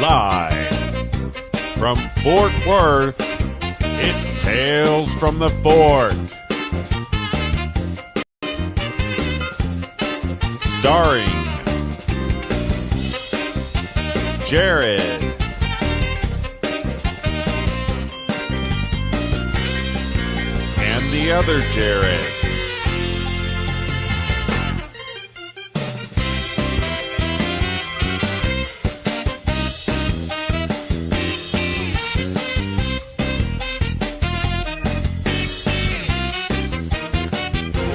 Live from Fort Worth, it's Tales from the Fort. Starring Jared, and the other Jared.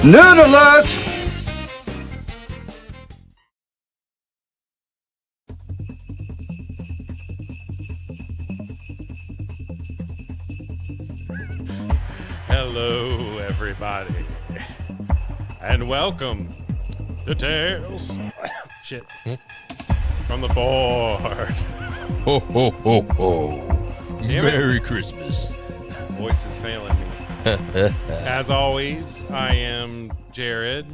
Nerd alert! Hello, everybody, and welcome to Tales Shit from the Fort. Ho, ho, ho, ho. Damn it. Merry Christmas. Voice is failing me. As always, I am Jared,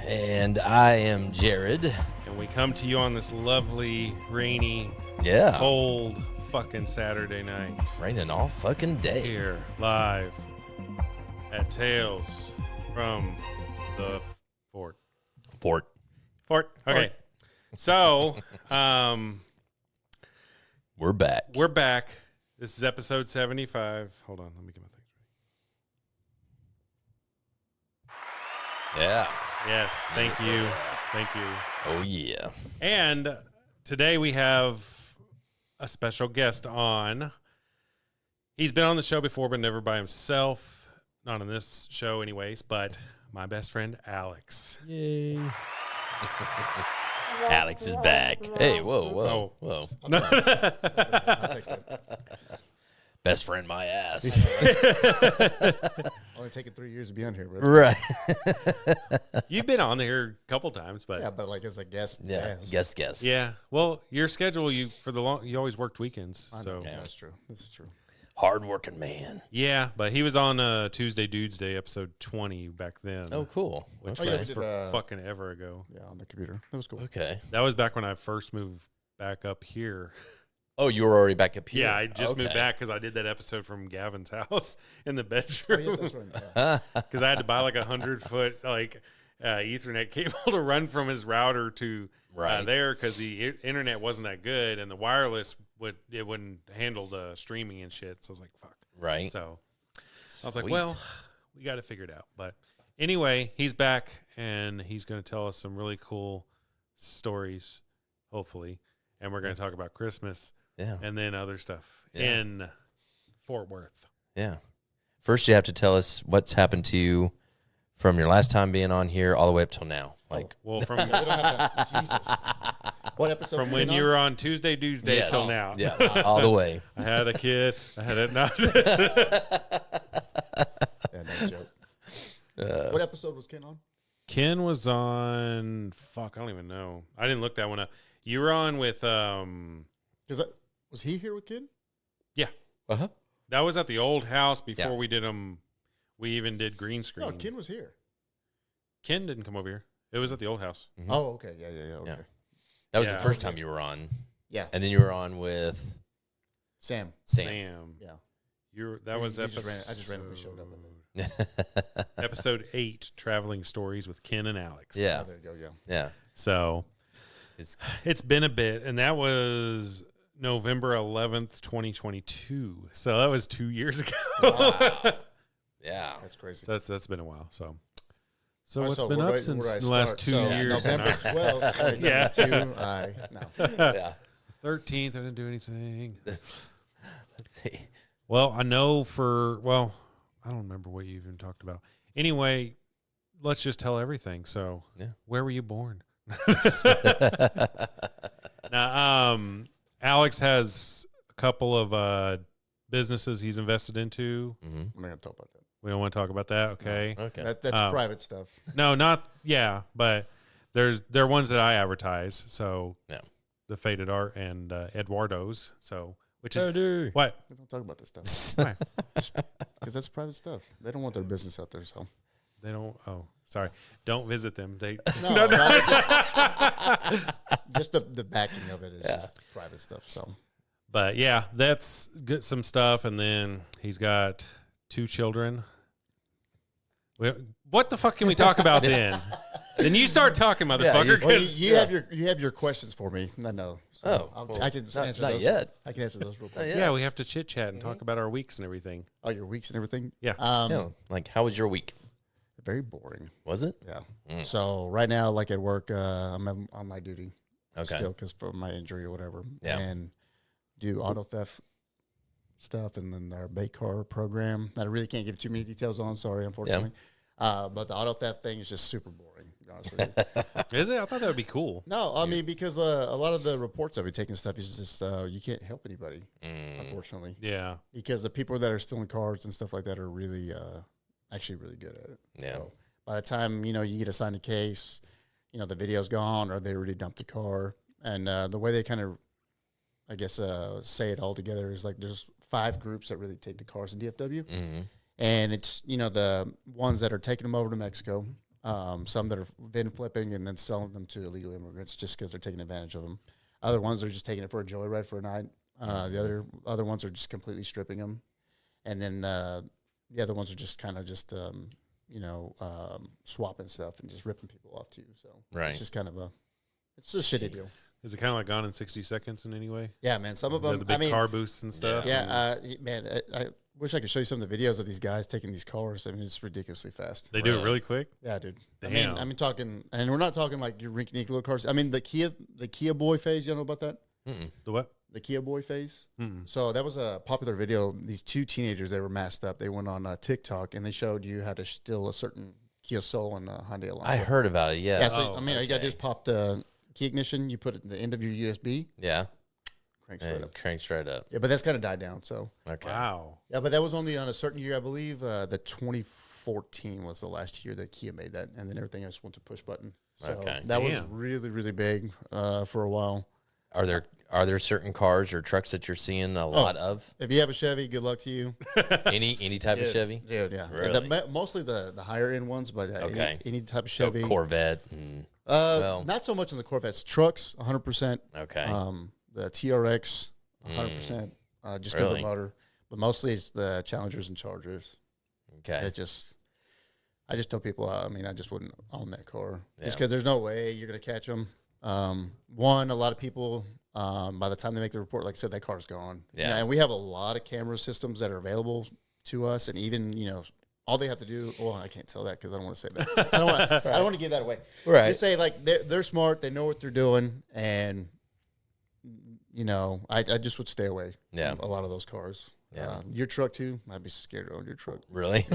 And I am Jared. and we come to you on this lovely, rainy, Yeah. cold, fucking Saturday night. Raining all fucking day. Here, live at Tales from the Fort. Fort. Okay. So, We're back. we're back. This is episode 75. Hold on, let me get my things Yeah. ready. Yes, thank you. Thank you. Oh, yeah. And today we have a special guest on. He's been on the show before, but never by himself. Not on this show anyways, but my best friend, Alex. Yay. Alex is back. Hey, whoa. Best friend, my ass. Only taking 3 years to be on here, bro. Right. You've been on there a couple times, but Yeah, but like as a guest. Yeah. Guess. yeah. Well, your schedule, you always worked weekends, I know. so Yeah, that's true. This is true. Hardworking man. yeah. But he was on Tuesday Dudes Day, episode 20 back then. Oh, cool. which Okay. was yeah, for did, fucking ever ago. Yeah, on the computer. That was cool. Okay. That was back when I first moved back up here. Oh, you were already back up here? Yeah, I just moved Okay. back because I did that episode from Gavin's house in the Oh, yeah, bedroom that's right. Yeah. because I had to buy like 100-foot Ethernet cable to run from his router to Right. there because the internet wasn't that good and the wireless wouldn't handle the streaming and shit. So I was like, fuck. Right. So I was like, Sweet. well, we got to figure it out. But anyway, he's back and he's going to tell us some really cool stories, hopefully. And we're going to talk about Christmas. Yeah. And then other stuff Yeah. in Fort Worth. Yeah. First, you have to tell us what's happened to you from your last time being on here all the way up till now. Like, Well, from We don't have to- Jesus. What episode? from were when we you on? were on Tuesday, Tuesday yes. till now. Yeah, all the way. I had a kid. I had a no. Yeah, no joke. What episode was Ken on? Ken was on. Fuck, I don't even know. I didn't look that one up. You were on with. Because was he here with Ken? Yeah, Uh-huh. that was at the old house before Yeah. we did them. We even did green screen. No, Ken was here. Ken didn't come over here. It was at the old house. Mhm. Oh, okay. Yeah. Okay. Yeah. That was Yeah. the first time you were on. Yeah. And then you were on with Sam. Sam. Yeah. That was You episode. just I just randomly showed up. With it. Episode 8, Traveling Stories with Ken and Alex. Yeah. Oh, there you go. Yeah. Yeah. So It's, it's been a bit, and that was November 11th, 2022. So that was 2 years ago. wow. Yeah. That's crazy. So that's been a while. So All right, what's so been where up do I since the start? last 2 So, years? November 12th, Yeah. 2022. No. Yeah. 13th, I didn't do anything. Let's see. Well, I know I don't remember what you even talked about. Anyway, let's just tell everything. So, Yeah. where were you born? Now, Alex has a couple of businesses he's invested into. Mm-hmm. I'm not gonna talk about that. We don't want to talk about that, okay? Okay. That's private stuff. No, not but they're ones that I advertise. So, Yeah. the Faded Art and Eduardo's. So, which is Dude. what? We don't talk about this stuff Why? because that's private stuff. They don't want their business out there. So They don't. Oh, sorry. Don't visit them. They no, just the backing of it is just private stuff. So But yeah, that's good. Some stuff, and then he's got 2 children. What the fuck can we talk about then? Then you start talking, motherfucker. Well, you have your questions for me. No. So I can just answer not those. yet. I can answer those real quick. Yeah, we have to chit chat and talk about our weeks and everything. Oh, your weeks and everything. Yeah. Like, how was your week? Very boring. Was it? Yeah. So right now, like at work, I'm on my duty. Okay. Still, because from my injury or whatever. Yeah. And do auto theft stuff, and then our bait car program that I really can't give too many details on. Sorry, unfortunately. But the auto theft thing is just super boring, to be honest with you. Is it? I thought that would be cool. No, I mean, because a lot of the reports that we take and stuff is just you can't help anybody, unfortunately. Yeah. Because the people that are stealing cars and stuff like that are really, actually really good at it. Yeah. So by the time, you get assigned a case, the video's gone or they already dumped the car. And the way they kind of, I guess, say it all together is like there's 5 groups that really take the cars in DFW. Mm-hmm. And it's, the ones that are taking them over to Mexico, some that are VIN flipping and then selling them to illegal immigrants just because they're taking advantage of them. Other ones are just taking it for a joyride for a night. The other ones are just completely stripping them. And then the other ones are just kind of just, swapping stuff and just ripping people off too. So it's just kind of it's a shitty deal. Is it kind of like Gone in 60 Seconds in any way? Yeah, man. Some of them, The big car boosts and stuff. Yeah, man. I wish I could show you some of the videos of these guys taking these cars. I mean, it's ridiculously fast. They do it really quick. Yeah, dude. Damn. I mean, talking, and we're not talking like your rinky-dink little cars. I mean, the Kia Boy phase. You know about that? The what? The Kia Boy phase. Mm-mm. So that was a popular video. These 2 teenagers, they were masked up. They went on TikTok and they showed you how to steal a certain Kia Soul and a Hyundai Elantra. I heard about it. Yeah. Yeah. So all you got to do is pop the key ignition. You put it in the end of your USB. Yeah. Crank straight up. up. Yeah, but that's kind of died down. So Okay. Wow. yeah, but that was only on a certain year, I believe. The 2014 was the last year that Kia made that, and then everything else went to push button. So that was really, really big for a while. Are there certain cars or trucks that you're seeing a lot of? If you have a Chevy, good luck to you. Any type of Chevy? Dude, yeah. Really? mostly the higher end ones, but any type of So Chevy. Corvette. Not so much on the Corvettes. Trucks, 100%. Okay. The TRX, 100%. Just because of the motor. But mostly it's the Challengers and Chargers. Okay. I just tell people, I just wouldn't own that car. Just because there's no way you're going to catch them. A lot of people, by the time they make the report, like I said, that car's gone. Yeah. And we have a lot of camera systems that are available to us. And even, all they have to do, well, I can't tell that because I don't want to say that. I don't want to give that away. Right. They say, like, they're smart. They know what they're doing. And, I just would stay away from a lot of those cars. Yeah. Your truck, too? I'd be scared to own your truck. Really?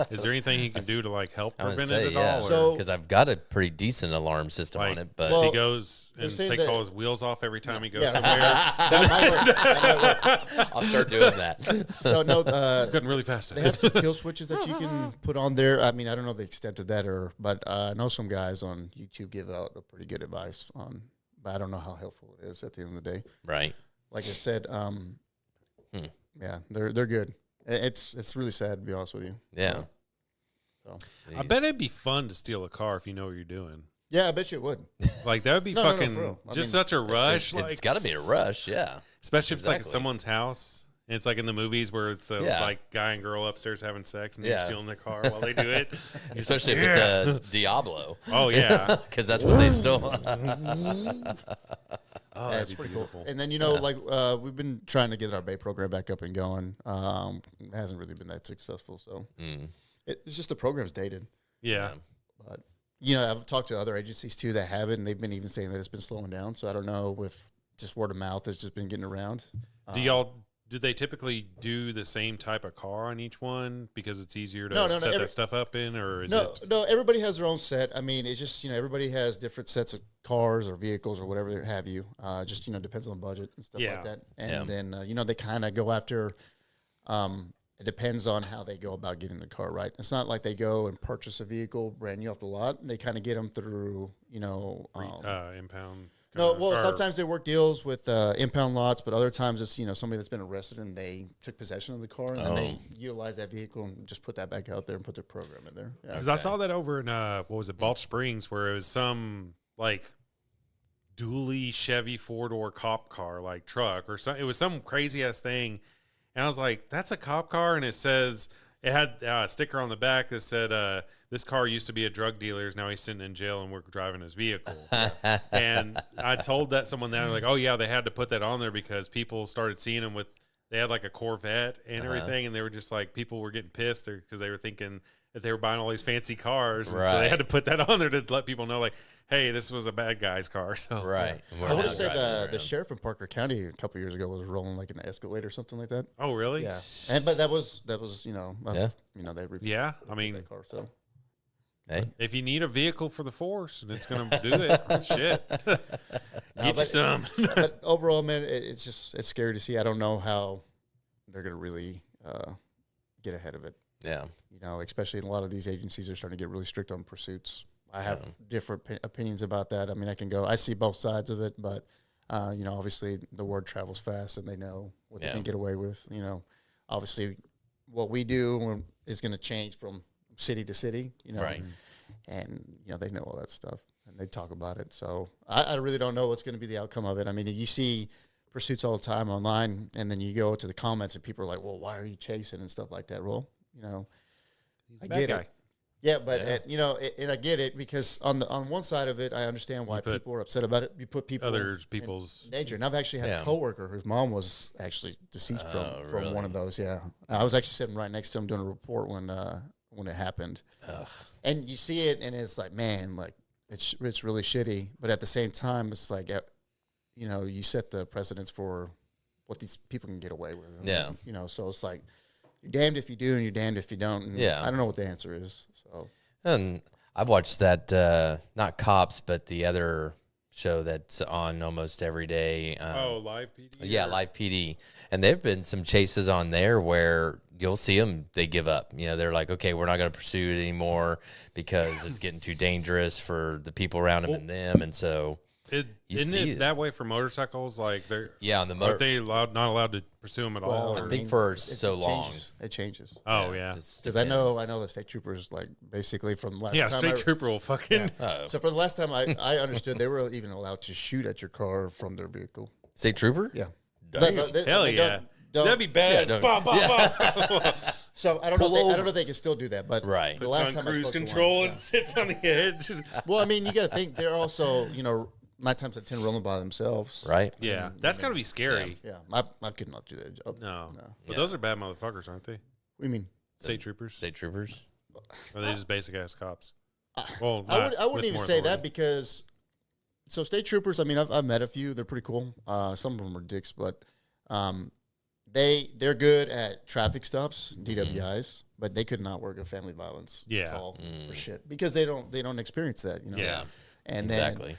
Is there anything he can do to like help I would prevent say, it at yeah. all? So- Because I've got a pretty decent alarm system on it, but He goes and saying takes that- all his wheels off every time he goes Yeah. somewhere. That might work. That might work. I'll start doing that. So, no, Getting really fast. they have some kill switches that you can put on there. I mean, I don't know the extent of that, but I know some guys on YouTube give out a pretty good advice on, but I don't know how helpful it is at the end of the day. Right. Like I said, yeah, they're good. It's really sad, to be honest with you. Yeah. So I bet it'd be fun to steal a car if you know what you're doing. yeah, I bet you it would. Like that would be No, fucking for real. I just mean, such a rush. It's got to be a rush, yeah. Especially if it's like Exactly. someone's house. And it's like in the movies where it's the like guy and girl upstairs having sex and they're stealing their car while they do it. Especially if it's a Diablo. Oh yeah. Because that's what they stole. Oh, Yeah, it's pretty cool. And then like we've been trying to get our bait program back up and going. It hasn't really been that successful, so it's just the program's dated. Yeah. But I've talked to other agencies too that have it, and they've been even saying that it's been slowing down. So I don't know if just word of mouth has just been getting around. Do they typically do the same type of car on each one because it's easier to No, set that stuff up in, or is No, it? no, everybody has their own set. I mean, it's just, everybody has different sets of cars or vehicles or whatever have you. Just, depends on budget and stuff like that. And then, they kind of go after, it depends on how they go about getting the car right. It's not like they go and purchase a vehicle brand new off the lot. They kind of get them through, Impound. No, well, sometimes they work deals with impound lots, but other times it's somebody that's been arrested and they took possession of the car and then they utilize that vehicle and just put that back out there and put their program in there. Yeah. Because I saw that over in what was it, Balch Springs, where it was some like dually Chevy 4-door cop car, like truck or something. It was some crazy ass thing. And I was like, that's a cop car. And it had a sticker on the back that said, this car used to be a drug dealer's. Now he's sitting in jail and we're driving his vehicle. And I told someone that, like, oh yeah, they had to put that on there because people started seeing them they had like a Corvette and everything. And they were just like, people were getting pissed because they were thinking that they were buying all these fancy cars. And so they had to put that on there to let people know, like, hey, this was a bad guy's car. So right. I would have said the sheriff in Parker County a couple years ago was rolling like an Escalade or something like that. Oh, really? Yeah. But that was they I mean, that car, so. Hey, if you need a vehicle for the force and it's going to do it, shit, get you some. But overall, man, it's scary to see. I don't know how they're going to really get ahead of it. Yeah. Especially in a lot of these agencies are starting to get really strict on pursuits. I have different opinions about that. I mean, I see both sides of it, but, obviously the word travels fast and they know what they can get away with. Obviously what we do is going to change from city to city, right. And, they know all that stuff and they talk about it. So I really don't know what's going to be the outcome of it. I mean, you see pursuits all the time online and then you go to the comments and people are like, well, why are you chasing and stuff like that? Well, I get it. Yeah, but and I get it because on one side of it, I understand why people are upset about it. You put people people's danger, and I've actually had a coworker whose mom was actually deceased from one of those. Yeah, I was actually sitting right next to him doing a report when it happened, and you see it, and it's like, man, like it's really shitty. But at the same time, it's like, you set the precedence for what these people can get away with. Yeah, so it's like you're damned if you do, and you're damned if you don't. And I don't know what the answer is. So, and I've watched that, not Cops, but the other show that's on almost every day. Live PD? Yeah, Live PD. And there have been some chases on there where you'll see them, they give up. They're like, okay, we're not going to pursue it anymore because it's getting too dangerous for the people around them and them. And so... Isn't it that way for motorcycles? Like they're on the are they not allowed to pursue them at all? I think for so long it changes. Oh yeah, because I know the state troopers like basically from last time. State trooper will fucking. So for the last time I understood they were even allowed to shoot at your car from their vehicle. State trooper? Yeah. Hell yeah. That'd be bad. So I don't know if they can still do that, but right. The last time cruise control and sits on the edge. Well, I mean, you got to think they're also 9 times out of 10 rolling by themselves. Right. Yeah. That's got to be scary. Yeah. I could not do that job. No. But those are bad motherfuckers, aren't they? What do you mean? State troopers? State troopers? Or are they just basic ass cops? Well, I wouldn't even say that because, so state troopers, I mean, I've met a few. They're pretty cool. Some of them are dicks, but they're good at traffic stops, DWIs, but they could not work a family violence call for shit because they don't experience that. Yeah. And exactly. Then,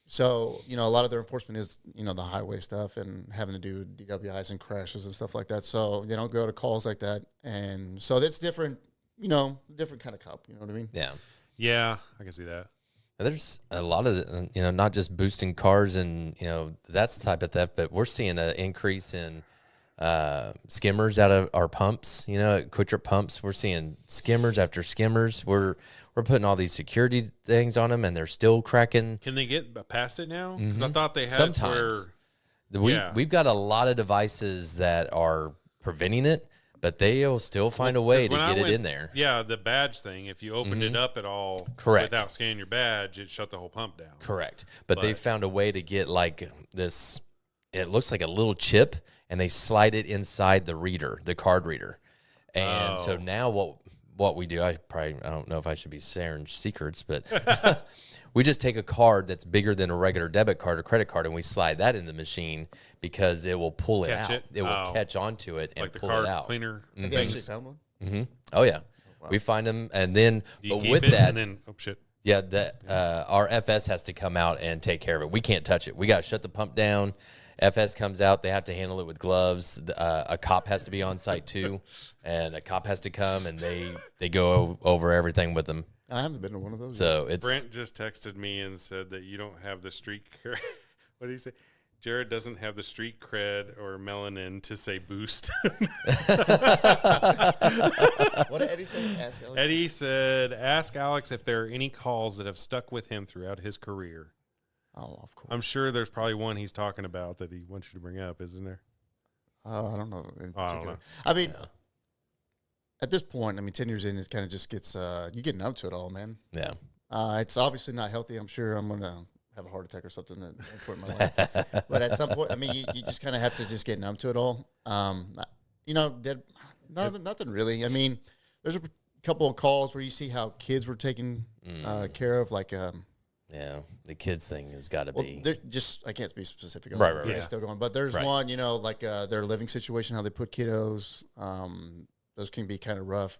so, a lot of their enforcement is, the highway stuff and having to do DWIs and crashes and stuff like that. So they don't go to calls like that. And so that's different, different kind of cop. You know what I mean? Yeah. Yeah, I can see that. There's a lot of, not just boosting cars and, that's the type of theft, but we're seeing an increase in skimmers out of our pumps, at Quick Trip pumps. We're seeing skimmers after skimmers. We're putting all these security things on them, and they're still cracking. Can they get past it now? Because I thought they had sometimes. We've got a lot of devices that are preventing it, but they'll still find a way to get it in there. Yeah, the badge thing. If you opened it up at all, correct, without scanning your badge, it shut the whole pump down. Correct, but they found a way to get like this. It looks like a little chip, and they slide it inside the reader, the card reader, and so now what we do, I don't know if I should be sharing secrets, but we just take a card that's bigger than a regular debit card or credit card, and we slide that in the machine because it will pull it out. It will catch onto it and like the pull card it out. Cleaner. Have you actually found one? Oh yeah, wow. We find them, and then but with that, and then, oh shit. Yeah, our FS has to come out and take care of it. We can't touch it. We got to shut the pump down. FS comes out. They have to handle it with gloves. A cop has to be on site too, and a cop has to come, and they go over everything with them. I haven't been to one of those. So it's Brent just texted me and said that you don't have the street cred. What did he say? Jared doesn't have the street cred or melanin to say boost. What did Eddie say? Ask Alex. Eddie said, ask Alex if there are any calls that have stuck with him throughout his career. Oh, of course. I'm sure there's probably one he's talking about that he wants you to bring up, isn't there? I don't know. In I don't particular. know. I mean, at this point, 10 years in, it kind of just gets, you get numb to it all, man. Yeah. It's obviously not healthy. I'm sure I'm going to have a heart attack or something at some point in my life. But at some point, you just kind of have to just get numb to it all. Nothing really. I mean, there's a couple of calls where you see how kids were taken care of, like, yeah, the kids thing has got to be. I can't be specific on Right, it, right, because right. it's still going. But there's one, like their living situation, how they put kiddos. Those can be kind of rough.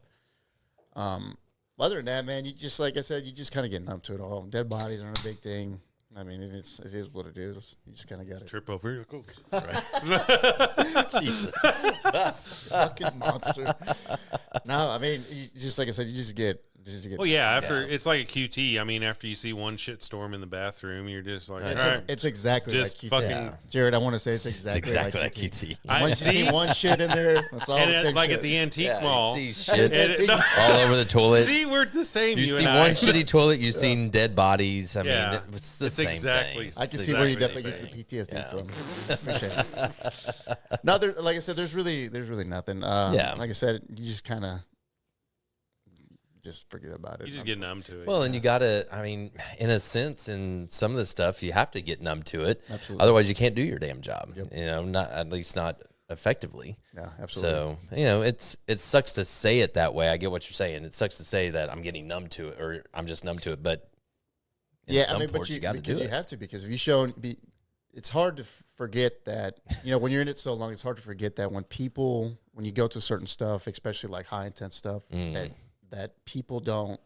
Other than that, man, you just, like I said, you just kind of get numb to it all. Dead bodies aren't a big thing. I mean, it is what it is. You just kind of got to Trip over vehicles. Jesus, fucking monster. No, I mean, just like I said, you just get. Well, yeah, it's like a QT. I mean, after you see one shit storm in the bathroom, you're just like, all right. It's exactly Just like QT. fucking- Jared, I want to say it's exactly like QT. I Once you see one shit in there, that's all the And same like shit. at the antique Yeah, mall. you see shit And all over the toilet. See, we're the same. You You see and one I. shitty toilet, you've seen dead bodies. I Yeah. mean, it's the It's same exactly- thing. I can It's see where you exactly definitely the get the same. PTSD from. Appreciate it. No, like I said, there's really nothing. Yeah. Like I said, you just kind of just forget about it. You just get numb to it. Well, and you got to, I mean, in a sense, in some of the stuff, you have to get numb to it. Absolutely. Otherwise, you can't do your damn job. Yep. You know, not at least not effectively. Yeah, absolutely. So, you know, it sucks to say it that way. I get what you're saying. It sucks to say that I'm getting numb to it or I'm just numb to it. But in some ports, you got to do because it. you have to, because if you show, it's hard to forget that, when you're in it so long, it's hard to forget that when you go to certain stuff, especially like high intense stuff, that people don't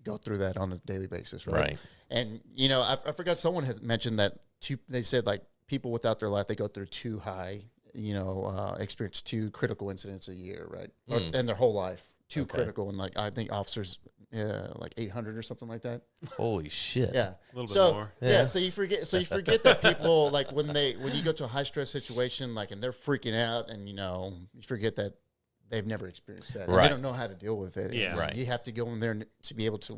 go through that on a daily basis, right? Right. And I forgot, someone had mentioned that they said like people without their life, they go through too high, experience 2 critical incidents a year, right? And their whole life, 2 critical, and like I think officers, like 800 or something like that. Holy shit. Yeah, A little bit more. Yeah, so you forget that people, like when you go to a high stress situation, like, and they're freaking out, and you forget that they've never experienced that. And Right. they don't know how to deal with it. Yeah. And Right. You have to go in there to be able to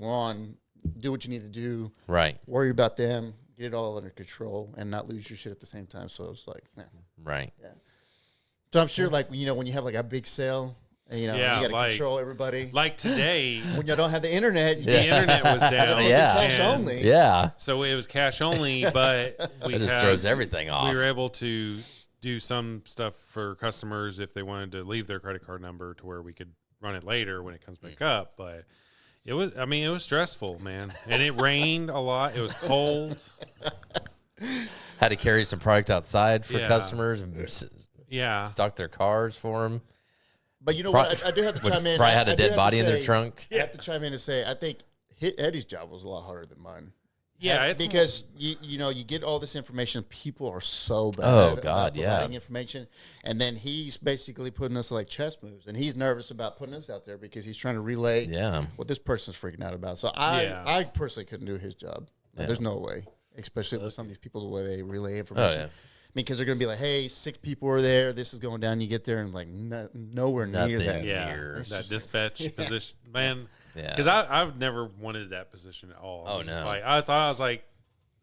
do what you need to do, Right. worry about them, get it all under control, and not lose your shit at the same time. So it's like, Right. so I'm sure, like, when you have like a big sale, and, you got to like- control everybody. Like today, When you don't have the internet, the internet was down. Yeah. cash and only. Yeah. So it was cash only, but It just throws everything off. we were able to do some stuff for customers if they wanted to leave their credit card number to where we could run it later when it comes back up. But it was stressful, man. And it rained a lot. It was cold. Had to carry some product outside for Yeah. customers, Yeah. stock their cars for them. But you know what? I do have to chime in. Probably had I a do dead have to body in their say- trunk. I have to chime in and say, I think Eddie's job was a lot harder than mine. Yeah, it's because you get all this information. People are so bad. Oh, about God, yeah. providing information, and then he's basically putting us like chess moves, and he's nervous about putting us out there because he's trying to relay Yeah. what this person's freaking out about. So Yeah. I personally couldn't do his job. There's no way, especially with some of these people, the way they relay information. Oh, yeah. I mean, because they're going to be like, "Hey, 6 people are there. This is going down." You get there and like nowhere near Nothing. that. yeah, Here. It's that just dispatch position, man. Yeah. Because I've never wanted that position at all. Oh, I was just no. like, I thought I was like,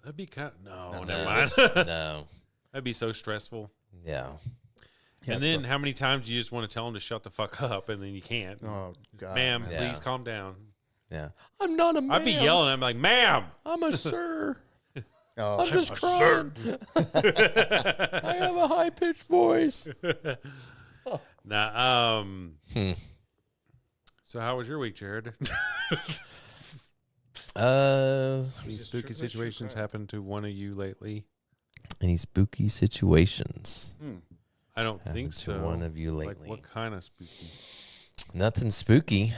that'd be kind of no, never mind. No. That'd be so stressful. Yeah. Yeah, And it's then how many times do you just want to tell them to shut the fuck up, and then you can't? Oh God, Ma'am, man. Yeah. please calm down. Yeah. I'm not a man. I'd be yelling. I'm like, ma'am. I'm a sir. Oh, I'm just crying. I have a high pitched voice. Nah. So how was your week, Jared? Any spooky situations happened to one of you lately? Any spooky situations? I don't think to so. one of you Like lately? what kind of spooky? Nothing spooky.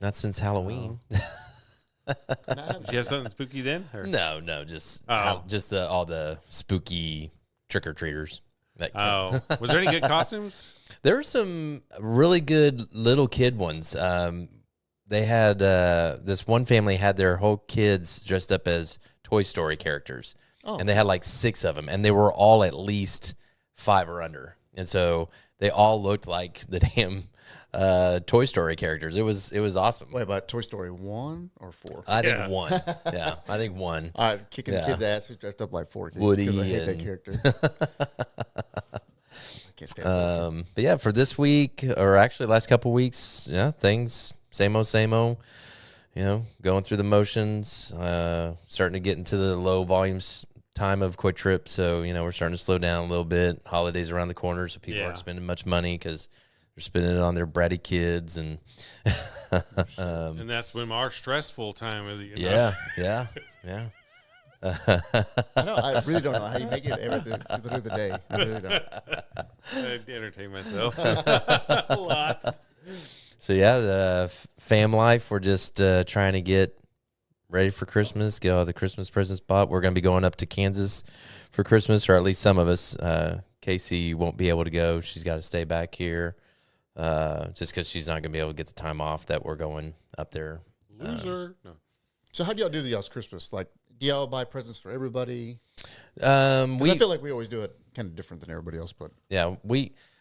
Not since Halloween. Did you have something spooky then? Or? No, just Oh. just all the spooky trick or treaters. Oh, was there any good costumes? There are some really good little kid ones. They had this one family had their whole kids dressed up as Toy Story characters, and they had like 6 of them, and they were all at least 5 or under, and so they all looked like the damn Toy Story characters. It was awesome. Wait, about Toy Story 1 or 4? I think 1. Yeah, I think 1. All right, kicking the kids' ass who's dressed up like Forky. Woody because I hate that and- character. I can't stand Forky. But yeah, for this week, or actually last couple weeks, yeah, things same old. You know, going through the motions, starting to get into the low volumes time of Quick Trip. So, you know, we're starting to slow down a little bit. Holidays around the corner, so people aren't spending much money because they're spending it on their bratty kids. And and that's when our stressful time of the year. yeah. I know. I really don't know how you make it everything through the day. I really don't. I entertain myself a lot. So yeah, the fam life. We're just trying to get ready for Christmas, get all the Christmas presents bought. We're going to be going up to Kansas for Christmas, or at least some of us. Casey won't be able to go. She's got to stay back here just because she's not going to be able to get the time off that we're going up there. Loser. No. So how do y'all do y'all's Christmas? Like, do y'all buy presents for everybody? We I feel like we always do it kind of different than everybody else, but yeah,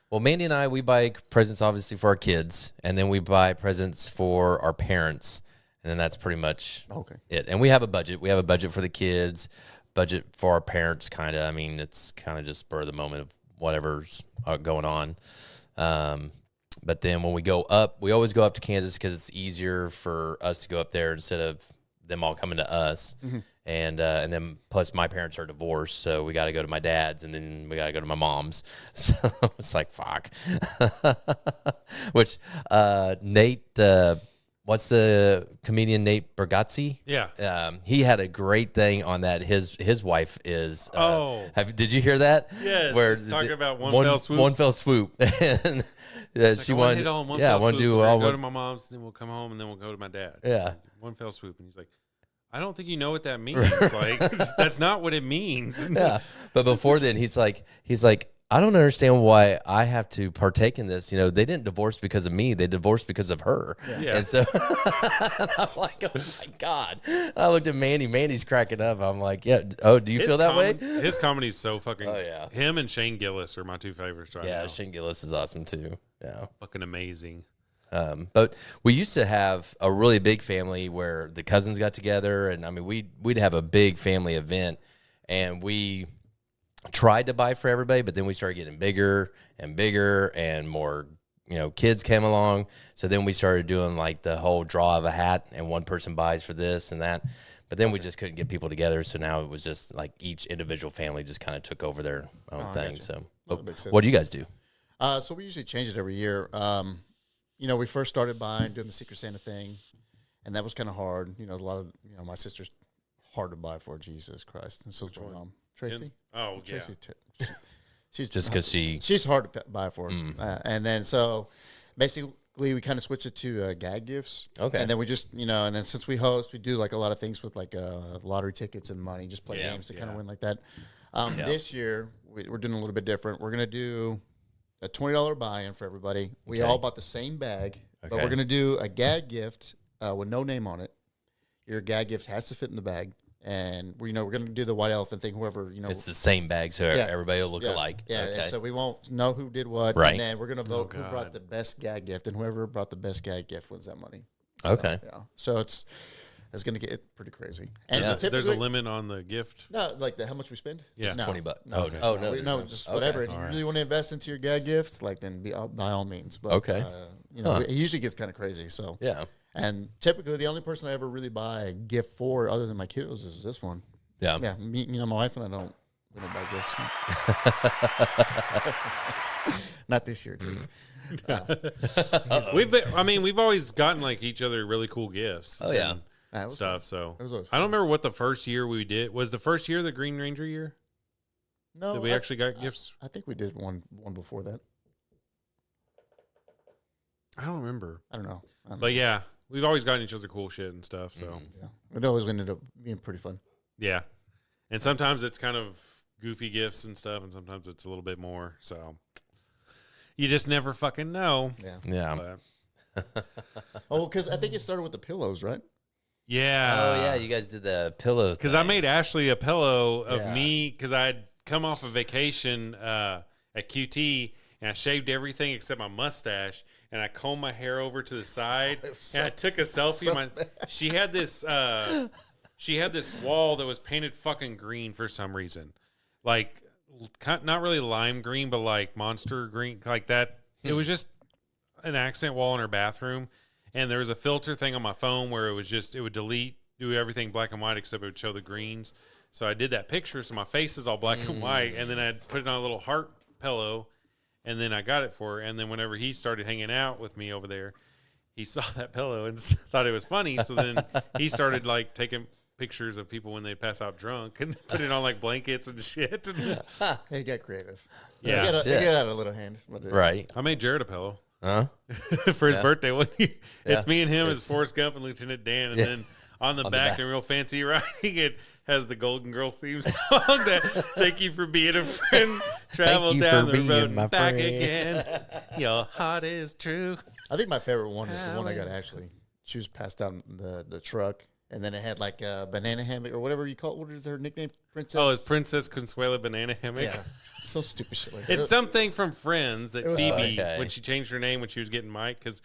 well, Mandy and I, we buy presents obviously for our kids, and then we buy presents for our parents, and then that's pretty much it. And we have a budget. We have a budget for the kids, budget for our parents, kind of. I mean, it's kind of just spur of the moment of whatever's going on. But then when we go up, we always go up to Kansas because it's easier for us to go up there instead of them all coming to us. Mm-hmm. And then plus my parents are divorced, so we got to go to my dad's, and then we got to go to my mom's. So it's like, fuck. Which Nate, what's the comedian Nate Bargatze? Yeah. He had a great thing on that. His wife is. Did you hear that? Yes. Where It's talking about one fell swoop. One fell swoop. And she wanted. Yeah, want to do we'll all. Go to my mom's, then we'll come home, and then we'll go to my dad's. Yeah. One fell swoop, and he's like, I don't think you know what that means. Like, that's not what it means. Yeah. But before then, he's like, I don't understand why I have to partake in this. You know, they didn't divorce because of me. They divorced because of her. Yeah. And so and I'm like, oh my God. I looked at Mandy. Mandy's cracking up. I'm like, yeah. Oh, do you feel that way? His comedy's so fucking. Oh, yeah. Him and Shane Gillis are my two favorites right now. Yeah, Shane Gillis is awesome too. Yeah. Fucking amazing. But we used to have a really big family where the cousins got together, and I mean, we'd have a big family event, and we tried to buy for everybody, but then we started getting bigger and bigger, and more, kids came along. So then we started doing like the whole draw of a hat, and one person buys for this and that. But then we just couldn't get people together, so now it was just like each individual family just kind of took over their own thing. So, what do you guys do? So we usually change it every year. We first started doing the Secret Santa thing, and that was kind of hard. A lot of, my sister's hard to buy for, Jesus Christ. And so is my mom. Tracy? Oh, Tracy, yeah. She's just because she's hard to buy for. And then so basically we kind of switched it to gag gifts. Okay. And then we just, and then since we host, we do like a lot of things with like lottery tickets and money, just play games to kind of win like that. This year, we're doing a little bit different. We're going to do a $20 buy-in for everybody. We all bought the same bag, but we're going to do a gag gift with no name on it. Your gag gift has to fit in the bag. And we're going to do the white elephant thing. Whoever it's the same bag, so everybody will look alike. Yeah, okay. And so we won't know who did what. Right. And then we're going to vote who brought the best gag gift, and whoever brought the best gag gift wins that money. Okay. So it's going to get pretty crazy. And there's a limit on the gift. No, like how much we spend. Yeah, it's $20. No, just whatever. If you really want to invest into your gag gift, like then by all means. But okay. It usually gets kind of crazy. So yeah. And typically the only person I ever really buy a gift for, other than my kiddos, is this one. Yeah. Yeah. Me, my wife and we don't buy gifts. Not this year, dude. We've always gotten like each other really cool gifts. Oh yeah. Stuff. So I don't remember what the first year we did. Was the first year the Green Ranger year? No. Did we actually got gifts? I think we did one before that. I don't remember. I don't know. But yeah, we've always gotten each other cool shit and stuff. So yeah, it always ended up being pretty fun. Yeah, and sometimes it's kind of goofy gifts and stuff, and sometimes it's a little bit more. So you just never fucking know. Yeah. Because I think it started with the pillows, right? Yeah. Oh yeah, you guys did the pillow. Because I made Ashley a pillow of me because I'd come off a vacation at QT and I shaved everything except my mustache, and I combed my hair over to the side, and I took a selfie. She had this wall that was painted fucking green for some reason, like not really lime green, but like monster green, like that. It was just an accent wall in her bathroom, and there was a filter thing on my phone where it would do everything black and white except it would show the greens. So I did that picture, so my face is all black and white, and then I put it on a little heart pillow, and then I got it for her. And then whenever he started hanging out with me over there, he saw that pillow and thought it was funny. So then he started like taking pictures of people when they pass out drunk and put it on like blankets and shit. He got creative. Yeah, it got out of a little hand. Right. I made Jared a pillow For his birthday. It's me and him as Forrest Gump and Lieutenant Dan, and then on the back in real fancy writing, it has the Golden Girls theme song that "Thank you for being a friend, travel down the road and back again. Your heart is true." I think my favorite one is the one I got Ashley. She was passed out in the truck, and then it had like a banana hammock or whatever you call it. What is her nickname? Princess? Oh, it's Princess Consuela Banana Hammock. Yeah. So stupid shit like that. It's something from Friends that Phoebe, okay. when she changed her name when she was getting Mike, because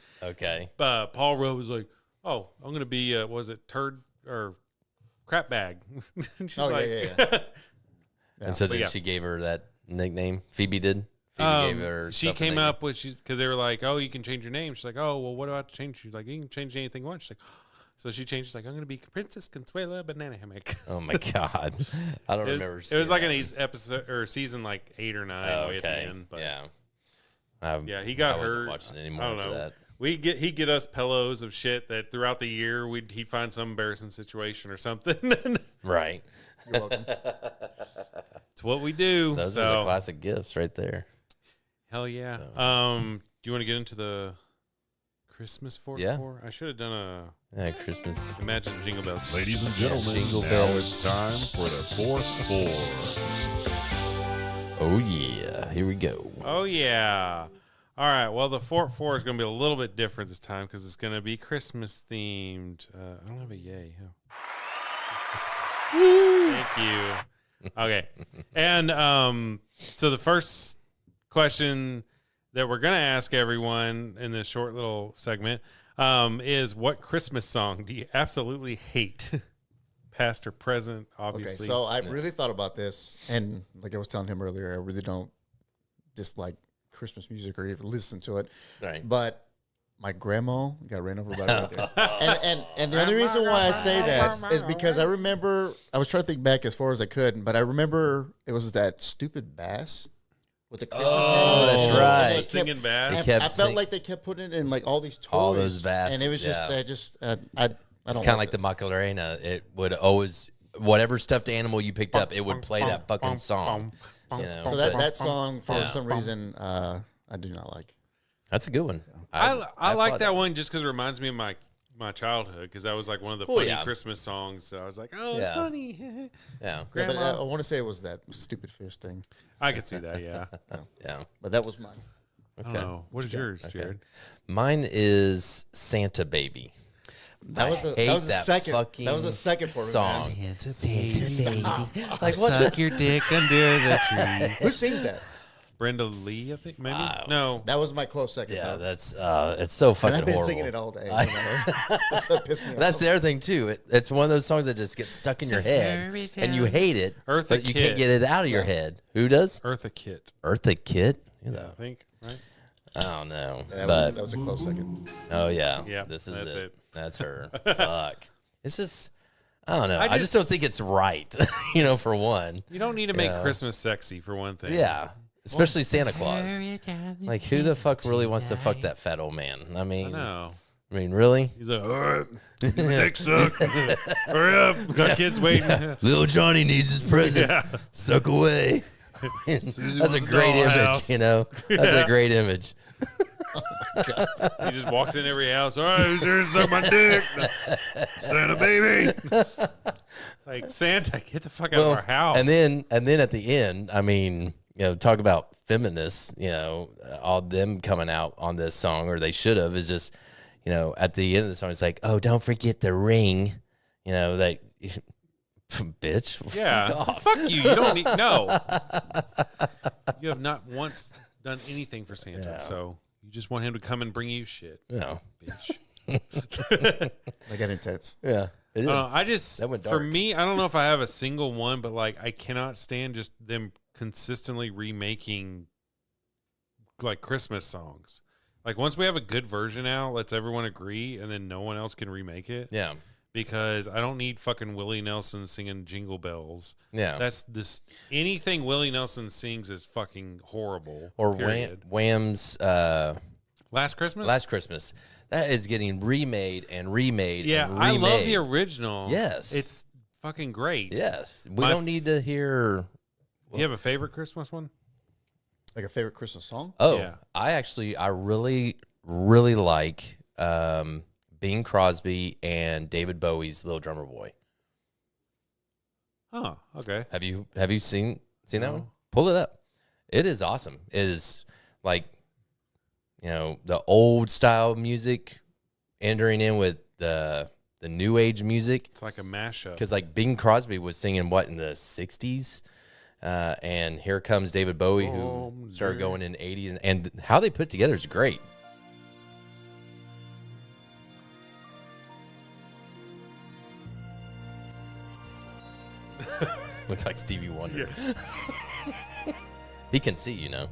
Paul Rudd was like, "Oh, I'm going to be, was it turd or crap bag?" She's yeah. And so then she gave her that nickname. Phoebe did? Phoebe gave her she came up with, because they were like, "Oh, you can change your name." She's like, "Oh, well, what do I have to change?" She's like, "You can change anything you want." She's like, so she changed. She's like, "I'm going to be Princess Consuela Banana Hammock." Oh my God. I don't remember. It was like an episode or season like 8 or 9 way at the end. But yeah. He got I wasn't hurt. watching anymore I don't know. that. He'd get us pillows of shit that throughout the year he'd find some embarrassing situation or something. Right. You're welcome. It's what we do. Those are the classic gifts right there. Hell yeah. Do you want to get into the Christmas 4? I should have done Christmas. Imagine Jingle Bells. Ladies and gentlemen, Jingle now bells. it's time for the 4th 4. Oh yeah, here we go. Oh yeah. All right. Well, the 4th 4 is going to be a little bit different this time because it's going to be Christmas themed. I don't have a yay. Thank you. Okay. And so the first question that we're going to ask everyone in this short little segment is, what Christmas song do you absolutely hate? Past or present, obviously. Okay, so I really thought about this, and like I was telling him earlier, I really don't dislike Christmas music or even listen to it. Right. But my grandma got ran over by a reindeer. and the only reason why I say that is because I remember, I was trying to think back as far as I could, but I remember it was that stupid bass with the Christmas Oh, hat. that's right. I was thinking bass. kept I felt like they kept putting it in like all these toys. All those bass, And it was just, yeah. I don't It's kind of like the Macarena. It would always, whatever stuffed animal you picked up, it would play that fucking song. You know, So that song, for Yeah. some reason, I do not like. that's a good one. I like thought that one just because it reminds me of my childhood, because that was like one of the Well, funny yeah. Christmas songs. So I was like, oh, it's Yeah. funny. Yeah. Yeah, but Grandma. I want to say it was that stupid fish thing. I could see that, yeah. Yeah. But that was mine. I don't know. What is yours, Jared? Mine is Santa Baby. That was a second. That was a second for me. song. Man. Santa baby. Like what? Suck your dick under the tree. Who sings that? Brenda Lee, I think, maybe? No. That was my close second. Yeah, though. that's it's so fucking And I've been horrible. singing it all day. That's what pissed me That's off. the other thing too. It's one of those songs that just gets stuck in your head, and you hate it, Eartha but you Kitt. can't get it out of your head. Who does? Eartha Kitt, Eartha Kitt? You I know, think, right? I don't know, That but was a close second. oh yeah, Yeah, this is that's it. That's her. Fuck. It's just, I don't know. I I just don't think it's right. For one. You don't need to make Yeah. Christmas sexy, for one thing. Yeah. Especially Santa Claus. Like, who the fuck really wants to fuck that fat old man? I I mean, know. really? He's like, all right, get my dick sucked. Hurry up. Got kids waiting. Little Johnny needs his present. Yeah. Suck away. That's a wants a great dollhouse. image, That's a great image. He just walks in every house. All right, who's here to suck my dick? Santa baby. Like, Santa, get the fuck out of our house. And then at the end, I mean, talk about feminists, all them coming out on this song, or they should have, is just, at the end of the song, it's like, oh, don't forget the ring, like, bitch. Yeah. Fuck off. Fuck you. You don't need, no. You have not once done anything for Santa, so you You just want him to come and bring you shit, Yeah. bitch. They got intense. Yeah. It is. I just, That went for dark. me, I don't know if I have a single one, but like I cannot stand just them consistently remaking like Christmas songs. Like once we have a good version out, let's everyone agree, and then no one else can remake it. Yeah. Because I don't need fucking Willie Nelson singing Jingle Bells. Yeah. That's this. Anything Willie Nelson sings is fucking horrible. Or period. Wham's Last Christmas. Last Christmas. That is getting remade and remade. Yeah, and I remade. love the original. Yes. It's fucking great. Yes. We don't need to hear. You have a favorite Christmas one? Like a favorite Christmas song? Oh, Yeah. I really, really like Bing Crosby and David Bowie's Little Drummer Boy. Oh, okay. Have you seen that No. one? Pull it up. It is awesome. It is like, the old style music entering in with the new age music. It's like a mashup. Because like Bing Crosby was singing what in the 60s, and here comes David Bowie who started going in the 80s, and how they put it together is great. Looks like Stevie Wonder. He can see, They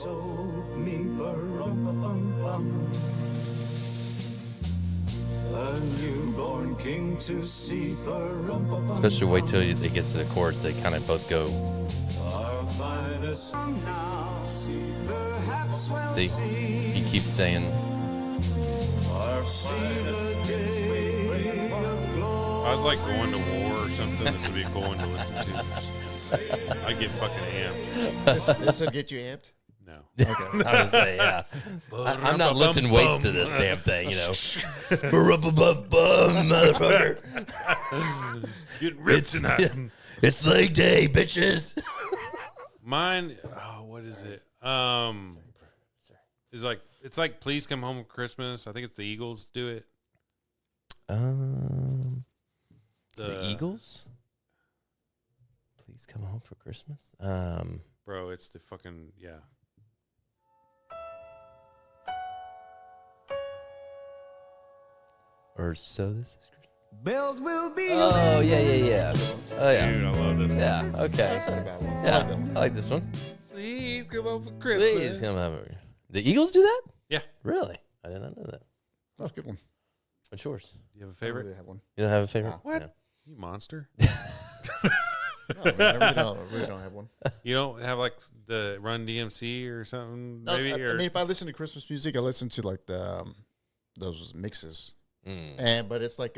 told me, bum, a newborn king to see, Especially wait till it gets to the chorus, they kind of both go. our finest song now. Perhaps we'll See, he keeps saying, our finest day of glory. I was like going to war or something. This would be cool one to listen to. I get fucking amped. This will get you amped? No. I was saying, yeah. I'm not lifting weights to this damn thing, motherfucker. Getting ripped tonight. It's leg day, bitches. Mine, what is it? Is like it's like Please Come Home for Christmas. I think it's the Eagles do it. The Eagles? Please come home for Christmas. Bro, it's the fucking Or so this is Christmas. Bells will be Oh yeah. Oh yeah. Dude, I love this one. Yeah. Okay. That's not a bad one. Yeah, I like this one. Please come home for Christmas. Please come over. The Eagles do that? Yeah. Really? I did not know that. That's a good one. What's yours? Do you have a I don't favorite? really have one. You don't have a favorite? No. What? Yeah. You monster. No, I really don't have one. You don't have like the Run DMC or something, No, maybe? I or mean, if I listen to Christmas music, I listen to like the those mixes, Mm. but it's like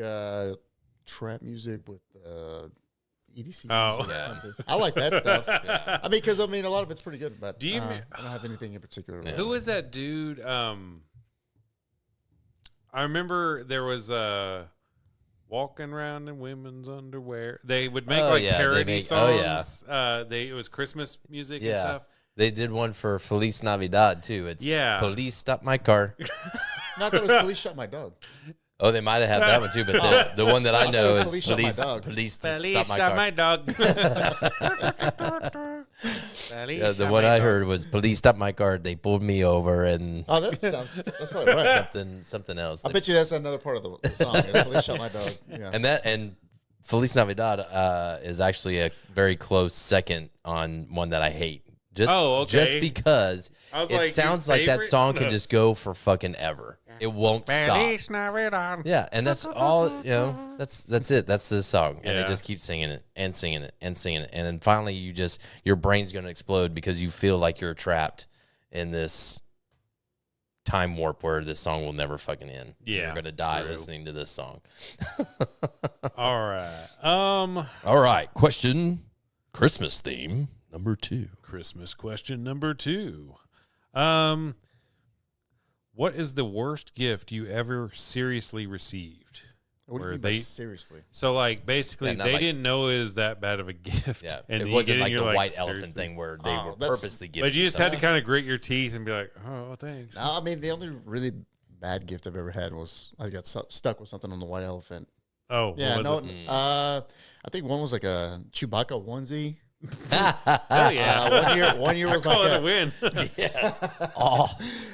trap music with EDC. Oh. music or Yeah. something. I like that stuff. I mean, because a lot of it's pretty good, but Do you- I don't have anything in particular. Yeah. Who was that dude? I remember there was walking around in women's underwear. They would make Oh, like yeah, they parody make- oh, yeah. songs. It was Christmas music and Yeah. stuff. They did one for Feliz Navidad too. It's Yeah. Police stop my car. No, I thought it was Police Shot My Dog. Oh, they might have had that one too, but the one that I know it was is Police Shot My Dog. Police Police stop my shot car. my dog. Yeah, the one I heard was Police stop my car. They pulled me over and Oh, that's probably right. something else. I bet you that's another part of the song. It's Police Shot My Dog. Yeah. And Feliz Navidad is actually a very close second on one that I hate. Just just because I was it like, sounds your like that favorite? song can just go for fucking ever. It won't stop. Feliz Navidad. Yeah, and that's all, that's it. That's the song. And Yeah. it just keeps singing it and singing it and singing it. And then finally your brain's going to explode because you feel like you're trapped in this time warp where this song will never fucking end. Yeah, You're going to die true. listening to this song. All right. All right, Christmas theme number 2. Christmas question number 2. What is the worst gift you ever seriously received? What do you Where mean by they- seriously? So, like, basically, Yeah, not they like- didn't know it was that bad of a gift. Yeah, and it you wasn't get it like and the you're white elephant seriously? thing where they Oh, were that's- purposely giving. But you just had to something. kind of grit your teeth and be like, oh, thanks. No, I mean, the only really bad gift I've ever had was I got stuck with something on the white elephant. Oh, Yeah, what no. was it? I think one was like a Chewbacca onesie. Hell yeah. One year was Call like it a win. Yes. Oh,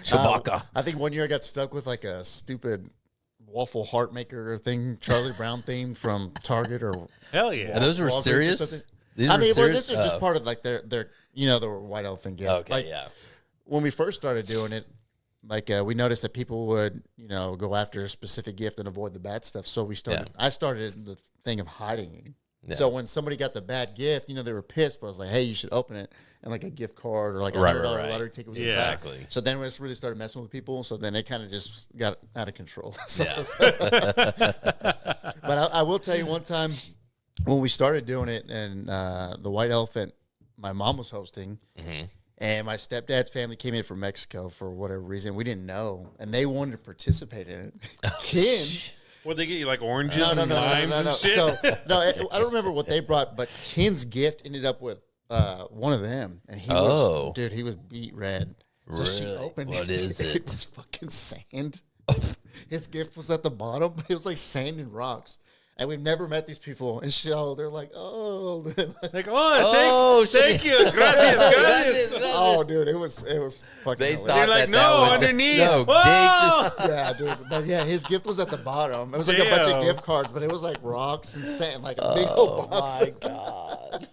Chewbacca. I think one year I got stuck with like a stupid waffle heart maker thing, Charlie Brown theme from Target or Hell yeah. And those were Walgreens or serious? something. These I were mean, well, serious? this is just part of like their the white elephant gift. Okay, Like, yeah. when we first started doing it, like we noticed that people would, go after a specific gift and avoid the bad stuff. So we started. I started the thing of hiding it. Yeah. So when somebody got the bad gift, they were pissed. But I was like, "Hey, you should open it." And like a gift card or like a Right, $100 right. lottery ticket was Yeah. inside. Exactly. So then we just really started messing with people. So then it kind of just got out of control. So, Yeah. but I will tell you one time when we started doing it and the white elephant, my mom was hosting. Mm-hmm. And my stepdad's family came in from Mexico for whatever reason. We didn't know. And they wanted to participate in it. Ken. What they get you like oranges and limes and shit? So, I don't remember what they brought, but Ken's gift ended up with one of them. And he was beat red. So she Really? opened What it. is it? It was fucking sand. His gift was at the bottom. It was like sand and rocks. And we've never met these people. And so they're like, oh. Like, shit. thank you. Gracias. Oh, dude, it was fucking They hilarious. thought They're like, that no, was underneath. No, Whoa! Yeah, dude. But yeah, his gift was at the bottom. It was like a bunch of gift cards, but it was like rocks and sand, like a big old box. my God.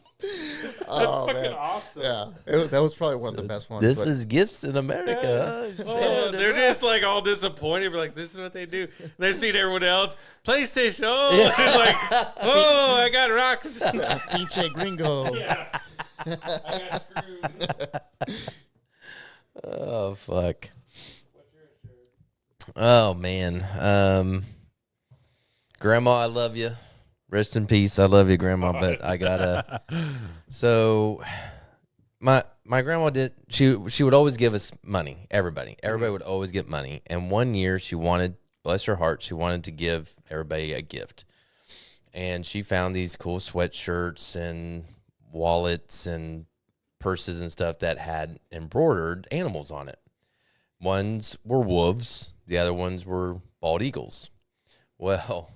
Oh, Fucking man. awesome. Yeah, that was probably one of the best ones. This but- is gifts in America. Huh? Oh, they're just like all disappointed. But like, this is what they do. And they're seeing everyone else PlayStation. Oh, it's like, oh, I got rocks. Pinche Gringo. Yeah. I got screwed. Oh, fuck. Oh, man. Grandma, I love you. Rest in peace. I love you, Grandma, but I gotta. So, my grandma did. She would always give us money. Everybody would always get money. And one year, she wanted, bless her heart, she wanted to give everybody a gift. And she found these cool sweatshirts and wallets and purses and stuff that had embroidered animals on it. Ones were wolves. The other ones were bald eagles. Well.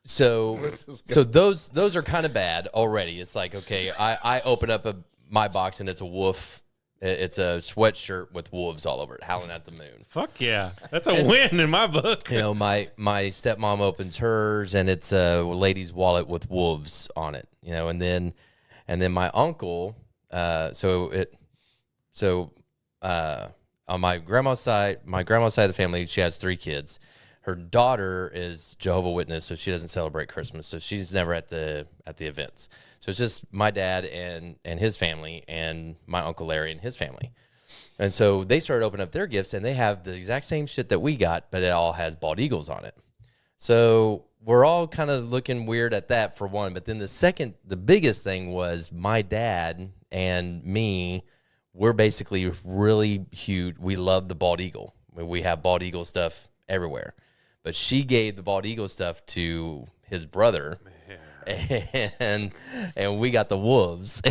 So those are kind of bad already. It's like, okay, I open up my box and it's a wolf. It's a sweatshirt with wolves all over it, howling at the moon. Fuck yeah. That's a win in my book. My stepmom opens hers and it's a lady's wallet with wolves on it. And then my uncle. On my grandma's side of the family, she has 3 kids. Her daughter is Jehovah's Witness, so she doesn't celebrate Christmas. So she's never at the events. So it's just my dad and his family and my Uncle Larry and his family. And so they started opening up their gifts, and they have the exact same shit that we got, but it all has bald eagles on it. So we're all kind of looking weird at that for one. But then the biggest thing was my dad and me, we're basically really huge. We love the bald eagle. We have bald eagle stuff everywhere. But she gave the bald eagle stuff to his brother, and we got the wolves,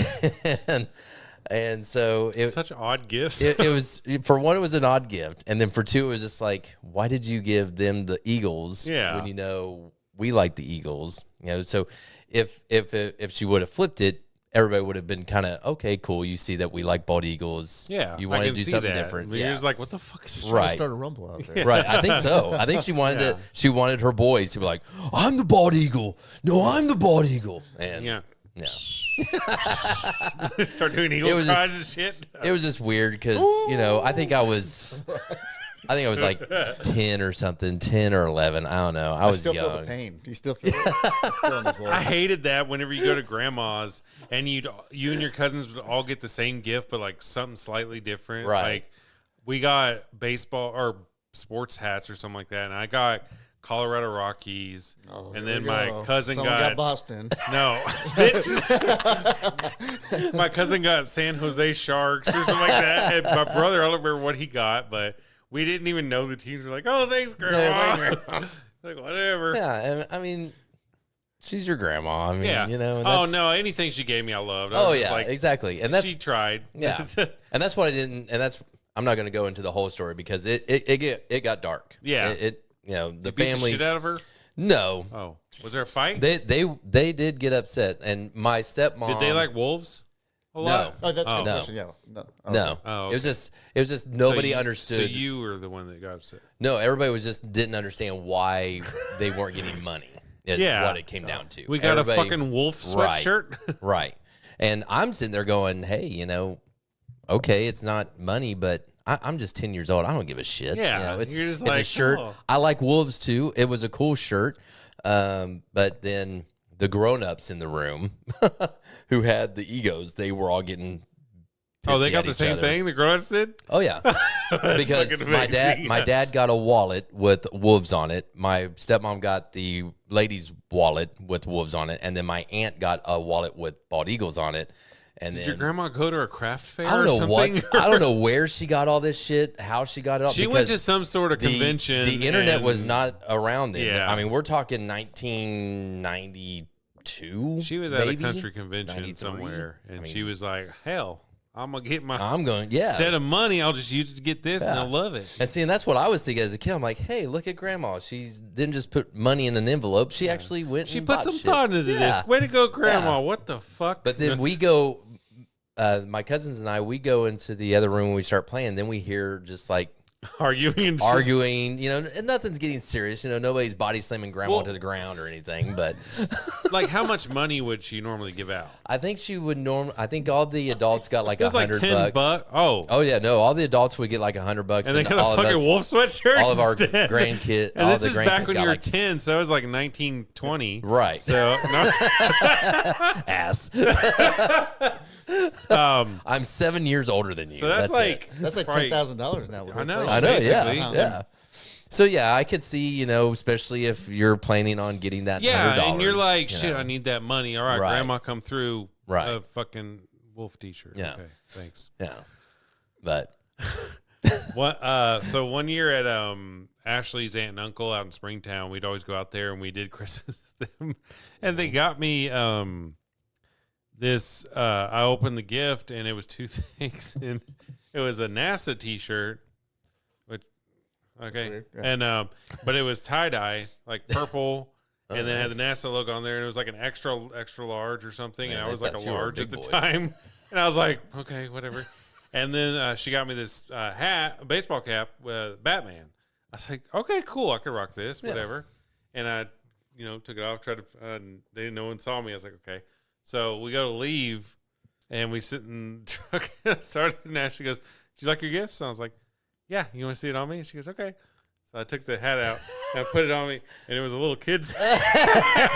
and so Such odd gifts. it was, for one, it was an odd gift, and then for two, it was just like, why did you give them the eagles when we like the eagles? So if she would have flipped it, everybody would have been kind of, okay, cool. You see that we like bald eagles. Yeah, you I want to can do see something that. different. But Yeah. He was like, what the fuck is this? Right. Start a rumble out there. Right, I think so. I think she wanted She wanted her boys to be like, "I'm the bald eagle. No, I'm the bald eagle." And Yeah. Start doing eagle cries and shit. It was just weird because I think I was like 10 or something, 10 or 11. I don't know. I was still young. feel the pain. Do you still feel it? It's still in his voice. I hated that whenever you go to grandma's and you and your cousins would all get the same gift, but like something slightly different. Right. Like we got baseball or sports hats or something like that, and I got Colorado Rockies, and then my cousin Someone got Boston. No, my cousin got San Jose Sharks or something like that. And my brother, I don't remember what he got, but we didn't even know the teams. We're like, "Oh, thanks, Grandma." Like whatever. Yeah, and I mean, she's your grandma. I mean, Yeah. And Oh no, anything she gave me, I loved. I Oh was just yeah, like, exactly. And that's she tried. Yeah, and that's what I didn't. And that's I'm not going to go into the whole story because it got dark. Yeah. the You beat family. the shit out of her. No, Oh, was there a fight? they did get upset, and my stepmom. Did they like wolves? A No. lot? Oh, that's a good No. question. Yeah. No. Okay. No, Oh, it was just nobody So understood. you were the one that got upset. No, everybody was just didn't understand why they weren't getting money. Is Yeah. what it came down to. We got Everybody- a fucking wolf Right. sweatshirt. Right. And I'm sitting there going, hey, okay, it's not money, but I'm just 10 years old. I don't give a shit. Yeah, It's, you're just it's a like, shirt. oh. I like wolves too. It was a cool shirt. But then the grown-ups in the room who had the egos, they were all getting Oh, they pissy got at the each same other. thing the grown-ups did? Oh yeah, because fucking my amazing. dad got a wallet with wolves on it. My stepmom got the lady's wallet with wolves on it, and then my aunt got a wallet with bald eagles on it. And Did then your grandma go to a craft fair I don't or know something? what I don't know where she got all this shit, how she got it all. She went because to some sort of convention. The internet was and not around then. Yeah. I mean, we're talking 1992. She was at maybe? a country convention 93? somewhere, and I mean, she was like, "Hell, I'm gonna get my I'm going, yeah. instead of money, I'll just use it to get this, and Yeah. they'll love it." And see, and that's what I was thinking as a kid. I'm like, hey, look at grandma. She didn't just put money in an envelope. She actually went She and put bought some shit. thought into Yeah. this. Way to go, Grandma! Yeah. What the fuck? But then we go, my cousins and I, we go into the other room and we start playing. Then we hear just like arguing, and shit. arguing, and nothing's getting serious. Nobody's body slamming grandma Well, to the ground or anything. But Like, how much money would she normally give out? I think she would I think all the adults got like It was like $100. $10. Oh, Oh yeah, no, all the adults would get like $100, and they got all a of fucking us, wolf sweatshirt. all of our instead. grandkids, And all this the is grandkids back when got you were like 10, so that was like 1920. right. So, no, Ass. um, I'm 7 years older than you. so that's like That's like probably- $10,000 now. I know. I know, basically. yeah. So yeah, I could see, especially if you're planning on getting that Yeah, $100, and you're like, you shit, know. I need that money. All right, Right. Grandma, come through. Right. A fucking wolf t-shirt. Yeah. Okay, thanks. Yeah, but What? So one year at Ashley's aunt and uncle out in Springtown, we'd always go out there and we did Christmas with them, and they got me this. I opened the gift and it was two things, and it was a NASA t-shirt, which okay, weird, yeah. and but it was tie dye, like purple. And then it had the NASA logo on there, and it was like an extra large or something, Man, and I I was like a thought you were a large at big the boy. time, and I was like, okay, whatever. And then she got me this hat, a baseball cap with Batman. I was like, okay, cool, I could rock this, whatever. And I, took it off, tried to, no one saw me. I was like, okay. So we go to leave, and we sit in the truck, and I started, and Ashley goes, "Do you like your gifts?" And I was like, "Yeah, you want to see it on me?" And she goes, "Okay." So I took the hat out and I put it on me, and it was a little kid's hat.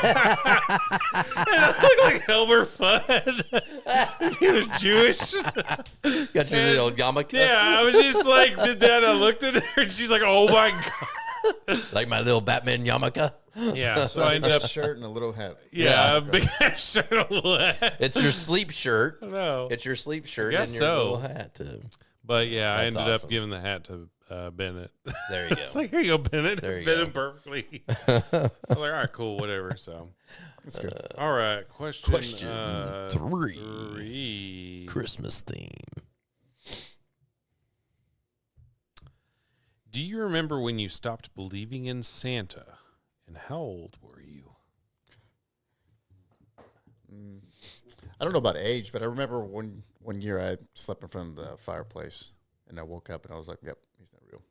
And I looked like Elmer Fudd. He was Jewish. got your And- little yarmulke. Yeah, I was just like, did that. I looked at her, and she's like, "Oh my god!" like my little Batman yarmulke. Yeah, so I ended up, shirt and a little hat. yeah, a big ass shirt, a little hat. It's your sleep shirt. No, It's your sleep shirt guess and your so. little hat too. but yeah, I That's ended awesome. up giving the hat to Bennett. There you go. It's like, here you go, Bennett. There you Fit go. him perfectly. I was like, all right, cool, whatever. So, That's good. all right, question three. three. Christmas theme. Do you remember when you stopped believing in Santa, and how old were you? I don't know about age, but I remember one year I slept in front of the fireplace, and I woke up and I was like, "Yep, he's not real."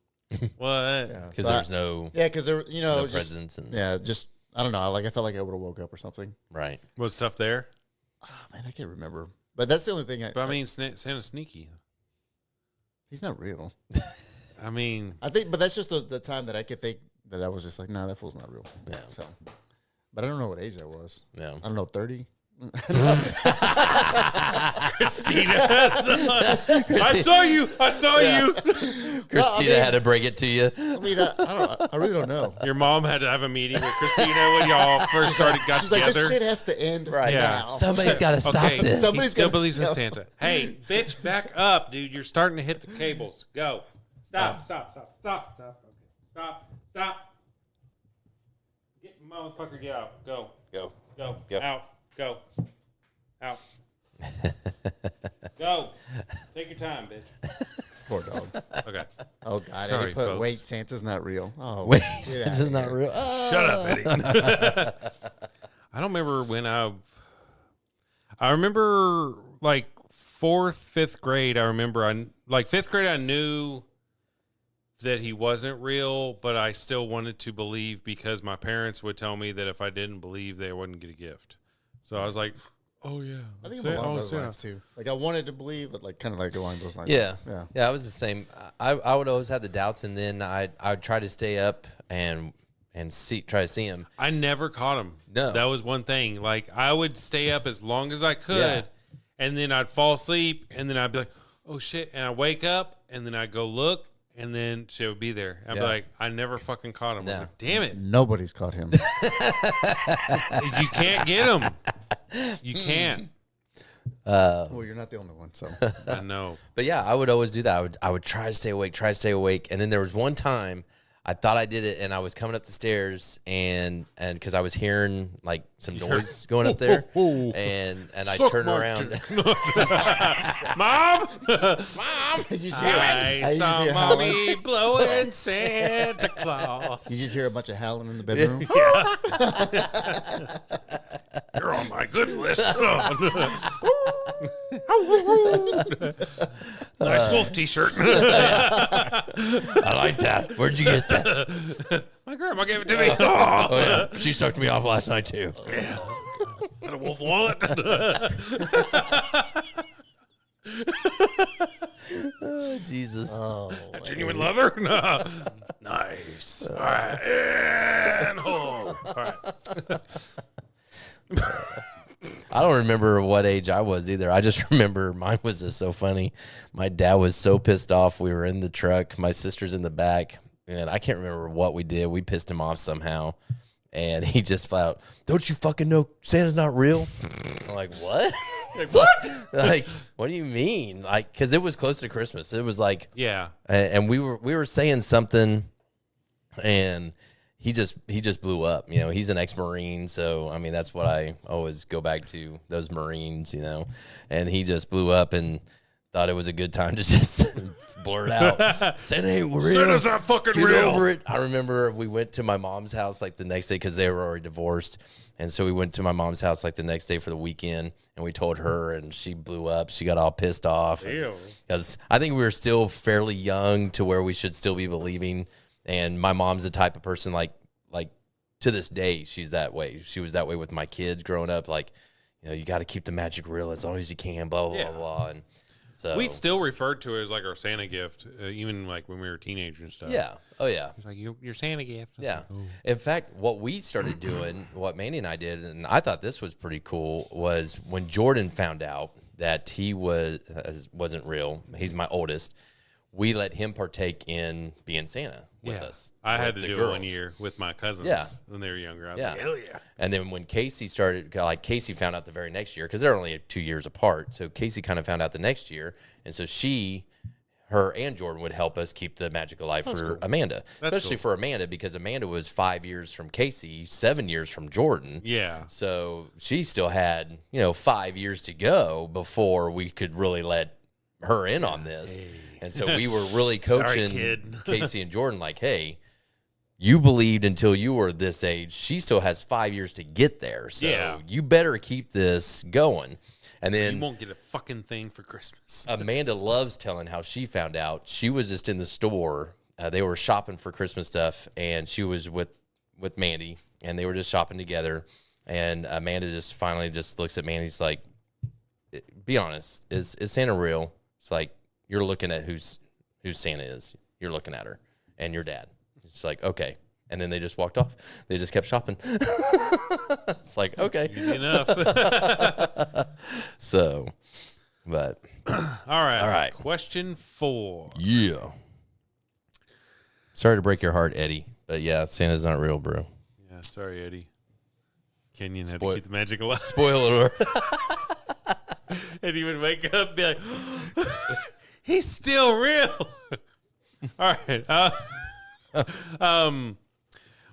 What? Yeah, Because so there's no because there, no it was just, presents and just I don't know. I felt like I would have woke up or something. right. Was stuff there? Oh, man, I can't remember. But that's the only thing. But I mean, Santa's sneaky. He's not real. I mean, I think, but that's just the time that I could think that I was just like, "Nah, that fool's not real." Yeah. So, but I don't know what age that was. Yeah. I don't know, 30. Christina. I saw you. I saw you. Christina had to break it to you. I mean, I don't know. I really don't know. Your mom had to have a meeting with Christina when y'all first got She's like, together. "This shit has to end Right. Yeah. now." Somebody's got to stop Okay, this. he Somebody's still gonna- believes in no. Santa. Hey, bitch, back up, dude. You're starting to hit the cables. Go. Stop. Stop. Okay. Stop. Get motherfucker. Get out. Go. Go. Go. Go. Out. Go. Out. Go. Take your time, bitch. Poor dog. Okay. Oh God! Sorry, Eddie put, folks. wait, Santa's not real. Oh, Wait, get this outta is not here. real. Shut up, Eddie. I don't remember when I remember like 4th, 5th grade. I remember like 5th grade. I knew that he wasn't real, but I still wanted to believe because my parents would tell me that if I didn't believe, they wouldn't get a gift. So I was like, "Oh yeah." I think I'm along those lines too. Like I wanted to believe, but like kind of like along those lines. Yeah. Yeah. I was the same. I would always have the doubts, and then I would try to stay up and try to see him. I never caught him. No. That was one thing. Like I would stay up as long as I could, Yeah. and then I'd fall asleep, and then I'd be like, "Oh shit!" And I wake up, and then I'd go look, and then she would be there. I'd be Yeah. like, "I never fucking caught him." I was No. like, "Damn it! Nobody's caught him. You can't get him. You can't." Well, you're not the only one. So I know. But yeah, I would always do that. I would try to stay awake, and then there was one time I thought I did it, and I was coming up the stairs, and because I was hearing like some noise going up there, and I turned around. Mom, you just hear, I just saw hear mommy blowing Santa Claus. You just hear a bunch of howling in the bedroom. You're on my good list. Nice wolf T-shirt. I like that. Where'd you get that? My grandma gave it to me. Oh yeah, she sucked me off last night too. Is that a wolf wallet? Oh, Jesus. Oh, Genuine leather? No. Nice. All right. And home. All right. I don't remember what age I was either. I just remember mine was just so funny. My dad was so pissed off. We were in the truck. My sister's in the back, and I can't remember what we did. We pissed him off somehow, and he just flat out, "Don't you fucking know Santa's not real?" I'm like, "What? Like, what? Like, what do you mean?" Like, because it was close to Christmas. It was like, Yeah. and we were saying something, and he just blew up. You know, he's an ex-Marine, so I mean that's what I always go back to, those Marines, you know. And he just blew up and thought it was a good time to just blurt out, "Santa ain't real. Santa's not fucking Get real." over it. I remember we went to my mom's house like the next day because they were already divorced, and so we went to my mom's house like the next day for the weekend, and we told her, and she blew up. She got all pissed off because I think we were still fairly young to where we should still be believing. And my mom's the type of person like to this day, she's that way. She was that way with my kids growing up. Like, you know, you got to keep the magic real as long as you can, blah, blah, Yeah. blah, blah. And so We still referred to it as like our Santa gift, even like when we were teenagers and stuff. yeah. Oh, yeah. It's like your Santa gift. Yeah. In fact, what we started doing, what Mandy and I did, and I thought this was pretty cool, was when Jordan found out that he wasn't real. He's my oldest. We let him partake in being Santa with us. I had with to the do it one girls. year with my cousins Yeah. when they were younger. I was Yeah. like, hell yeah. And then when Casey started, like Casey found out the very next year, because they're only 2 years apart. So Casey kind of found out the next year. And so her and Jordan would help us keep the magic alive for Amanda. Especially for Amanda, because Amanda was 5 years from Casey, 7 years from Jordan. Yeah. So she still had, 5 years to go before we could really let her in on this. And so we were really Sorry, coaching kid. Casey and Jordan like, hey, you believed until you were this age. She still has 5 years to get there. So Yeah. you better keep this going. And You then won't get a fucking thing for Christmas. Amanda loves telling how she found out. She was just in the store. They were shopping for Christmas stuff, and she was with Mandy, and they were just shopping together. And Amanda just finally just looks at Mandy's like, be honest, is Santa real? It's like, you're looking at who Santa is. You're looking at her and your dad. It's like, okay. And then they just walked off. They just kept shopping. It's like, okay. Easy enough. So, but All right. All right. Question 4. yeah. Sorry to break your heart, Eddie. But yeah, Santa's not real, bro. Yeah, sorry, Eddie. Kenyon had Spoil- to keep the magic alive. Spoiler alert. And he would wake up and be like, he's still real. All right.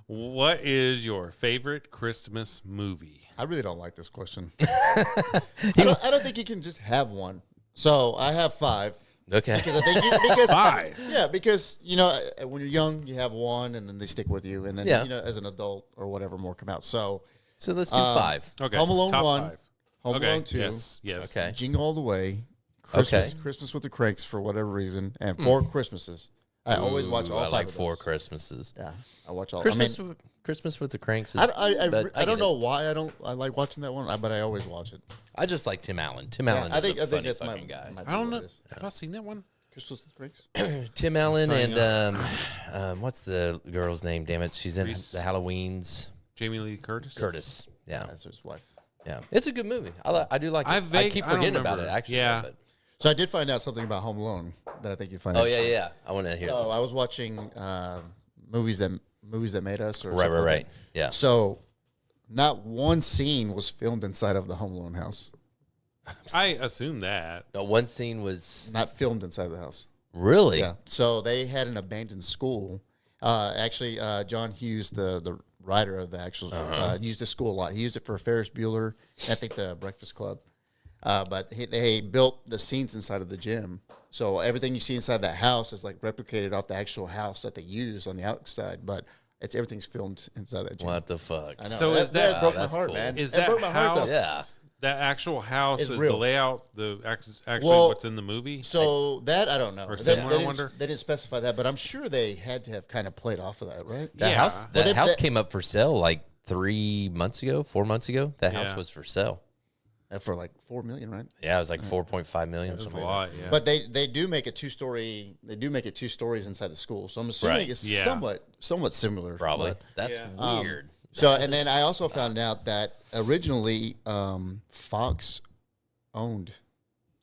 What is your favorite Christmas movie? I really don't like this question. I don't think you can just have one. So I have 5. Okay. Because I think because 5. yeah, because when you're young, you have one, and then they stick with you, and then as an adult or whatever more come out. So let's do 5. Okay. Home Alone Top 1, 5. Home Okay. Alone 2, Yes. Okay. Jingle All the Way, Okay. Christmas with the Cranks for whatever reason, and 4 Christmases. I always watch all I 5 like of 4 those. Christmases. Yeah, I watch all. Christmas with the Cranks. Is, I but don't know why I like watching that one, but I always watch it. I just like Tim Allen. Tim Allen I is think a funny that's my fucking guy. I don't know. Have I seen that one? Christmas with the Cranks. Tim Allen Sign and what's the girl's name? Damn it, she's in Reese. the Halloween's. Jamie Lee Curtis. Curtis. Yeah, That's his wife. yeah. It's a good movie. I do like it. I keep I don't forgetting about it. remember. Actually, Yeah. But, So I did find out something about Home Alone that I think you'd find. oh interesting. yeah. I want to hear. So this. I was watching movies that made us, or Right. something like Right. that. Yeah. So not one scene was filmed inside of the Home Alone house. I assume that. No, one scene was Not filmed inside the house. really. Yeah. So they had an abandoned school. Actually, John Hughes, the writer of the actual, used the school a lot. He used it for Ferris Bueller, and I think the Breakfast Club. But they built the scenes inside of the gym. So everything you see inside that house is like replicated off the actual house that they use on the outside. But everything's filmed inside that gym. What the fuck? I know. So is that- broke my that's heart, cool. man? Is It that broke my heart, house? though. Yeah. That actual house It's is real. the layout. Actually Well, what's in the movie. So that I don't know. Or They- similar, they I didn't- wonder? They didn't specify that, but I'm sure they had to have kind of played off of that, right? That Yeah. house. Well, That house that- came up for sale like 4 months ago. That Yeah. house was for sale. For like $4 million, right? Yeah, it was like 4.5 million. That's a something like lot. Yeah. But they do make it 2 story. They do make it 2 stories inside the school. So I'm assuming Right. it's Yeah. somewhat similar. that. Probably. but- That's Yeah. weird. So and then I also found out that originally Fox owned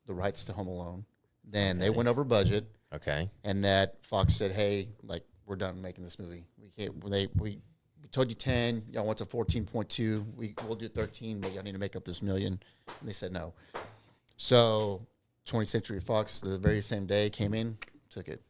the rights to Home Alone. Then they went over budget, Okay. and that Fox said, "Hey, like we're done making this movie. We can't. We told you 10. Y'all want to 14.2. We'll do 13, but y'all need to make up this million." And they said no. So 20th Century Fox, the very same day, came in, took it.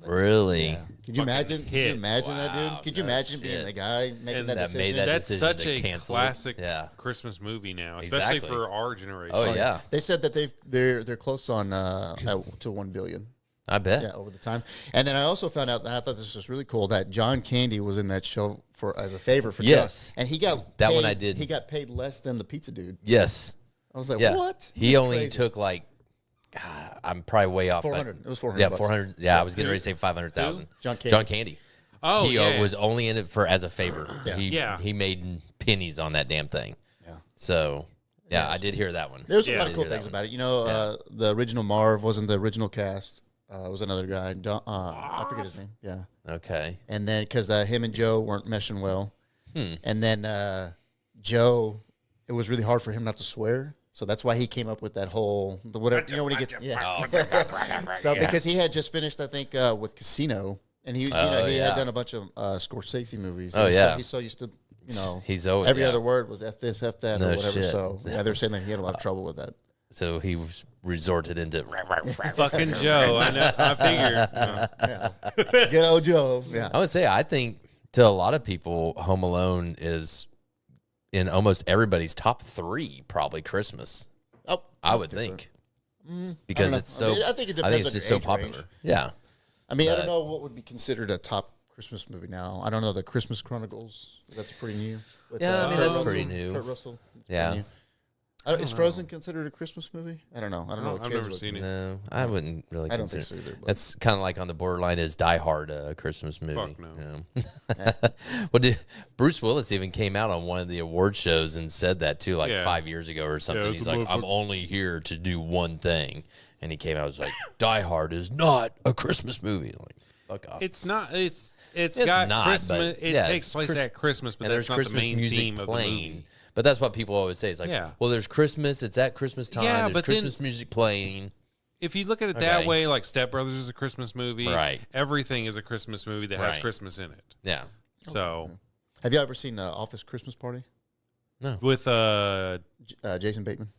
Really? Could you imagine? Could you hit. imagine that, Wow, dude? Could you no imagine being shit. the guy making And that that decision? made that That's decision such to a cancel it. classic Yeah. Christmas movie now, especially Exactly. for our generation. Oh yeah. They said that they're close on to 1 billion. I bet. Yeah, over the time. And then I also found out, and I thought this was really cool, that John Candy was in that show as a favor for Yes. Chuck. And he got That paid, one I did. He got paid less than the pizza dude. Yes. I was like, Yeah. what? He That's only crazy. took like. God, I'm probably way off. but- 400. It was 400. Yeah, bucks. 400. Yeah, I was getting ready to say 500,000. John Candy. John Candy. Oh, He yeah. was only in it for as a favor. Yeah. Yeah. He made pennies on that damn thing. Yeah. So yeah, I did hear that one. There's a Yeah. lot of cool I did hear things that about it. You know, the original Marv wasn't the original cast. It was another guy. I forget his name. Yeah. Okay. And then because him and Joe weren't meshing well, and then Joe, it was really hard for him not to swear, so that's why he came up with that whole whatever when he gets so because he had just finished I think with Casino, and he he yeah. had done a bunch of Scorsese movies. Oh, And yeah. he's so used to He's always every yeah. other word was f this f that No or whatever. shit. So yeah, they're saying that he had a lot of trouble with that. So he resorted into Fucking Joe. I know. I figured. Good old Joe. Yeah. I would say I think to a lot of people, Home Alone is in almost everybody's top 3 probably Christmas. Oh, I would think because know. it's so. I think it I think depends it's on just your so age range. popular. Yeah. I mean, I But- don't know what would be considered a top Christmas movie now. I don't know. The Christmas Chronicles. That's pretty new. With, Yeah, I mean, Kurt that's Russell. pretty new. Kurt Russell. It's pretty Yeah. new. Is Frozen considered a Christmas movie? I don't know. I don't know. What I've kids never would- seen it. No, I wouldn't really I don't consider. think so either. But That's kind of like on the borderline as Die Hard, a Christmas movie. Fuck no. Yeah. Well, Bruce Willis even came out on one of the award shows and said that too, like Yeah. 5 years ago or something. Yeah, He's it's a like, "I'm motherfucker." only here to do one thing," and he came out and was like, "Die Hard is not a Christmas movie." Like, fuck off. It's not. It's It's got not, Christmas. but It yeah, takes it's place Chris- at Christmas, but and that's there's not Christmas the main music theme of the playing. movie. But that's what people always say. It's like, Yeah. well, there's Christmas. It's at Christmas time. Yeah, there's but then- Christmas music playing. If you look at it that Okay. way, like Step Brothers is a Christmas movie. Right. Everything is a Christmas movie that has Right. Christmas in it. Yeah. So have you ever seen Office Christmas Party? with Jason Bateman.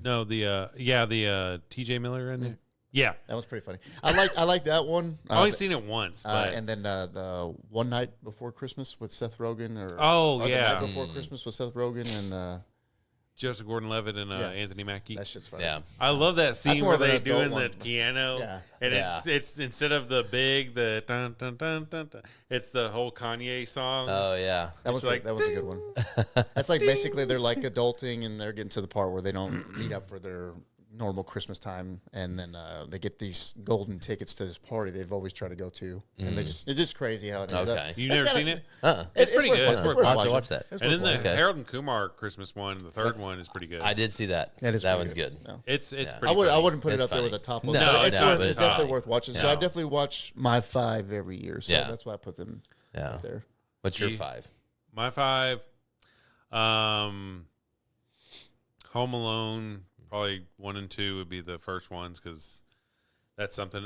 no the T.J. Miller in it. Yeah, That was pretty funny. I like that one. I've only seen it once, but and then the One Night Before Christmas with Seth Rogen, or Oh, The yeah. Night Before Christmas with Seth Rogen, and Joseph Gordon-Levitt and Yeah. Anthony Mackie. That shit's fun. Yeah. I love that scene more where of an they adult doing the one. piano, Yeah. and Yeah. it's instead of the dun dun dun dun dun, it's the whole Kanye song. Oh yeah. That was like, that was a good one. That's like basically they're like adulting and they're getting to the part where they don't meet up for their normal Christmas time, and then they get these golden tickets to this party they've always tried to go to, and it's just crazy how it is. Okay. You never seen it? It's pretty good. It's worth I'll watching. watch that. It's And then worth the watching. Okay. Harold and Kumar Christmas one, the third one is pretty good. I did see that. That is that pretty one's good. No. It's pretty. I funny. wouldn't put it It's up there funny. with the top No, one. but it's, no, worth, but it's it's definitely funny. worth watching. So No. I definitely watch my 5 every year. So Yeah. that's why I put them Yeah. there. What's your Gee. 5? My 5, Home Alone, probably 1 and 2 would be the first ones because that's something.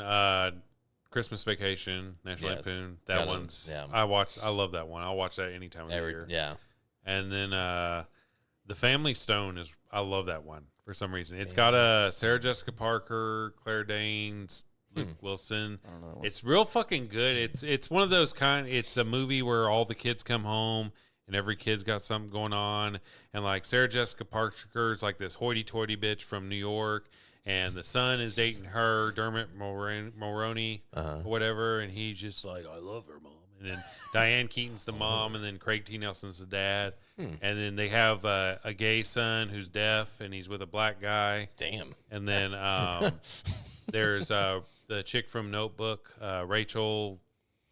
Christmas Vacation, National Yes. Lampoon. That Gotta- one's yeah. I love that one. I'll watch that any time of the year. Yeah. And then The Family Stone I love that one for some reason. It's got Sarah Jessica Parker, Claire Danes, Luke Wilson. I don't know that one. It's real fucking good. It's one of those it's a movie where all the kids come home and every kid's got something going on. And like Sarah Jessica Parker's like this hoity-toity bitch from New York, and the son is dating her, Dermot Mulroney, or whatever, and he's just like, I love her, mom. And then Diane Keaton's the mom, and then Craig T. Nelson's the dad. And then they have a gay son who's deaf, and he's with a black guy. Damn. And then there's the chick from Notebook, Rachel,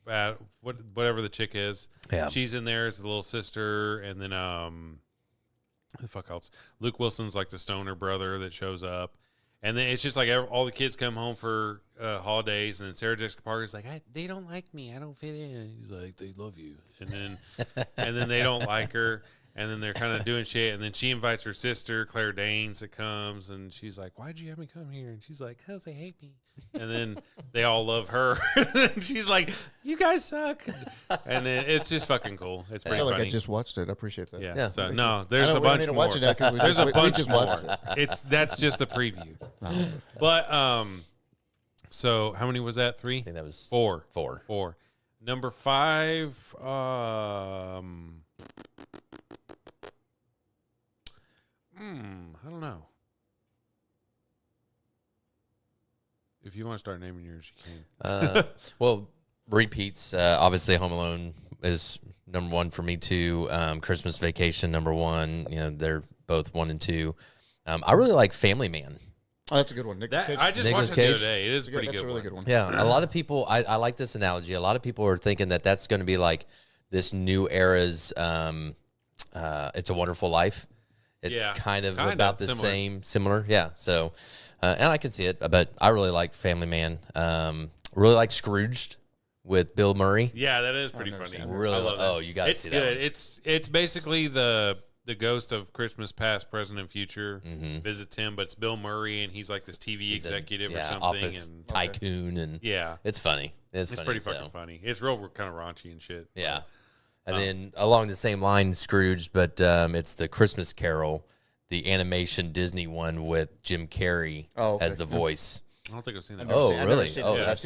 whatever the chick is. Yeah. She's in there as the little sister. And then who the fuck else? Luke Wilson's like the stoner brother that shows up. And then it's just like all the kids come home for holidays, and then Sarah Jessica Parker's like, they don't like me, I don't fit in. And he's like, they love you, and then they don't like her, and then they're kind of doing shit, and then she invites her sister Claire Danes that comes, and she's like, why'd you have me come here? And she's like, 'cause they hate me. And then they all love her. And she's like, you guys suck. And then it's just fucking cool. It's I pretty feel like funny. I just watched it. I appreciate that. Yeah. Yeah. So no, there's a we don't bunch need to more. watch it now 'cause we There's just- a we bunch just more. watched it. That's just the preview. But so how many was that? 3? I think that was 4. 4. 4. Number 5. I don't know. If you want to start naming yours, you can. Well, repeats. Obviously, Home Alone is number 1 for me too. Christmas Vacation, number 1. You know, they're both 1 and 2. I really like Family Man. Oh, that's a good one. Nick That Cage. I just Nicolas watched it the other Cage? day. It is a pretty That's good. a really good one. Yeah, a lot of people. I like this analogy. A lot of people are thinking that that's going to be like this new era's It's a Wonderful Life. It's Yeah, kind of kinda about the similar. similar. Yeah. So, and I can see it, but I really like Family Man. Really like Scrooged with Bill Murray. Yeah, that is pretty never funny. seen it. Really? I love that. Oh, you got to It's see good. that one. It's basically the ghost of Christmas past, present, and future visits him, but it's Bill Murray, and he's like this TV He's a- executive or yeah, something. office And tycoon, and yeah, it's funny. It's funny. pretty so. fucking funny. It's real kind of raunchy and shit. Yeah. And then along the same line, Scrooge, but it's the Christmas Carol, the animation Disney one with Jim Carrey Oh, as okay. the voice. I don't think I've seen that. Oh, I've never really? seen Oh, it. I've that's-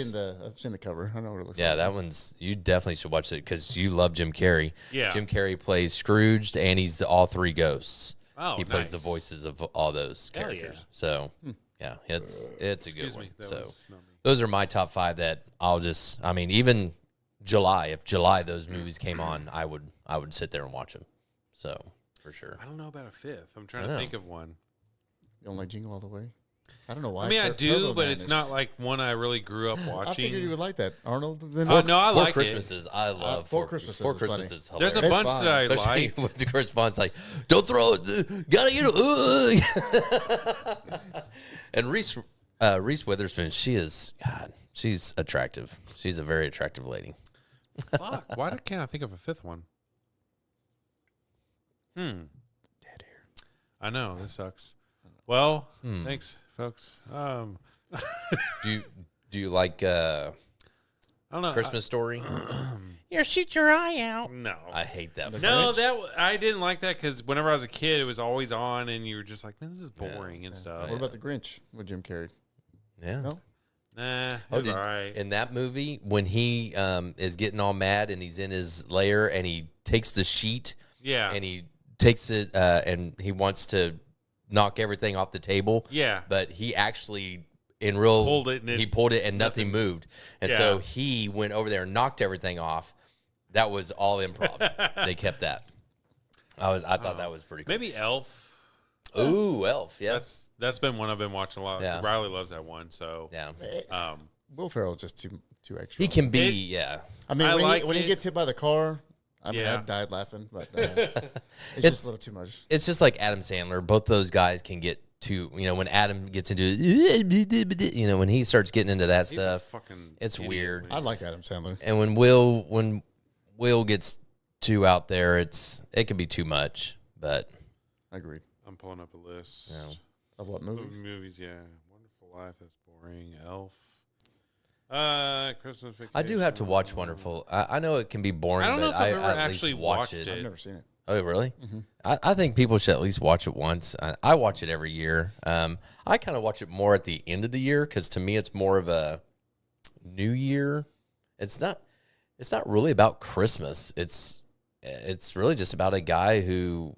seen the cover. I know what it looks Yeah, like. that one's, you definitely should watch it because you love Jim Carrey. Yeah. Jim Carrey plays Scrooged, and he's all 3 ghosts. Oh, he plays the nice. voices of all those Hell characters. yeah. So, yeah, it's a good Excuse one. me. That So, was not me. those are my top 5 that I mean, even July, if July those movies came on, I would sit there and watch them. So, for sure. I don't know about a 5th. I'm trying I to know. think of one. You don't like Jingle All the Way? I don't know why. I mean, I do, Turbo but Man it's is- not like one I really grew up I figured you watching. would like that. Arnold. No, I Four like Christmases. I love Four Christmases Four is funny. Christmases. There's a It's bunch fine. that I Especially like. with the correspondence, like, don't throw it, gotta get it. And Reese Witherspoon, she's attractive. She's a very attractive lady. Fuck. Why can't I think of a 5th one? Dead air. I know this sucks. Well, thanks, folks. Do you like I don't know. Christmas Story? You shoot your eye out. No. I hate that. No, I didn't like that because whenever I was a kid, it was always on, and you were just like, "Man, this is boring and stuff." What about the Grinch with Jim Carrey? Yeah. No? Nah, it Oh, was all right. in that movie, when he is getting all mad and he's in his lair and he takes the sheet Yeah, and he takes it and he wants to knock everything off the table. Yeah. But he actually in real Pulled it and he pulled it and nothing moved. And Yeah. so he went over there and knocked everything off. That was all improv. They kept that. I thought that was pretty cool. Maybe Elf. Ooh, Elf. Yeah. That's been one I've been watching a lot. Yeah. Riley loves that one. So Yeah. Will Ferrell's just too extra. He can be, yeah. I mean, I like when he it. gets hit by the car, I mean, Yeah. I died laughing, but it's just a little too much. It's just like Adam Sandler. Both those guys can get to, when Adam gets into it, when he starts getting into that he's a stuff, fucking it's idiot, weird. man. I like Adam Sandler. And when Will gets too out there, it can be too much. But Agreed. I'm pulling up a list. No. Of what movies? Movies, yeah. Wonderful Life, that's boring. Elf. Christmas Vacation. I do have to watch Wonderful. I know it can be boring, I don't know but if I've ever at actually least watch watched it. it. I've never seen it. Oh, really? I think people should at least watch it once. I watch it every year. I kind of watch it more at the end of the year because to me it's more of a New Year. It's not really about Christmas. It's really just about a guy who,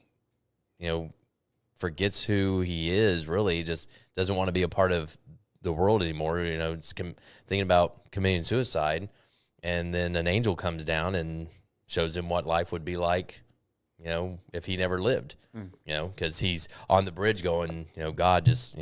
forgets who he is. Really, just doesn't want to be a part of the world anymore. It's thinking about committing suicide, and then an angel comes down and shows him what life would be like, if he never lived, because he's on the bridge going, God, just,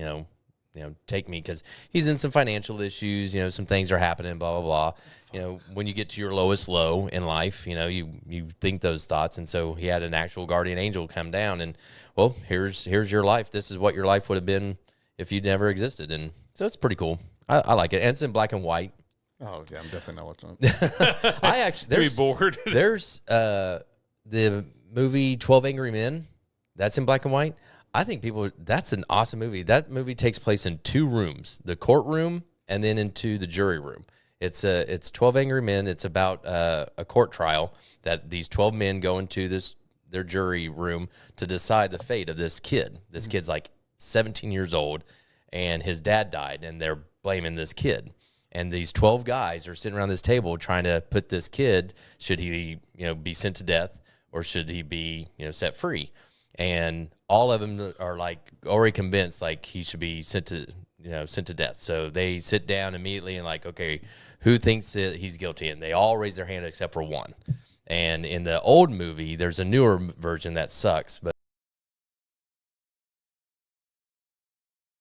take me, because he's in some financial issues, some things are happening, blah, blah, blah. When you get to your lowest low in life, you think those thoughts. And so he had an actual guardian angel come down and, well, here's your life. This is what your life would have been if you'd never existed. And so it's pretty cool. I like it. And it's in black and white. Oh, yeah, I'm definitely not watching it. I actually, Be bored. there's the movie 12 Angry Men. That's in black and white. I think that's an awesome movie. That movie takes place in 2 rooms, the courtroom and then into the jury room. It's 12 Angry Men. It's about a court trial that these 12 men go into their jury room to decide the fate of this kid. This kid's like 17 years old and his dad died and they're blaming this kid. And these 12 guys are sitting around this table trying to put this kid, should he, be sent to death or should he be, set free? And all of them are like already convinced like he should be sent to death. So they sit down immediately and like, okay, who thinks that he's guilty? And they all raise their hand except for one. And in the old movie, there's a newer version that sucks, but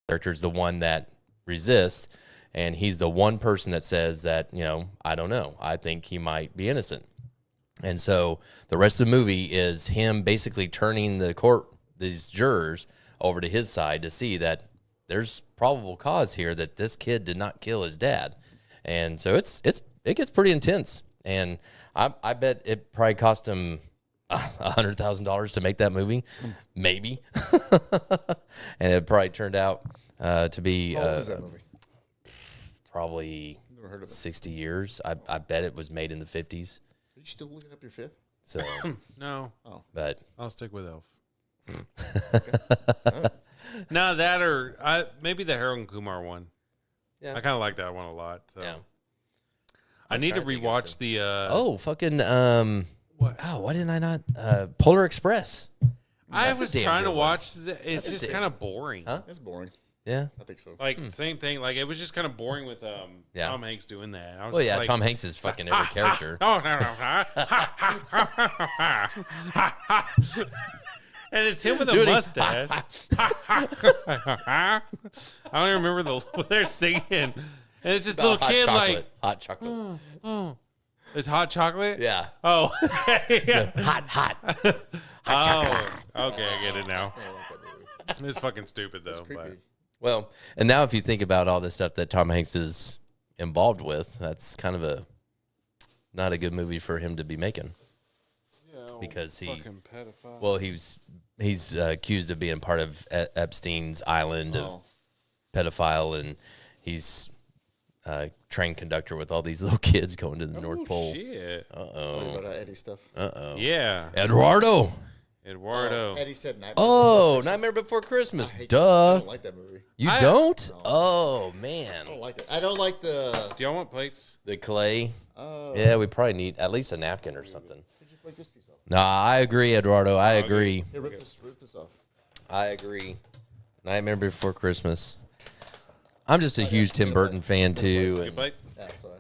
the character's the one that resists. And he's the one person that says that, I don't know. I think he might be innocent. And so the rest of the movie is him basically turning these jurors over to his side to see that there's probable cause here that this kid did not kill his dad. And so it gets pretty intense. And I bet it probably cost him $100,000 to make that movie, maybe. And it probably turned out to be How old is that movie? probably Never heard of it. 60 years. I bet it was made in the 50s. Are you still looking up your 5th? So, No, but I'll stick with Elf. No, that or maybe the Harold and Kumar one. Yeah. I kind of like that one a lot. So. yeah. I need to trying to think of rewatch some- the. Fucking What? Oh, why didn't I not Polar Express? I That's a was damn trying to good one. watch. It's a just damn- kind of boring. Huh? That's boring. Yeah. I think so. Like same thing. Like it was just kind of boring with Yeah. Tom Hanks doing that. I was Well, just yeah, like, Tom Hanks is fucking every character. Oh no no! And it's him with a Do it. mustache. I don't even remember what they're singing. And it's this little Hot kid chocolate. Hot chocolate. like it's hot chocolate. Yeah. Oh, okay. Yeah. Hot. Oh, okay, I get it now. I don't like that movie. It's fucking stupid though. Creepy. But Well, and now if you think about all the stuff that Tom Hanks is involved with, that's kind of not a good movie for him to be making. Because he's accused of being part of Epstein's island of pedophile, and he's train conductor with all these little kids going to the North Pole. Shit. What about Eddie stuff? Yeah, Eduardo. Eduardo. Eddie said Nightmare. Oh, Nightmare Before Christmas. I Duh. don't like that movie. You I- don't? No. Oh, I man. don't like it. I don't like the. Do y'all want plates? The clay. Oh. Yeah, we probably need at least a napkin or something. Could you break this piece off? No, I agree, Eduardo. I agree. Hey, rip this off. I agree. Nightmare Before Christmas. I'm just a huge Tim Burton fan too, Good bite. Yeah, sorry.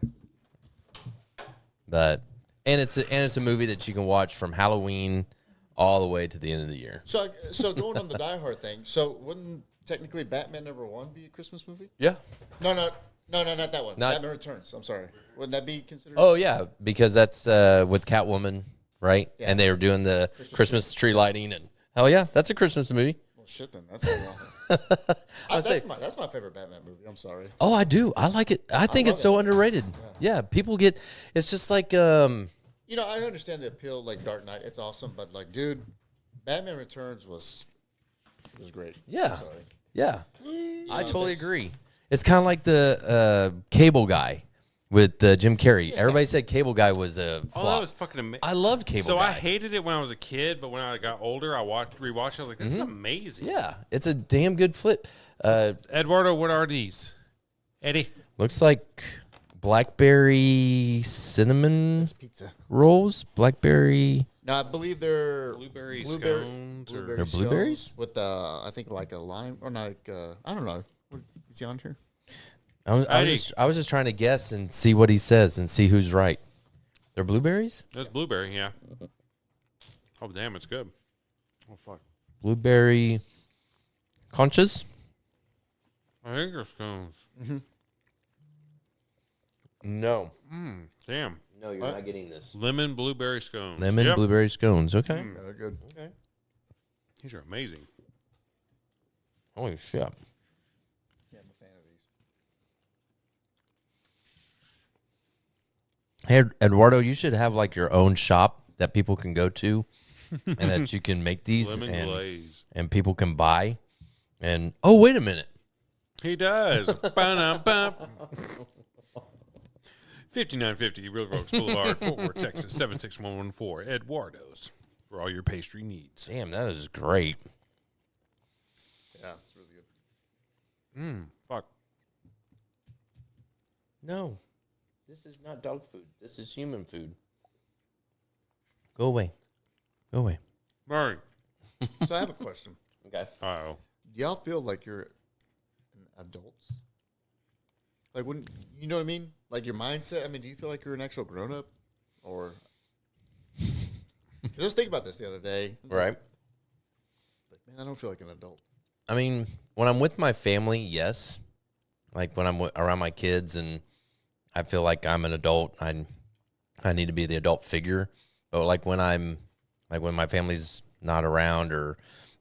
but it's a movie that you can watch from Halloween all the way to the end of the year. So going on the Die Hard thing. So wouldn't technically Batman #1 be a Christmas movie? Yeah. No, not that one. Not- Batman Returns. I'm sorry. Wouldn't that be considered? Oh yeah, because that's with Catwoman, right? Yeah. And they were doing the Christmas tree lighting, and hell yeah, that's a Christmas movie. Well, shit then. That's wrong. That's my favorite Batman movie. I'm sorry. Oh, I do. I like it. I think love it's so it. underrated. Yeah, people get. It's just like You know, I understand the appeal, like Dark Knight. It's awesome, but like, dude, Batman Returns was great. Yeah. I'm sorry. yeah. I totally agree. It's kind of like the Cable Guy with Jim Carrey. Everybody said Cable Guy was a flop. Oh, that was fucking amazing. I loved Cable So Guy. I hated it when I was a kid, but when I got older, I rewatched it. I was like, this is amazing. Yeah, it's a damn good flip. Eduardo, what are these? Eddie? Looks like blackberry cinnamon Pizza. rolls. Blackberry. No, I believe they're Blueberry scones or- They're blueberries? scones with I think like a lime or not. I don't know. Is he on here? I was just trying to guess and see what he says and see who's right. They're blueberries? That's blueberry, yeah. Oh, damn, it's good. Oh, fuck. Blueberry conchas? I think they're scones. No. Damn. No, you're not getting this. Lemon blueberry scones. Lemon Yep. blueberry scones. Okay. Yeah, they're good. Okay. These are amazing. Holy shit. Yeah, I'm a fan of these. Hey, Eduardo, you should have like your own shop that people can go to and that you can make these Lemon glaze. and people can buy. And oh, wait a minute. He does. Ba-dum-bum. 5950 Real Oaks Boulevard, Fort Worth, Texas, 76114. Eduardo's for all your pastry needs. Damn, that is great. Yeah, it's really good. Fuck. No, this is not dog food. This is human food. Go away. Go away. Murray. So I have a question. Okay. Uh-oh. Do y'all feel like you're an adult? Like when you know what I mean? Like your mindset. I mean, do you feel like you're an actual grown up, or? 'Cause I was thinking about this the other day. Right. Like, man, I don't feel like an adult. I mean, when I'm with my family, yes. Like when I'm around my kids and I feel like I'm an adult, I need to be the adult figure. But like when my family's not around or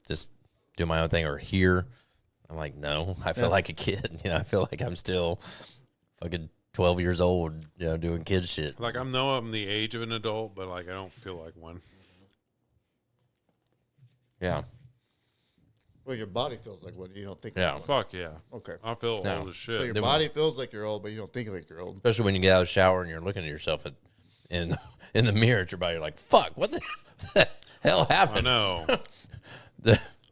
just do my own thing or here, I'm like, no, I feel like a kid. I feel like I'm still fucking 12 years old, doing kid shit. Like, I'm the age of an adult, but, like, I don't feel like one. Yeah. Well, your body feels like one. You don't think. Yeah. Like one. Fuck yeah. Okay. I feel No. old as So shit. your body feels like you're old, but you don't think like you're old. Especially when you get out of the shower and you're looking at yourself in the mirror at your body. You're like, fuck, what the hell I happened? know.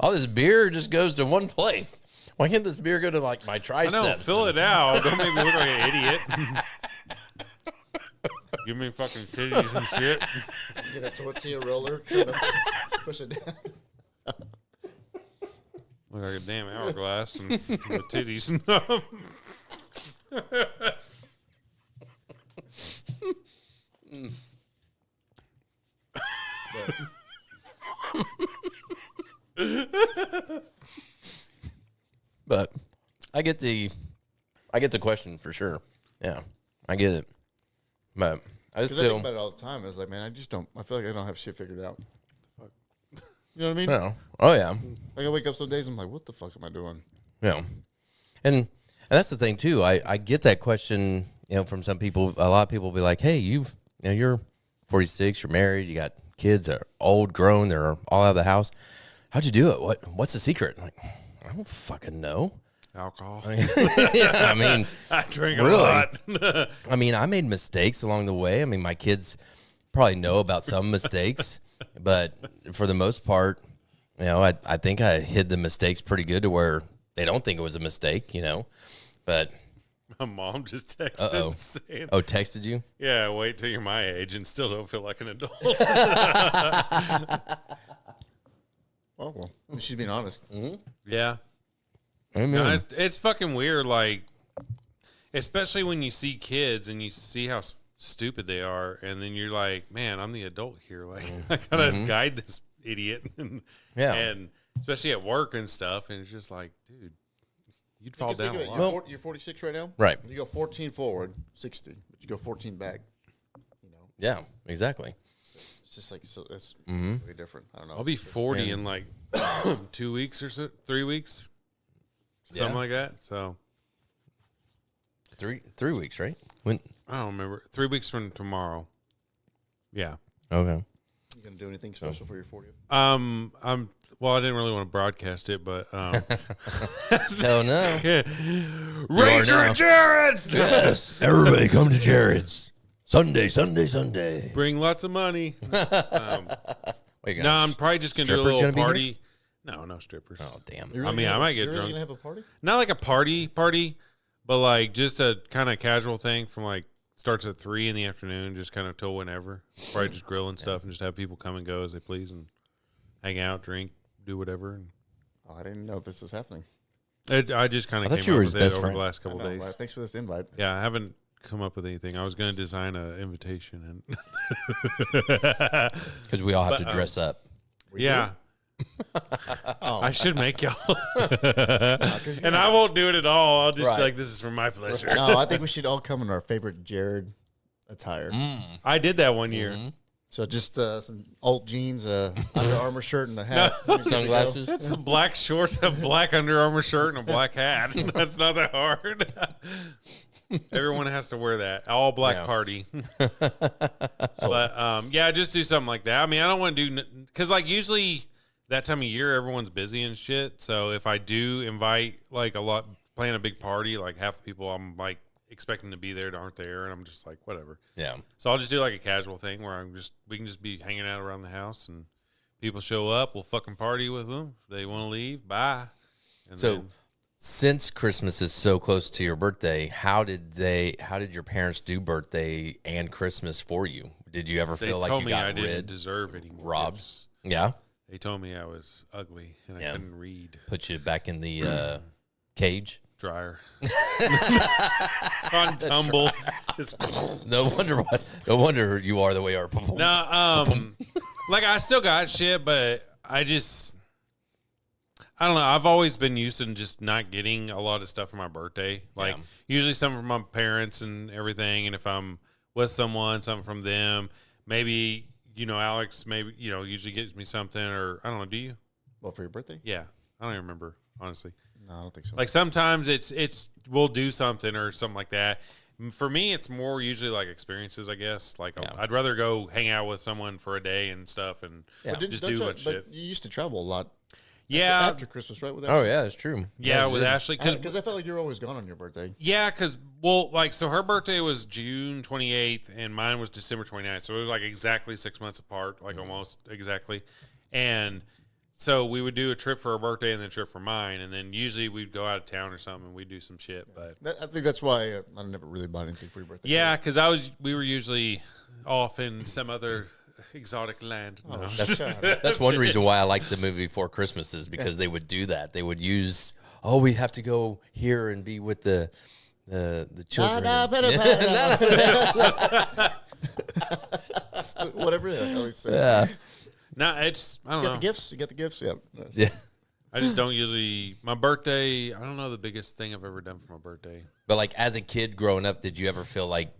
All this beer just goes to one place. Why can't this beer go to like my I triceps? know. Fill it out. Don't make me look like an idiot. Give me fucking titties and shit. Get a tortilla roller, push it down. Look like a damn hourglass and with titties. But I get the question for sure. Yeah, I get it. But I just Because I think feel about it all the time. It's like, man, I just don't. I feel like I don't have shit figured out. You know what I mean? no. Oh yeah, Like I wake up some days, I'm like, what the fuck am I doing? yeah. And that's the thing too. I get that question. From some people. A lot of people will be like, "Hey, you're 46. You're married. You got kids. They're old, grown. They're all out of the house. How'd you do it? What's the secret?" I'm like, I don't fucking know. Alcohol. Yeah, I mean, I drink a Really? lot. I mean, I made mistakes along the way. I mean, my kids probably know about some mistakes, but for the most part, I think I hid the mistakes pretty good to where they don't think it was a mistake, But My mom just Uh-oh. texted saying, Oh, texted you? yeah, wait till you're my age and still don't feel like an adult. Well, she's being honest. Yeah. Amen. No, it's fucking weird, like, especially when you see kids and you see how stupid they are, and then you're like, man, I'm the adult here. Like, I gotta guide this idiot. Yeah. And especially at work and stuff, and it's just like, dude, you'd fall down a lot. You're 46 right now? Right. You go 14 forward, 60, but you go 14 back. Yeah, exactly. It's just like, so it's really different. I don't know. I'll be 40 in like 2 weeks or so, 3 weeks, something like that. So 3 weeks, right? When? I don't remember. 3 weeks from tomorrow. Yeah. Okay. You going to do anything special for your 40th? Well, I didn't really want to broadcast it, but Hell no. Ranger now. at Jared's. Yes. Everybody come to Jared's. Sunday. Bring lots of money. Wait, No, I'm probably just gonna do a strippers little gonna be party. No strippers. Oh, damn. You I mean, I might get you're drunk. Really gonna have a party? Not like a party, but like just a kind of casual thing from like starts at 3 in the afternoon, just kind of till whenever. Probably just grill and stuff, and just have people come and go as they please, and hang out, drink, do whatever. And Oh, I didn't know this was happening. I just kind I of thought came you up were with his it best over friend. the last couple I know, days. right? Thanks for this invite. Yeah, I haven't come up with anything. I was going to design an invitation, and Because we all have to dress up. yeah. Oh, I should make y'all. And I won't do it at all. I'll just Right. be like, this is for my pleasure. no, I think we should all come in our favorite Jared attire. I did that one year. So just some old jeans, Under Armour shirt, and a hat. Sunglasses. It's some black shorts, a black Under Armour shirt, and a black hat. That's not that hard. Everyone has to wear that. All black Yeah. party. But, yeah, just do something like that. I mean, I don't want to do... Because, like, usually that time of year, everyone's busy and shit. So if I do invite, like, plan a big party, like, half the people I'm, like, expecting to be there aren't there, and I'm just like, whatever. Yeah. So I'll just do, like, a casual thing where we can just be hanging out around the house, and people show up, we'll fucking party with them. If they want to leave, bye. And So, then- since Christmas is so close to your birthday, how did your parents do birthday and Christmas for you? Did you ever they feel like told you me I got didn't rid, deserve any more robbed? gifts. Yeah. They told me I was ugly and I Yeah. couldn't read. Put you back in the cage? Dryer. On tumble. It's No wonder you are the way you are. no, like I still got shit, but I don't know. I've always been used to just not getting a lot of stuff for my birthday. Like Yeah. usually something from my parents and everything. And if I'm with someone, something from them, maybe, Alex, maybe, usually gives me something, or I don't know. Do you? Well, for your birthday? Yeah. I don't even remember, honestly. No, I don't think so. Like sometimes it's we'll do something or something like that. For me, it's more usually like experiences, I guess. Like Yeah. I'd rather go hang out with someone for a day and stuff, and But just do what shit. But you used to travel a lot Yeah, after Christmas, right? With Oh, yeah, it's true. yeah, with Ashley, Because because I felt like you were always gone on your birthday. yeah, because so her birthday was June 28th and mine was December 29th, so it was like exactly 6 months apart, like almost exactly, and. So we would do a trip for her birthday and then a trip for mine, and then usually we'd go out of town or something and we'd do some shit. But I think that's why I never really bought anything for your birthday. yeah, because we were usually off in some other exotic land. No. That's one reason why I like the movie Four Christmases, because they would do that. They would use, we have to go here and be with the children. Whatever it is, I always say. Yeah. No, it's I don't You know. got the gifts? You got the gifts? Yeah. Yeah. I just don't usually my birthday. I don't know the biggest thing I've ever done for my birthday. But like as a kid growing up, did you ever feel like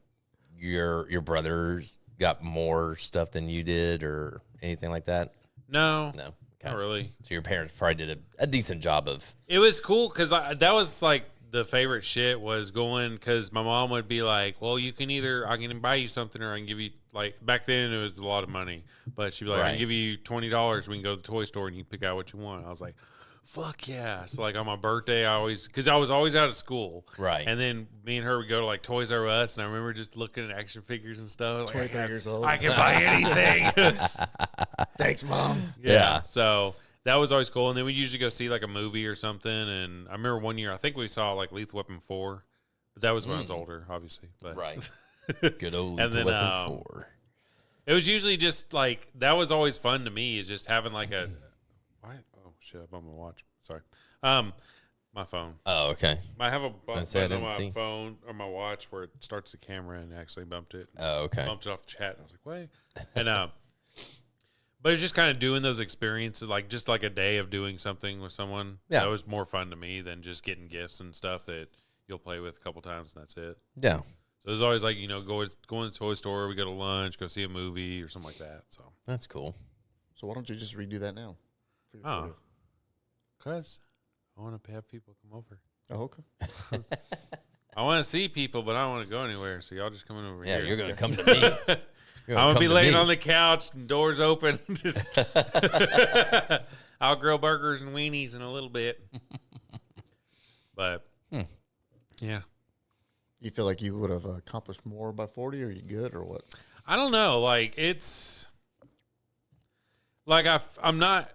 your brothers got more stuff than you did or anything like that? No, No. not really. So your parents probably did a decent job of. It was cool because that was like the favorite shit was going because my mom would be like, "Well, I can buy you something or I can give you like back then it was a lot of money, but she'd be like, I Right. can give you $20. We can go to the toy store and you can pick out what you want." I was like, "Fuck yeah!" So like on my birthday, I was always out of school, Right. And then me and her would go to like Toys R Us, and I remember just looking at action figures and stuff. Like, 23 years old. I can buy anything. Thanks, Mom. Yeah. So that was always cool. And then we usually go see like a movie or something. And I remember one year, I think we saw like Lethal Weapon 4, But that was when I was older, obviously. But Right. Good old And Lethal then, Weapon 4. it was usually just like that was always fun to me. Is just having like a why? Oh shit! I'm on my watch. Sorry. My phone. Oh, okay. I have a say I button on didn't my see. phone or my watch where it starts the camera and actually bumped it. Oh, okay. Bumped it off the chat. And I was like, wait. And but it's just kind of doing those experiences, like just like a day of doing something with someone. Yeah. That was more fun to me than just getting gifts and stuff that you'll play with a couple times and that's it. Yeah. So it was always like, go in the toy store, we go to lunch, go see a movie or something like that. So That's cool. So why don't you just redo that now? For your Oh. 40th? Because I want to have people come over. Oh, okay. I want to see people, but I don't want to go anywhere. So y'all just coming over Yeah, here. you're going to come to me. I'm gonna be laying on the couch and doors open. Just I'll grill burgers and weenies in a little bit. But yeah, You feel like you would have accomplished more by 40? Are you good or what? I don't know. Like it's like I'm not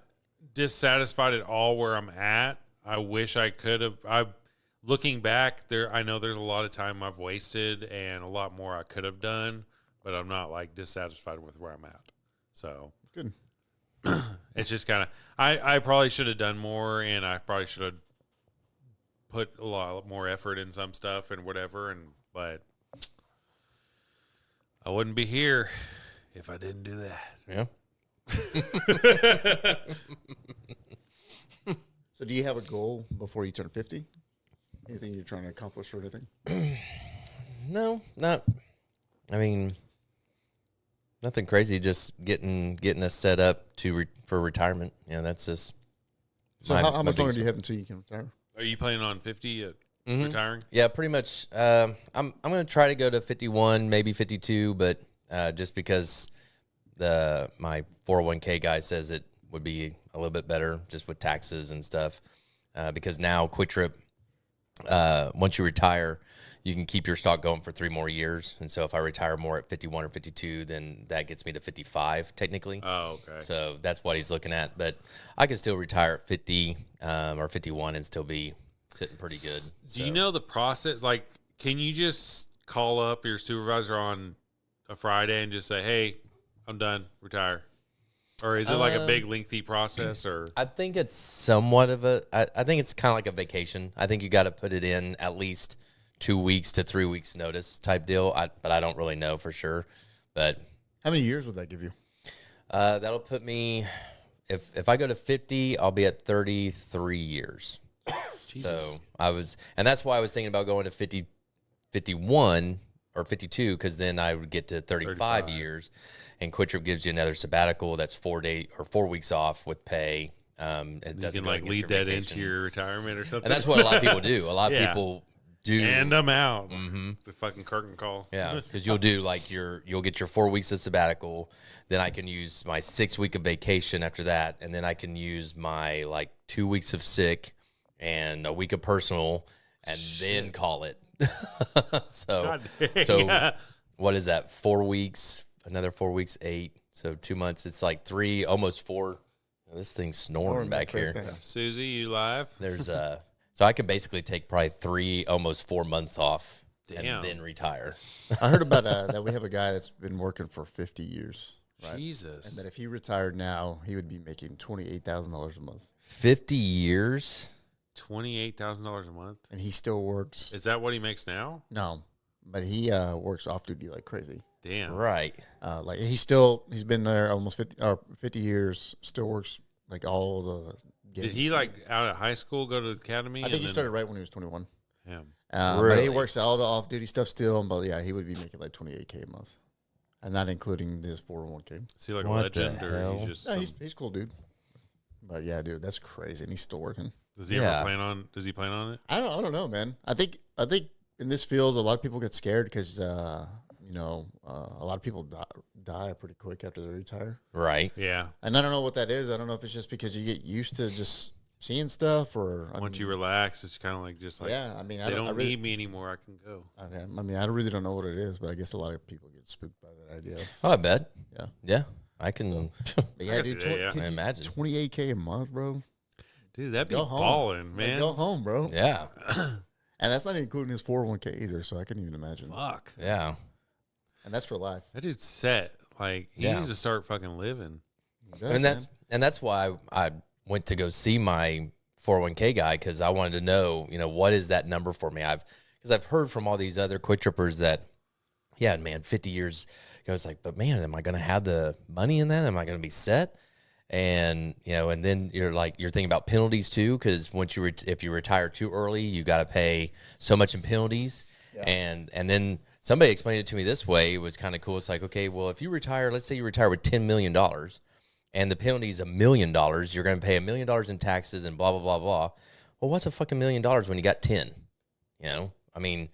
dissatisfied at all where I'm at. I wish I could have. Looking back, I know there's a lot of time I've wasted and a lot more I could have done. But I'm not like dissatisfied with where I'm at. So Good. it's just kind of, I probably should have done more and I probably should have put a lot more effort in some stuff and whatever. But I wouldn't be here if I didn't do that. Yeah. So do you have a goal before you turn 50? Anything you're trying to accomplish or anything? No, not. I mean, nothing crazy. Just getting us set up for retirement. Yeah, that's just. So how much longer do you have until you can retire? Are you planning on 50 at retiring? Yeah, pretty much. I'm going to try to go to 51, maybe 52, but just because my 401k guy says it would be a little bit better just with taxes and stuff. Because now Quick Trip, once you retire, you can keep your stock going for 3 more years. And so if I retire more at 51 or 52, then that gets me to 55 technically. Oh, okay. So that's what he's looking at. But I can still retire at 50 or 51 and still be sitting pretty good. Do you know the process? Like, can you just call up your supervisor on a Friday and just say, hey, I'm done, retire? Or is it like a big lengthy process? Or I think it's somewhat of I think it's kind of like a vacation. I think you got to put it in at least 2 weeks to 3 weeks notice type deal. But I don't really know for sure. But How many years would that give you? that'll put me, if I go to 50, I'll be at 33 years. Jesus. So and that's why I was thinking about going to 50, 51 or 52, because then I would get to 35 years. And Quick Trip gives you another sabbatical that's 4 weeks off with pay. It You doesn't can go like against lead your that vacation. into your retirement or something. And that's what a lot of people do. A lot of Yeah. people do. And I'm out. The fucking curtain call. Yeah, because you'll do like you'll get your 4 weeks of sabbatical, then I can use my 6 week of vacation after that, and then I can use my like 2 weeks of sick and a week of personal, and then call it. So, God dang. so what is that? 4 weeks, another 4 weeks, 8. So 2 months. It's like 3, almost 4. This thing's snoring back here. Susie, you live? There's so I could basically take probably 3, almost 4 months off, Damn. and then retire. I heard about that we have a guy that's been working for 50 years. Right? Jesus. And that if he retired now, he would be making $28,000 a month. 50 years. $28,000 a month. And he still works. Is that what he makes now? No, but he works off duty like crazy. Damn. Right. Like he's been there almost 50 years, still works like all the games. Did he like out of high school go to the academy? I think he started right when he was 21. Yeah. But Really? he works all the off duty stuff still. But yeah, he would be making like $28K a month. And not including his 401K. Is he like What a legend the or hell? he's just No, he's cool, dude. But yeah, dude, that's crazy. And he's still working. does he Yeah. ever plan on it? I don't know, man. I think in this field, a lot of people get scared because a lot of people die pretty quick after they retire. Right. Yeah. And I don't know what that is. I don't know if it's just because you get used to just seeing stuff, or Once you relax, it's kind of like just like yeah. I mean, they don't need me anymore. I can go. Okay. I mean, I really don't know what it is, but I guess a lot of people get spooked by that idea. Oh, I bet. Yeah. Yeah. I can But yeah, can dude, see that, yeah. I imagine. $28K a month, bro. Dude, that'd be Go home. balling, Like, man. go home, bro. Yeah. And that's not including his 401k either, so I couldn't even imagine. Fuck. Yeah. And that's for life. That dude's set. Like, he Yeah. needs to start fucking living. He does, And that's why I went to go see my 401k guy, because I wanted to know, what is that number for me? Because I've heard from all these other quick trippers that, yeah, man, 50 years ago, it's like, but man, am I going to have the money in that? Am I going to be set? And, and then you're thinking about penalties too, because once if you retire too early, you got to pay so much in penalties. Yeah. And then somebody explained it to me this way. It was kind of cool. It's like, okay, well, if you retire, let's say you retire with $10 million and the penalty is $1 million, you're going to pay $1 million in taxes and blah, blah, blah, blah. Well, what's a fucking $1 million when you got 10? I mean,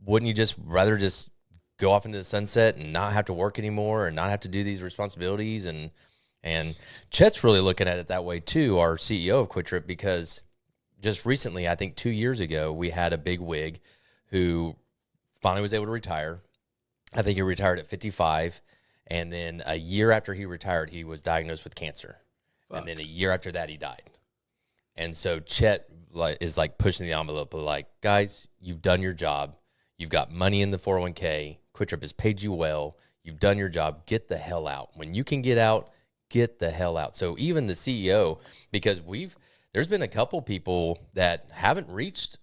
wouldn't you just rather just go off into the sunset and not have to work anymore and not have to do these responsibilities? And Chet's really looking at it that way too, our CEO of Quick Trip, because just recently, I think 2 years ago, we had a big wig who finally was able to retire. I think he retired at 55. And then a year after he retired, he was diagnosed with cancer. Fuck. And then a year after that, he died. And so Chet is pushing the envelope of like, guys, you've done your job. You've got money in the 401k. Quick Trip has paid you well. You've done your job. Get the hell out. When you can get out, get the hell out. So even the CEO, because there's been a couple people that haven't reached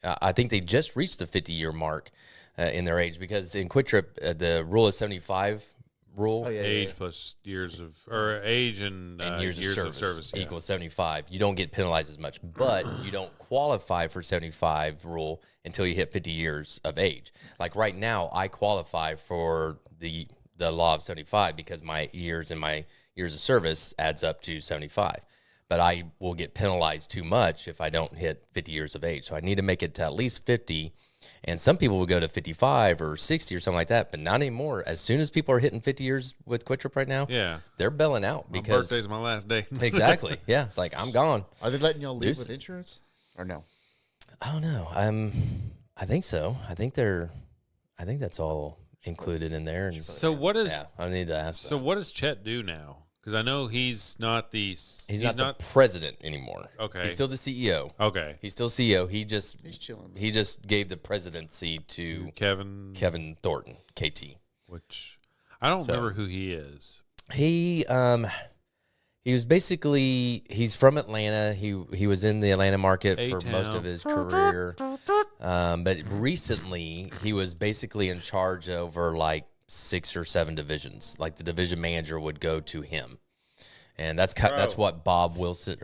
I think they just reached the 50-year mark in their age, because in Quick Trip, the rule of 75 rule. Oh, yeah, age plus years of, or age and years of service equals 75. You don't get penalized as much, but you don't qualify for 75 rule until you hit 50 years of age. Like right now, I qualify for the law of 75 because my years of service adds up to 75. But I will get penalized too much if I don't hit 50 years of age. So I need to make it to at least 50. And some people will go to 55 or 60 or something like that, but not anymore. As soon as people are hitting 50 years with Quick Trip right now, they're bailing out. My because birthday's my last day. Exactly. Yeah. It's like, I'm gone. Are they letting y'all leave with insurance or no? I don't know. I think so. I think that's all included in there. And So what is? Yeah, I need to ask. So what does Chet do now? Because I know he's not the the president anymore. Okay, he's still the CEO. Okay, he's still CEO. He's chilling. He just gave the presidency to Kevin Thornton, KT. Which I don't remember who he is. He was basically, he's from Atlanta. He was in the Atlanta market for most of his career. But recently he was basically in charge over like 6 or 7 divisions. Like the division manager would go to him. And that's what Bob Clemson.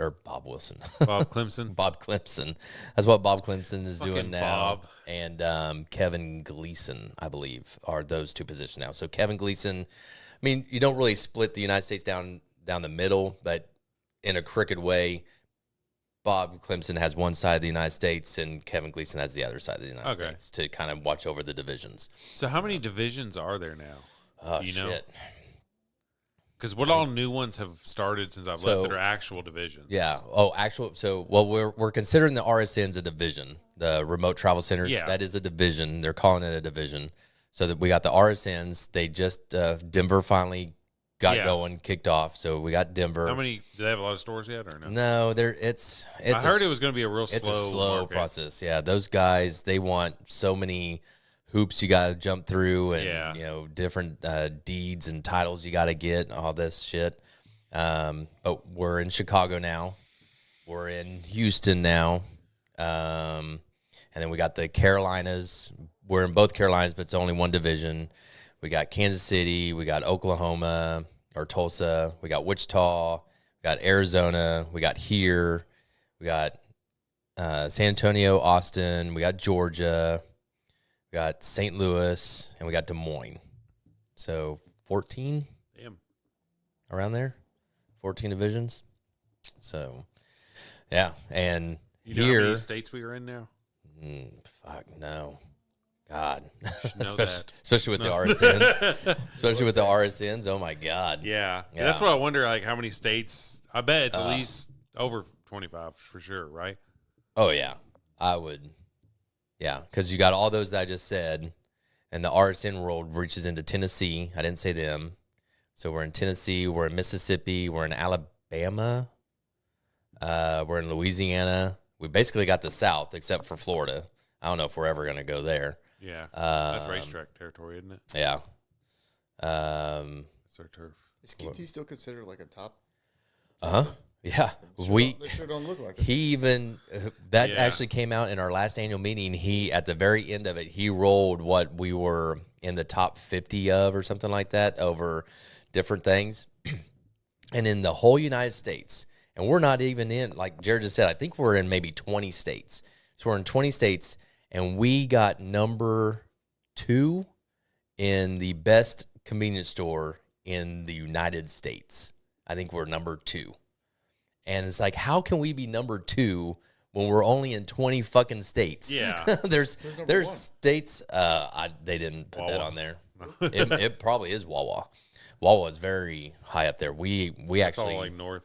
That's what Bob Clemson is doing now. And Kevin Gleason, I believe, are those two positions now. So Kevin Gleason, I mean, you don't really split the United States down the middle, but in a crooked way, Bob Clemson has one side of the United States and Kevin Gleason has the other side of the United States to kind of watch over the divisions. So how many divisions are there now? Oh, shit. Because what all new ones have started since I've left that are actual divisions? Yeah. Oh, actual. So, well, we're considering the RSNs a division, the remote travel centers. Yeah. That is a division. They're calling it a division. So that we got the RSNs. They just Denver finally got going, kicked off. So we got Denver. How many? Do they have a lot of stores yet or no? No, it's. I heard it was going to be a real slow. It's a slow process. Yeah, those guys, they want so many hoops you got to jump through, and different deeds and titles you got to get, all this shit. But we're in Chicago now. We're in Houston now. And then we got the Carolinas. We're in both Carolinas, but it's only one division. We got Kansas City, we got Oklahoma or Tulsa, we got Wichita, we got Arizona, we got here, we got San Antonio, Austin, we got Georgia, we got St. Louis, and we got Des Moines. So 14? Damn. Around there? 14 divisions. So, yeah. And you know how many states we are in now? Fuck, no. God, especially with the RSNs, especially with the RSNs. Oh my God. Yeah. That's what I wonder. Like how many states? I bet it's at least over 25 for sure, right? Oh yeah, I would. Yeah, because you got all those that I just said, and the RSN world reaches into Tennessee. I didn't say them, so we're in Tennessee, we're in Mississippi, we're in Alabama, we're in Louisiana, we basically got the South except for Florida. I don't know if we're ever going to go there. Yeah, that's racetrack territory, isn't it? Yeah. It's our turf. Is QT still considered like a top? Yeah. They sure don't look like it. He even that Yeah. actually came out in our last annual meeting. He at the very end of it, he rolled what we were in the top 50 of or something like that over different things. And in the whole United States, and we're not even in, like Jared just said, I think we're in maybe 20 states. So we're in 20 states, and we got number 2 in the best convenience store in the United States. I think we're number 2. And it's like, how can we be number 2 when we're only in 20 fucking states? Yeah. there's one? states. They didn't put that Wawa. on there. It probably is Wawa. Wawa is very high up there. We It's actually all like northern,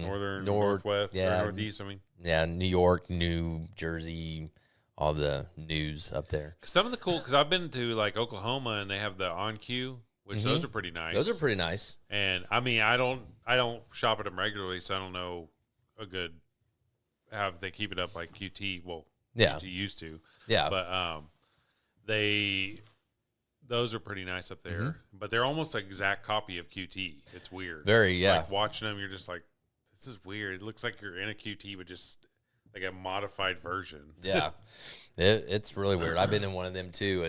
North- northwest, yeah. or northeast. I mean, New York, New Jersey, all the news up there. some of the cool because I've been to like Oklahoma and they have the on queue, which those are pretty nice. Those are pretty nice. And I mean, I don't shop at them regularly, so I don't know how they keep it up like QT. Well, Yeah. QT used to, Yeah. but those are pretty nice up there. But they're almost an exact copy of QT. It's weird. Very, yeah. Like watching them, you're just like, this is weird. It looks like you're in a QT, but just like a modified version. Yeah, it's really weird. I've been in one of them too,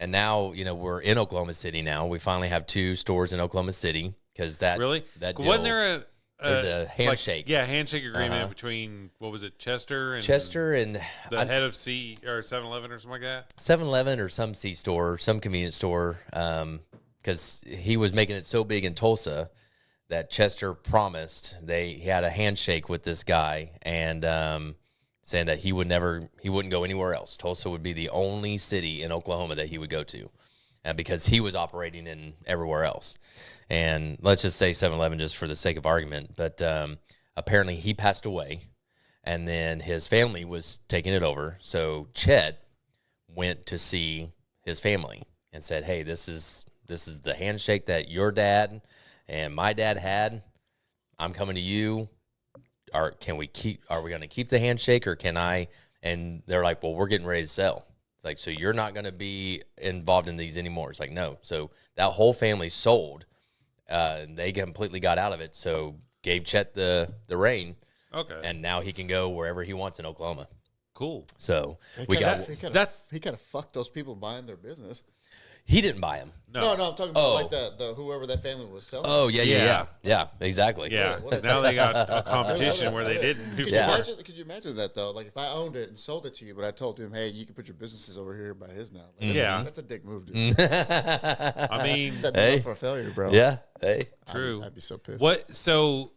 and now we're in Oklahoma City. Now we finally have 2 stores in Oklahoma City because that Really? that deal, Wasn't there there's a handshake. handshake agreement between what was it, Chester and the head of C or 7-Eleven or something like that? 7-Eleven or some C store, some convenience store, because he was making it so big in Tulsa that Chester promised he had a handshake with this guy and saying that he wouldn't go anywhere else. Tulsa would be the only city in Oklahoma that he would go to, because he was operating in everywhere else. And let's just say 7-Eleven just for the sake of argument. But apparently he passed away, and then his family was taking it over. So Chet went to see his family and said, "Hey, this is the handshake that your dad and my dad had. I'm coming to you. Are we going to keep the handshake, or can I?" And they're like, "Well, we're getting ready to sell." It's like, "So you're not going to be involved in these anymore?" It's like, "No." So that whole family sold. They completely got out of it. So gave Chet the reign. Okay. And now he can go wherever he wants in Oklahoma. Cool. So He we kinda- got. he kind of fucked those people buying their business. He didn't buy him. No, I'm talking about like the whoever that family was selling. Oh yeah, Yeah. Exactly. Yeah. What is- Now they got a competition where they didn't before. Yeah. Could you imagine that though? Like if I owned it and sold it to you, but I told him, "Hey, you can put your businesses over here by his now." Like, Yeah. that's a dick move, dude. I mean, Set them Hey. up for failure, bro. Yeah. Hey. true. I'd be so pissed. What? So,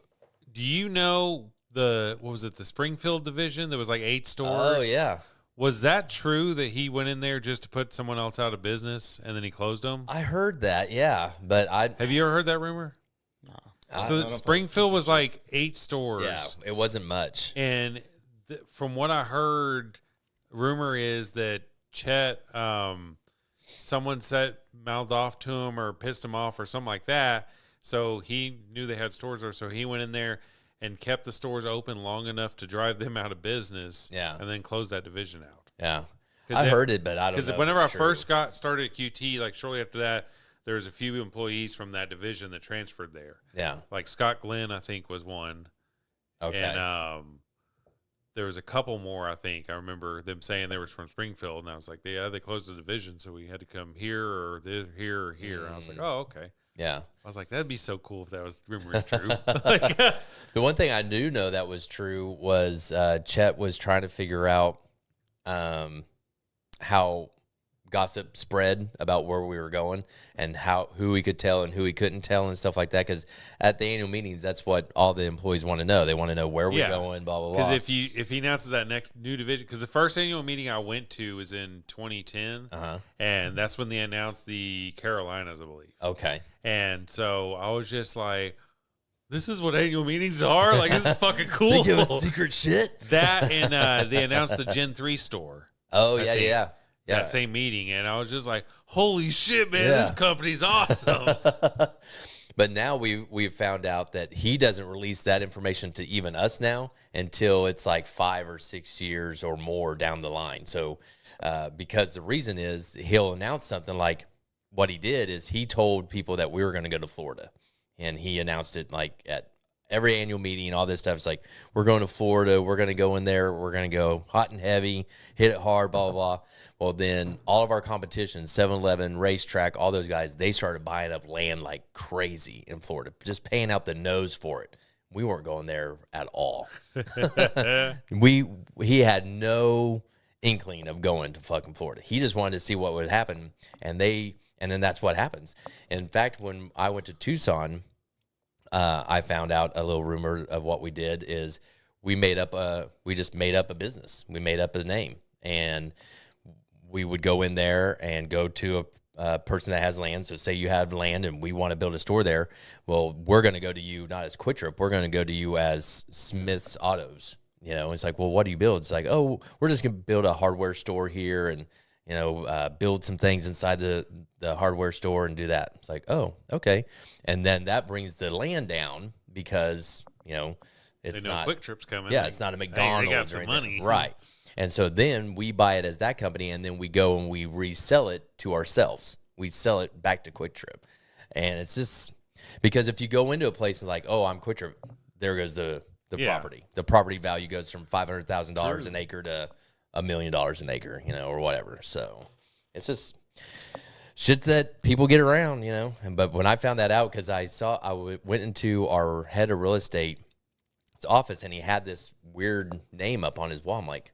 do you know what was it? The Springfield division? There was like 8 stores. Oh yeah. Was that true that he went in there just to put someone else out of business and then he closed them? I heard that. Yeah, but Have you ever heard that rumor? So don't Springfield was like 8 stores. yeah, it wasn't much. And from what I heard, rumor is that Chet, someone mouthed off to him or pissed him off or something like that. So he knew they had stores there. So he went in there and kept the stores open long enough to drive them out of business. Yeah. And then close that division out. Yeah, 'Cause I they- heard it, but I don't know. Because if whenever I it's true. first started at QT, like shortly after that, there was a few employees from that division that transferred there. Yeah. Like Scott Glenn, I think, was one. Okay. And there was a couple more, I think. I remember them saying they were from Springfield, and I was like, yeah, they closed the division, so we had to come here or here or here. And I was like, oh, okay. yeah. I was like, that'd be so cool if that was rumor is true. Like, The one thing I do know that was true was Chet was trying to figure out how gossip spread about where we were going and who he could tell and who he couldn't tell and stuff like that. Because at the annual meetings, that's what all the employees want to know. They want to know where we're going, blah, blah, blah. because if he announces that next new division, because the first annual meeting I went to was in 2010, and that's when they announced the Carolinas, I believe. Okay. And so I was just like, this is what annual meetings are? Like, this is fucking cool. They give us secret shit? That and they announced the Gen 3 store. Oh, I yeah, think. yeah. Yeah. That same meeting. And I was just like, holy shit, man, Yeah. this company's awesome. But now we've found out that he doesn't release that information to even us now, until it's like 5 or 6 years or more down the line. So because the reason is he'll announce something like what he did is he told people that we were going to go to Florida, and he announced it like at every annual meeting, all this stuff. It's like, we're going to Florida. We're going to go in there. We're going to go hot and heavy, hit it hard, blah, blah, blah. Well, then all of our competitions, 7-Eleven, racetrack, all those guys, they started buying up land like crazy in Florida, just paying out the nose for it. We weren't going there at all. He had no inkling of going to fucking Florida. He just wanted to see what would happen, and then that's what happens. In fact, when I went to Tucson, I found out a little rumor of what we did is we just made up a business. We made up a name, and we would go in there and go to a person that has land. So say you have land and we want to build a store there. Well, we're going to go to you not as Quick Trip. We're going to go to you as Smith's Autos. You know, it's like, well, what do you build? It's like, oh, we're just going to build a hardware store here and, you know, build some things inside the hardware store and do that. It's like, oh, okay. And then that brings the land down because, you know, it's they know not Quick Trip's coming. Yeah, Like, it's not a hey, McDonald's they got or some anything. money. Right. And so then we buy it as that company, and then we go and we resell it to ourselves. We sell it back to Quick Trip. And it's just because if you go into a place and like, oh, I'm Quick Trip, there goes the property. The property value goes from $500,000 an acre to $1 million an acre, you know, or whatever. So it's just shit that people get around, you know. But when I found that out, because went into our head of real estate's office, and he had this weird name up on his wall. I'm like,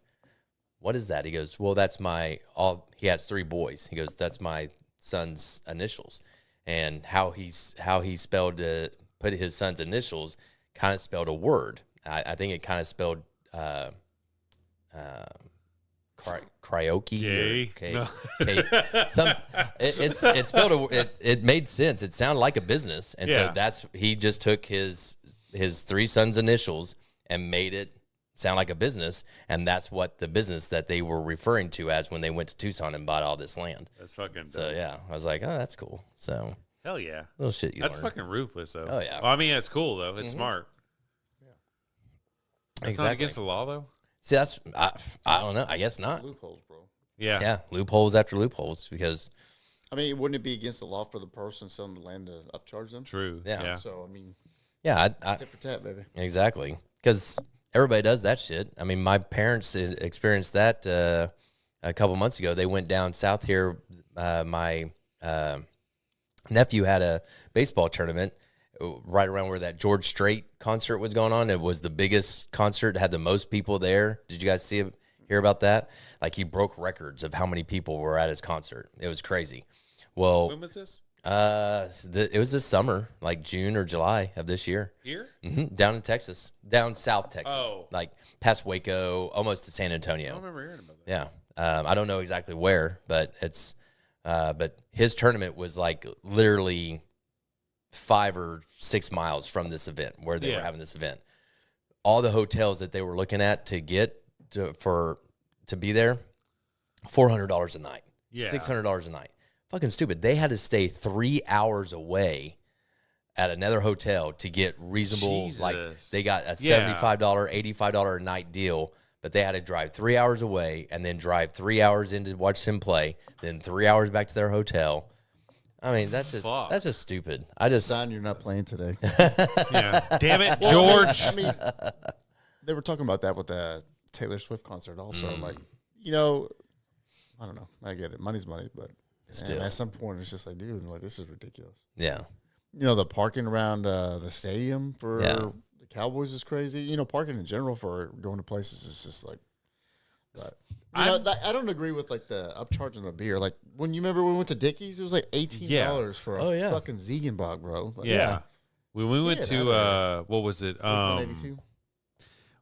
what is that? He goes, well, that's he has 3 boys. He goes, that's my son's initials. And how he spelled, put his son's initials, kind of spelled a word. I think it kind of spelled karaoke. Gay. No. It's spelled it made sense. It sounded like a business. And Yeah. so he just took his 3 sons' initials and made it sound like a business, and that's what the business that they were referring to as when they went to Tucson and bought all this land. That's fucking dope. So yeah, I was like, oh, that's cool. So Hell yeah. little shit you That's learn. fucking ruthless, though. Oh, yeah. Well, I mean, it's cool, though. It's smart. It's not against the law, though? See, that's I don't know. I guess not. Loopholes, bro. Yeah. Yeah, loopholes after loopholes because I mean, wouldn't it be against the law for the person selling the land to upcharge them? True. Yeah. So, I mean, yeah, tit for tat, baby. exactly, because everybody does that shit. I mean, my parents experienced that a couple months ago. They went down south here. My nephew had a baseball tournament right around where that George Strait concert was going on. It was the biggest concert, had the most people there. Did you guys hear about that? Like, he broke records of how many people were at his concert. It was crazy. Well, When was this? it was this summer, like June or July of this year. Here? Down in Texas, down South Texas, Oh. like past Waco, almost to San I don't Antonio. remember hearing about that. Yeah, I don't know exactly where, but but his tournament was like literally 5 or 6 miles from this event where they were having this event. All the hotels that they were looking at to get to be there, $400 a night, Yeah. $600 a night. Fucking stupid. They had to stay 3 hours away at another hotel to get reasonable. Like, Jesus. they got a Yeah. $75, $85 a night deal, but they had to drive 3 hours away and then drive 3 hours in to watch him play, then 3 hours back to their hotel. I mean, that's just stupid. Son, you're not playing today. Yeah. Damn it, Well, George. I mean, they were talking about that with the Taylor Swift concert also. Like, you know, I don't know. I get it. Money's money, but Still. at some point, it's just like, dude, like, this is ridiculous. Yeah. You know, the parking around the stadium for Yeah. the Cowboys is crazy. You know, parking in general for going to places is just like, but, you know, I don't agree with like the upcharging of beer. Like, when you remember when we went to Dickies, it was like $18 for a fucking Ziegenbach, bro. Like, Yeah. When we went Get to, outta what was it? 182.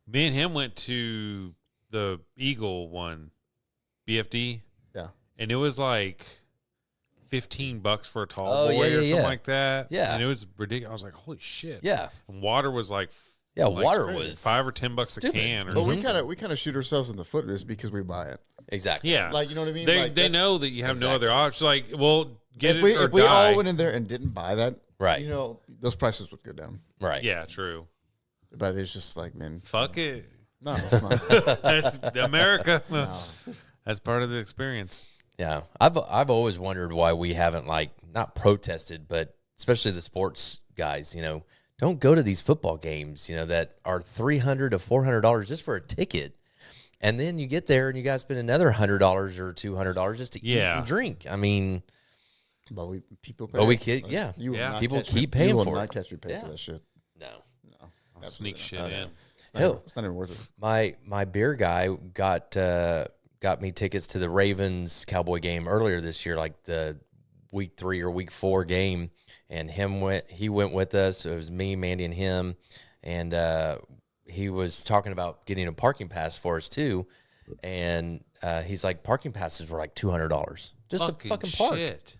Me and him went to the Eagle one, BFD, Yeah. and it was like $15 for a tall Oh, boy yeah, or yeah, something yeah. like that. Yeah. And it was ridiculous. I was like, holy shit. Yeah. And water was like, Yeah, like water crazy. was $5 or $10 stupid. a can. Or But something. we kind of shoot ourselves in the foot with this because we buy it. Exactly. Yeah. Like, you know what I mean? They Like, they that's- know that you have no Exactly. other option. Like, well, get if we it or if we die. all went in there and didn't buy that, Right. you know, those prices would go down. Right. Yeah, true. But it's just like, man, Fuck it. no, it's not. That's America. That's part of the experience. Yeah, I've always wondered why we haven't like not protested, but especially the sports guys, don't go to these football games, that are $300 to $400 just for a ticket, and then you get there and you guys spend another $100 or $200 just to eat and drink. I mean, But people pay. but we keep You will not people catch keep me, paying you will for not it. catch me paying Yeah. for that shit. No, No, Sneak shit Okay. in. hell, it's not even worth it. my beer guy got me tickets to the Ravens Cowboy game earlier this year, like the week 3 or week 4 game, and he went with us. It was me, Mandy, and him, and he was talking about getting a parking pass for us too, and he's like, parking passes were like $200 just to fucking park. Shit.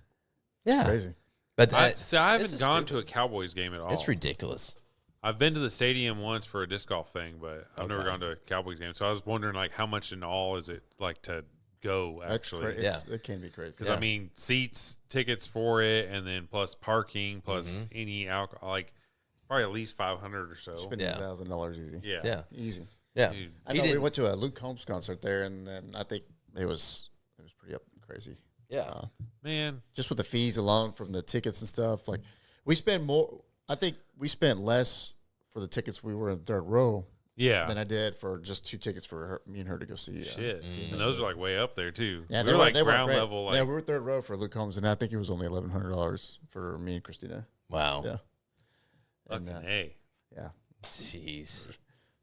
Yeah, Crazy. but I it's haven't just gone stupid. to a Cowboys game at all. It's ridiculous. I've been to the stadium once for a disc golf thing, but I've never Okay. gone to a Cowboys game. So I was wondering, like, how much in all is it like to go That's actually? crazy. It can be crazy. Because I mean, seats, tickets for it, and then plus parking, plus any alcohol, like probably at least 500 or so. Spending Yeah. $1,000 easy. Yeah. Yeah, Easy. yeah. Dude. I He know we didn't- went to a Luke Combs concert there, and then I think it was pretty up crazy. Yeah. Man, Just with the fees alone from the tickets and stuff. Like we spent more. I think we spent less for the tickets we were in third row yeah. than I did for just 2 tickets for me and her to go see. Shit. And those are like way up there too. Yeah, we were like they were ground great. level. Like, yeah, we were third row for Luke Combs, and I think it was only $1,100 for me and Christina. Wow. Yeah. And, fucking A. yeah, Jeez.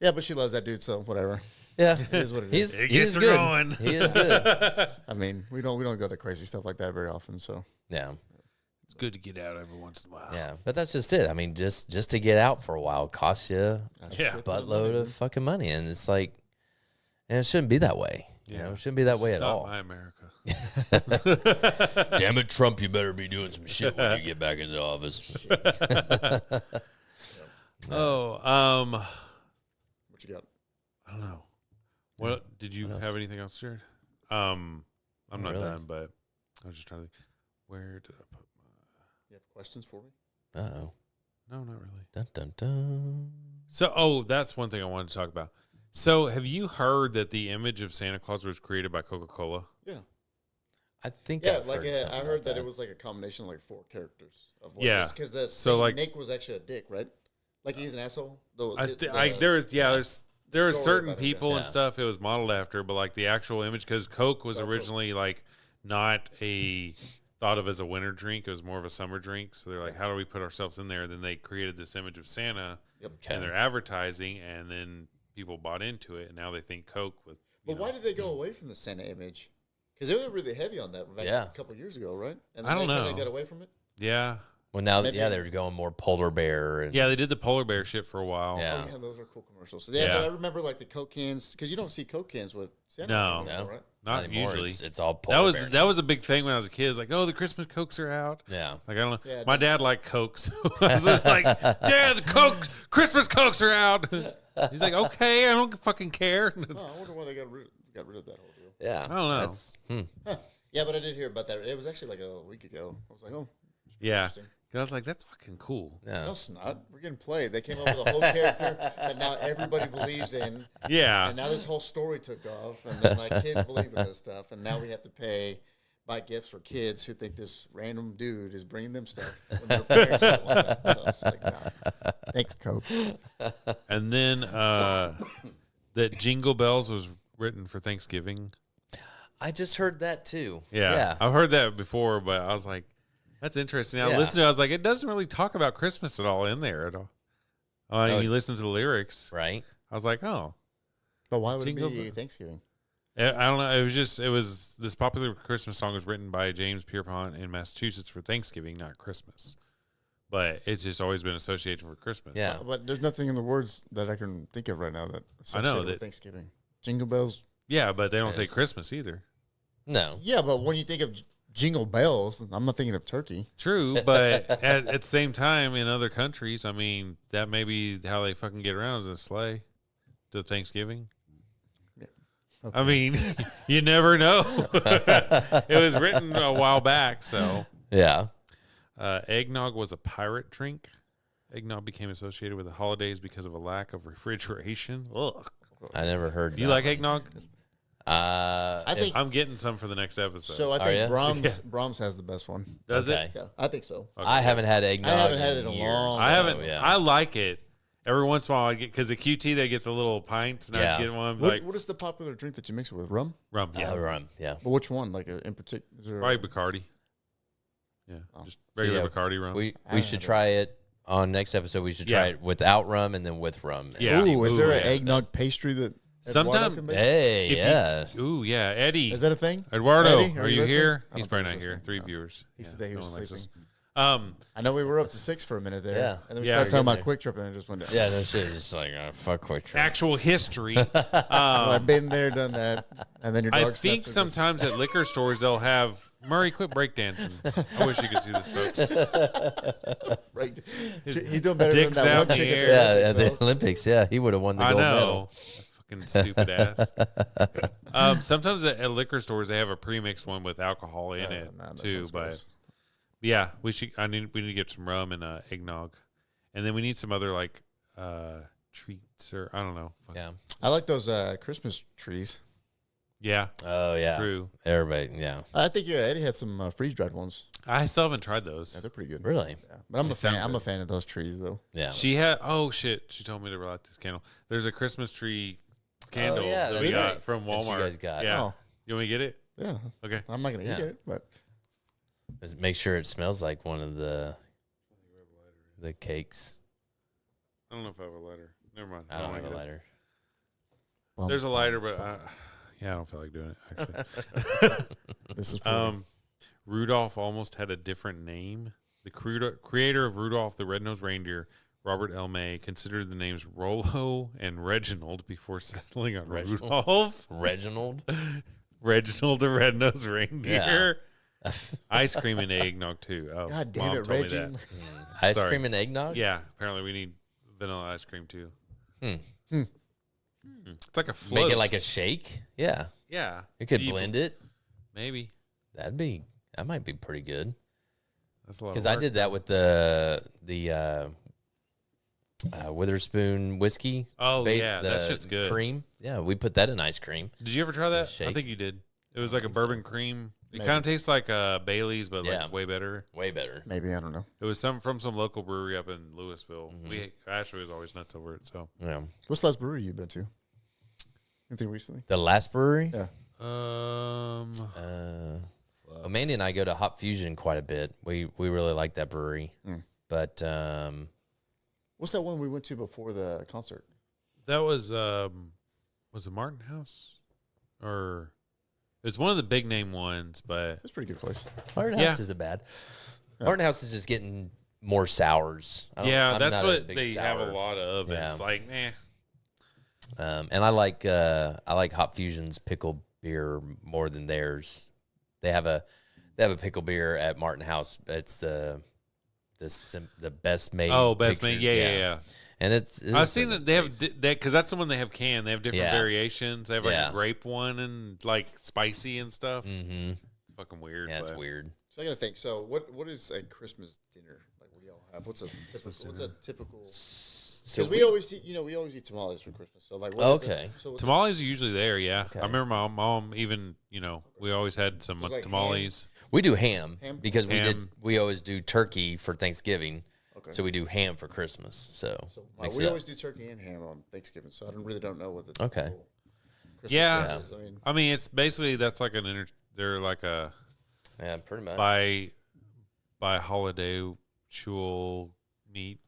yeah, but she loves that dude, so whatever. Yeah, It is what it is. It he gets is her good. going. He is good. I mean, we don't go to crazy stuff like that very often. So Yeah. It's good to get out every once in a while. Yeah, but that's just it. I mean, just to get out for a while costs you a Yeah. buttload of fucking money, and it's like, and it shouldn't be that way. You know, it shouldn't be that way It's at not all. my America. Damn it, Trump! You better be doing some shit when you get back into office. Oh, what you got? I don't know. What did you have anything else, Jared? I'm not really. done, but I was just trying to think. Where did I put You have questions for me? Uh oh. my? No, not really. Dun dun dun. So, that's one thing I wanted to talk about. So, have you heard that the image of Santa Claus was created by Coca-Cola? Yeah, I think yeah. I've Like heard I something heard like that it was like a combination of like 4 characters. Of what Yeah. because the So, Saint like- Nick was actually a dick, right? Like he's an asshole. There's there are story certain about it, people yeah. and stuff it was modeled after, but like the actual image, because Coke was Coke. originally like not thought of as a winter drink; it was more of a summer drink. So they're like, how do we put ourselves in there? And then they created this image of Santa Okay. in their advertising, and then people bought into it, and now they think Coke with. But why did they go away from the Santa image? Because they were really heavy on that back Yeah. a couple years ago, right? And I don't they know. kinda got away from it. Yeah, Well, now Maybe- they're going more polar bear. And, yeah, they did the polar bear shit for a while. Yeah. Oh yeah, those are cool commercials. So, yeah, Yeah. but I remember like the Coke cans because you don't see Coke cans with Santa. No. anymore, No. right? Not anymore. usually. It's all That polar was bear. a big thing when I was a kid. It's like, oh, the Christmas Cokes are out. Yeah. Like I don't know. Yeah, My dad liked Coke, so I was just like, "Yeah, the Christmas Cokes are out." He's like, "Okay, I don't fucking care." Oh, I wonder why they got rid of that whole deal. Yeah. I don't know. That's, Yeah, but I did hear about that. It was actually like a week ago. I was like, oh, Yeah, interesting. 'Cause I was like, "That's fucking cool." No, yeah. it's not. We're getting played. They came up with a whole character that now everybody believes in. Yeah, And now this whole story took off. And then like kids believe in this stuff. And now we have to buy gifts for kids who think this random dude is bringing them stuff when their parents don't want that. So it's like, nah. Thank you, Coke. and then that Jingle Bells was written for Thanksgiving. I just heard that too. Yeah, Yeah. I've heard that before, but I was like, "That's interesting." I Yeah. listened to it, I was like, "It doesn't really talk about Christmas at all in there at all." No, You listen to the lyrics. Right. I was like, "Oh." But why would Jingle it be Bell- Thanksgiving? I don't know. It was this popular Christmas song was written by James Pierpont in Massachusetts for Thanksgiving, not Christmas. But it's just always been associated with Christmas. Yeah. But there's nothing in the words that I can think of right now that I know associated with that- Thanksgiving. Jingle bells. Yeah, but they don't say Yes. Christmas either. No. Yeah, but when you think of jingle bells, I'm not thinking of turkey. True, but at the same time, in other countries, I mean, that may be how they fucking get around is a sleigh to Thanksgiving. Okay. I mean, you never know. It was written a while back, so Yeah. eggnog was a pirate drink. eggnog became associated with the holidays because of a lack of refrigeration. Ugh. I never heard. Do you that like one. eggnog? I think I'm getting some for the next episode. so. I Are think ya? Brahms has the best one. Does Okay. it? Yeah, I think so. I haven't had eggnog. I haven't had it in a years, long- I haven't. so, yeah. I like it. Every once in a while, I get because at QT they get the little pints, and Yeah. I get one What, like what is the popular drink that you mix it with? Rum? rum. Yeah, Yeah, rum. Yeah. But which one? Like in particular? Is there probably Bacardi. Yeah, just regular yeah, Bacardi rum. We I should haven't. try it on next episode. We should try Yeah. it without rum and then with rum. and Yeah. see Ooh, what- is there an yeah. eggnog pastry that Eduardo Sometime- can make? Hey, If yeah. Ooh, yeah, Eddie. Is that a thing? Eduardo, Eddie, are you listening? here? I He's don't probably think not he's here. listening. 3 No. viewers. He Yeah, said that he no was one likes sleeping. us. I know we were up to 6 for a minute there. Yeah. And then we Yeah. started talking Getting about there. Quick Trip and it just went down. Yeah, no shit. It's like, fuck quick trip. Actual history. Well, I've been there, done that. And then your I dog think steps and just- sometimes at liquor stores they'll have Murray quit breakdancing. I wish you could see this, folks. Right. He's doing better dick's than that out one in the chick air. at Yeah, the at the Olympics. Yeah, he would have won the I gold know. medal. Fucking stupid ass. Sometimes at liquor stores they have a pre-mixed one with alcohol in it that too. sounds But gross. yeah, we need to get some rum and eggnog, and then we need some other like treats or I don't know. Fuck. Yeah. I like those Christmas trees. Yeah, Oh, yeah. true. Everybody, yeah. I think Eddie had some freeze dried ones. I still haven't tried those. Yeah, they're pretty good. Really? Yeah. But I'm a sound fan. I'm good. a fan of those trees though. Yeah. She had She told me to light this candle. There's a Christmas tree candle yeah, that we that's got right. from That Walmart. you guys got. Yeah. Oh. You want me to get it? Yeah. Okay. I'm not gonna eat Yeah. it, but Just make sure it smells like one of the cakes. I don't know if I have a lighter. Never mind. I don't wanna have a get it. lighter. There's a lighter, but I don't feel like doing it actually. this is for Rudolph almost had a different name. The creator of Rudolph the Red-Nosed Reindeer, Robert L. May, considered the names Rollo and Reginald before settling on Reginald? Rudolph. Reginald? Reginald the Red-Nosed Reindeer. Ice cream and eggnog too. Oh, God damn Mom it, told me Reggie. that. Ice Sorry. cream and eggnog? Yeah, apparently we need vanilla ice cream too. Hmm. It's like a float. Make it like a shake? Yeah. yeah. You could Deep- blend it. Maybe. That might be pretty good. That's a lot. Because I did that with the Witherspoon whiskey. Oh bait, yeah, that shit's good. Cream. Yeah, we put that in ice cream. Did you ever try that? I Shake. think you did. It was like a think so. bourbon cream. It Maybe. kind of tastes like Bailey's, but Yeah. like way better. Way better. maybe, I don't know. It was from some local brewery up in Louisville. Mm-hmm. Ashley was always nuts over it. So Yeah. What's the last brewery you've been to? Anything recently? The last brewery? Yeah. Well, Mandy and I go to Hop Fusion quite a bit. We really like that brewery. But What's that one we went to before the concert? that was it Martin House, or it's one of the big name ones, but It's a pretty good place. Martin Yeah. House isn't bad. Martin House is just getting more sours. yeah, I'm that's not a what big they have a sour. lot of. Yeah. It's like, And I like Hop Fusion's pickle beer more than theirs. They have a pickle beer at Martin House. It's the best made. best made, picture. yeah. And it's I've seen doesn't that they have taste- because that's the one they have canned. They have different Yeah. variations. They have like Yeah. a grape one and like spicy and stuff. Mhm. It's fucking weird. Yeah, it's but- weird. So I gotta think. So what is a Christmas dinner? Like, what do y'all have? What's a typical? Because we always eat, we always eat tamales for Christmas. So like, what is Okay. it? So what's Tamales are usually there, yeah. Okay. I remember my mom even, we always had some So it's like tamales. We do ham, Ham? because Ham. we always do turkey for Thanksgiving. Okay. So we do ham for Christmas. So, mix we it up. always do turkey and ham on Thanksgiving. So I don't know what the Okay. typical Christmas Yeah. is. I mean, I mean, it's basically that's like they're like a Yeah, pretty much. by holiday chul meat.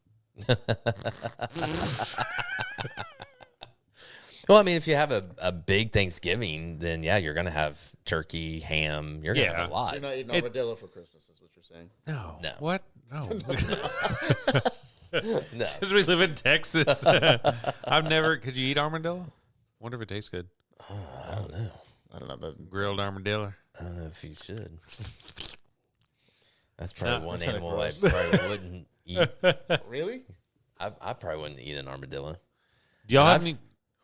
Well, I mean, if you have a big Thanksgiving, then yeah, you're gonna have turkey, ham. You're gonna have Yeah. a so lot. you're not eating armadillo for Christmas, is what you're saying. No. No. What? No. No. Because we live in Texas. I've never. Could you eat armadillo? Wonder if it tastes good. I don't know. I don't know. That, Grilled armadillo. I don't know if you should. That's probably No, one that sounded animal I gross. probably wouldn't eat. really? I probably wouldn't eat an armadillo. Do y'all have I've- any?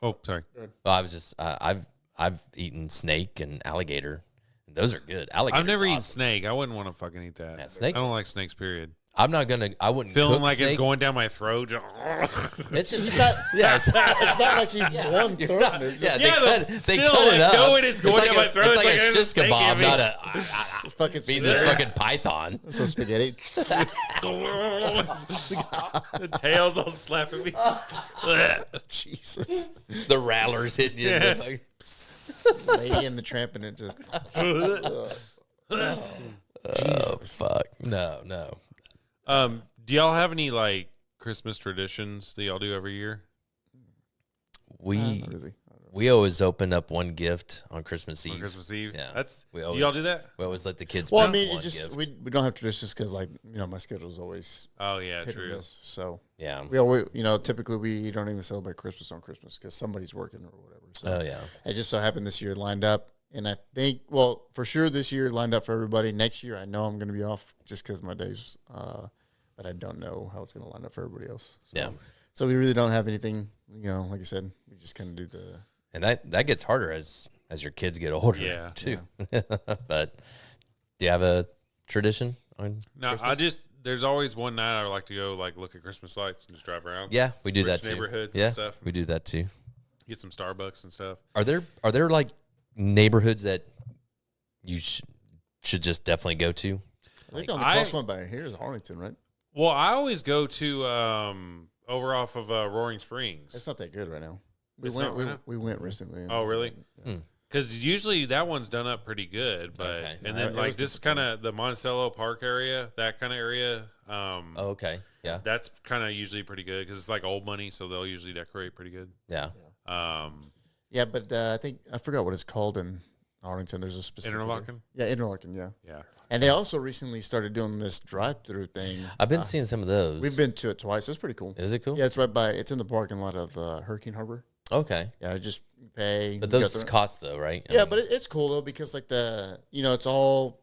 Oh, sorry. Well, I was just I've eaten snake and alligator. Those are good. Alligator. I've never eaten snake. I wouldn't want to fucking eat that. Yeah, snakes- I don't like snakes. Period. I wouldn't Feeling cook like steak. it's going down my throat. It's just He's not. yeah. It's not like he's one You're third. not- It's yeah, just they Yeah, cut, but they still, cut like, it up. knowing it's going down my throat, It's it's like like a there's a shish steak in kebab, me. not a fucking being this fucking python. some spaghetti. The tails all slapping me. Jesus. The rattlers hitting you. Yeah. Lady and the Tramp and it just. Jesus. Fuck. No. Do y'all have any like Christmas traditions that y'all do every year? We Not really. we always open up one gift on Christmas Eve. On Christmas Eve? Yeah. That's We do always, y'all do that? We always let the kids. Well, I pick mean, one it just gift. we don't have traditions because, like, my schedule is always Oh yeah, hit or true. miss. So Yeah. we always, typically we don't even celebrate Christmas on Christmas because somebody's working or whatever. So Oh yeah. it just so happened this year lined up, and I think, well, for sure this year lined up for everybody. Next year, I know I'm going to be off just because my days, but I don't know how it's going to line up for everybody else. So, Yeah. So we really don't have anything. Like I said, we just kind of do the. And that gets harder as your kids get older. Yeah. Too. But do you have a tradition on? No, there's always one night I would like to go like look at Christmas lights and just drive around. Yeah, we do Rich that too. neighborhoods and Yeah, stuff. we do that too. Get some Starbucks and stuff. Are there like neighborhoods that you should just definitely go to? I think the only I- close one by here is Arlington, right? Well, I always go to over off of Roaring Springs. It's not that good right now. It's not right now? We went recently. Oh, really? Yeah. Because usually that one's done up pretty good, but Okay. and No, then it like was this kind of the Monticello Park area, that kind of area, Oh, okay. Yeah. that's kind of usually pretty good because it's like old money, so they'll usually decorate pretty good. Yeah. Yeah, but I think I forgot what it's called in Arlington. There's a specific Interlochen? Yeah, Interlochen. Yeah, Yeah. and they also recently started doing this drive-through thing. I've been seeing some of those. We've been to it twice. It's pretty cool. Is it cool? Yeah, it's right by. It's in the parking lot of Hurricane Harbor. Okay. Yeah, just pay. But you go those through- cost though, right? I Yeah, mean, but it's cool though because like it's all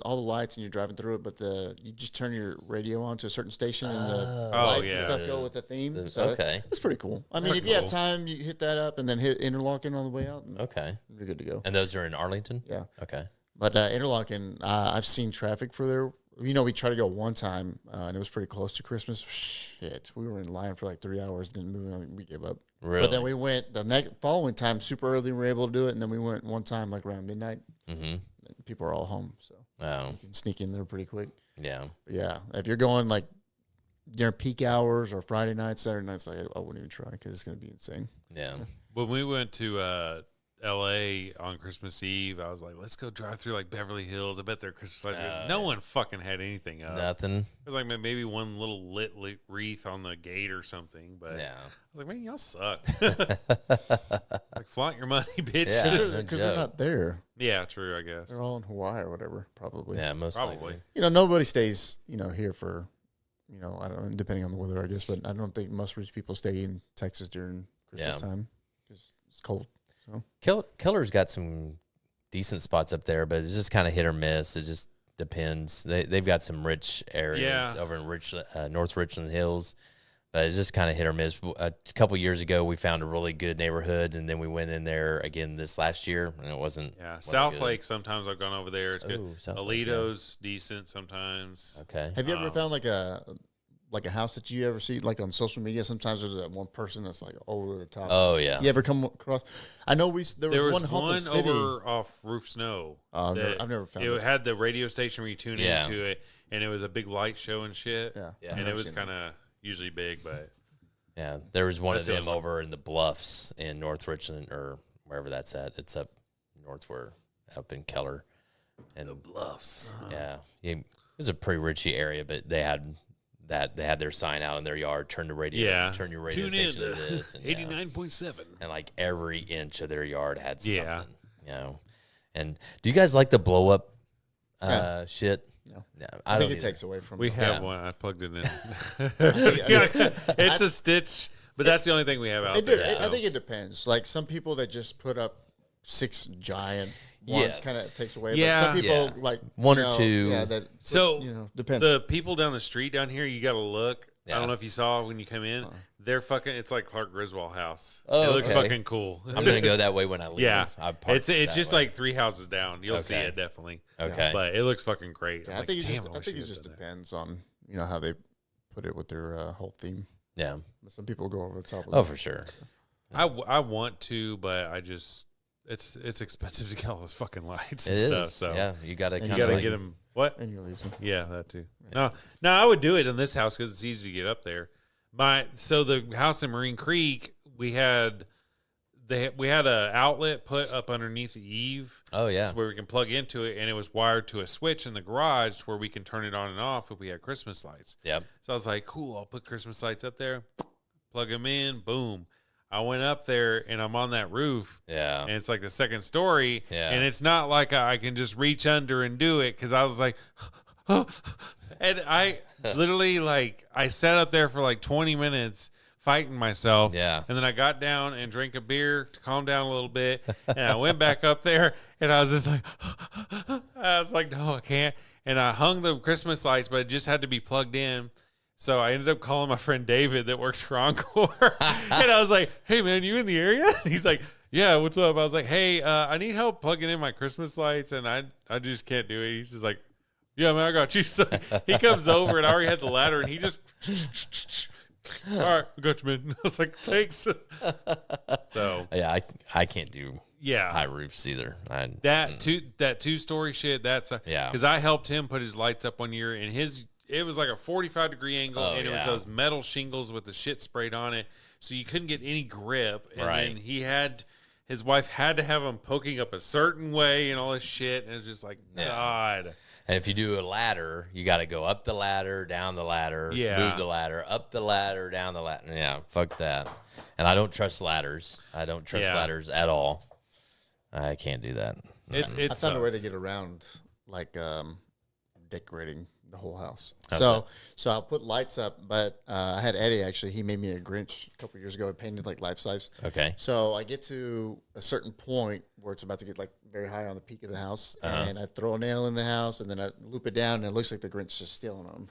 all the lights and you're driving through it, but you just turn your radio on to a certain station and the Oh, lights and yeah. stuff go with the theme. The- So okay. it's pretty cool. I mean, That's if you have cool. time, you hit that up and then hit Interlochen on the way out, and Okay. you're good to go. And those are in Arlington? Yeah. Okay. But Interlochen, I've seen traffic for there. We tried to go one time, and it was pretty close to Christmas. Shit, we were in line for like 3 hours, didn't move, and we gave up. Really? But then we went the following time super early, and we were able to do it. And then we went one time like around midnight. Mm-hmm. People are all home, so Oh, you can sneak in there pretty quick. yeah. But yeah, if you're going like during peak hours or Friday nights, Saturday nights, like I wouldn't even try because it's going to be insane. Yeah. When we went to L.A. on Christmas Eve, I was like, let's go drive through like Beverly Hills. I bet their Christmas lights. Are no one fucking had anything up. Nothing. There was like maybe one little lit wreath on the gate or something, but Yeah. I was like, man, y'all suck. Like flaunt your money, bitch. Yeah. Yeah, Because no they're joke. not there. true, I guess. They're all in Hawaii or whatever, probably. Yeah, most Probably. likely. Nobody stays, here for, I don't know, depending on the weather, I guess. But I don't think most rich people stay in Texas during Christmas Yeah. time because it's cold. So Killer's got some decent spots up there, but it's just kind of hit or miss. It just depends. They've got some rich areas Yeah. over in North Richland Hills, but it's just kind of hit or miss. A couple years ago, we found a really good neighborhood, and then we went in there again this last year, and it wasn't. Yeah, wasn't South good. Lake. Sometimes I've gone over there. It's good. Ooh, South Lake, Alito's decent sometimes. Okay. have you ever found like a house that you ever see like on social media? Sometimes there's that one person that's like over the top. Oh yeah. You ever come across? I know there There was was one Haunted one City. over off Roof Snow. I've never found it. it. Had the radio station where you tune Yeah. into it, and it was a big light show and shit. Yeah. Yeah. And I've it was seen that. kind of usually big, but Yeah, there was one That's of the them only one. over in the Bluffs in North Richland or wherever that's at. It's up northward, up in Keller. And Bluffs. yeah, it was a pretty richy area, but they had their sign out in their yard. Turn the radio, Yeah. turn your radio Tune in station to to this. And, 89.7. and like every inch of their yard had Yeah. something. And do you guys like the blow up shit? No. I I think don't it takes away from. We the- have Yeah. one. I plugged it in. Yeah. It's a stitch, but that's the only thing we have out there. I so. think it depends. Like some people that just put up 6 giant ones Yes. kind of takes away. Yeah. But some people Yeah. like One or two. Yeah, that So depends. the people down the street down here, you got to look. I Yeah. don't know if you saw when you come in. They're fucking. It's like Clark Griswold house. Oh, it looks okay. fucking cool. I'm gonna go that way when I leave. Yeah, I park it's that just way. like 3 houses down. You'll see Okay. it definitely. Okay. But it looks fucking great. Yeah, I'm I like, think damn, I wish think it you just had done that. depends on you know how they put it with their whole theme. Yeah. Some people go over the top of Oh, it. for sure. I want to, but I just it's expensive to get all those fucking lights It and is. stuff. So yeah, you got to And you kind got of to get them. What? And you're leasing. Yeah, that too. No, I would do it in this house because it's easy to get up there. So the house in Marine Creek, we had a outlet put up underneath the eave. Oh yeah. So where we can plug into it, and it was wired to a switch in the garage where we can turn it on and off if we had Christmas lights. Yep. So I was like, cool, I'll put Christmas lights up there, plug them in, boom. I went up there and I'm on that roof. Yeah. And it's like the second story. Yeah. And it's not like I can just reach under and do it because I was like, and I literally I sat up there for like 20 minutes fighting myself. Yeah. And then I got down and drank a beer to calm down a little bit. And I went back up there and I was just like, I was like, no, I can't. And I hung the Christmas lights, but it just had to be plugged in. So I ended up calling my friend David that works for Encore. And I was like, hey, man, you in the area? He's like, yeah, what's up? I was like, hey, I need help plugging in my Christmas lights, and I just can't do it. He's just like, yeah, man, I got you. So he comes over, and I already had the ladder, and he just, all right, I got you, man. I was like, thanks. So, Yeah, I can't do yeah. high roofs either. That two-story shit, that's Yeah. because I helped him put his lights up one year, and it was like a 45-degree angle, Oh, and it was yeah. those metal shingles with the shit sprayed on it, so you couldn't get any grip. And Right. then his wife had to have him poking up a certain way and all this shit, and it's just like, Yeah. God. And if you do a ladder, you got to go up the ladder, down the ladder, Yeah. move the ladder, up the ladder, down the ladder. Yeah, fuck that. And I don't trust ladders. I don't trust Yeah. ladders at all. I can't do that. It I found a way to sucks. get around, decorating the whole house. How's So I'll put lights up, but I had Eddie actually. He made me a Grinch a couple years ago. I painted life size. Okay. So I get to a certain point where it's about to get very high on the peak of the house, and I throw a nail in the house, and then I loop it down, and it looks like the Grinch just stealing them.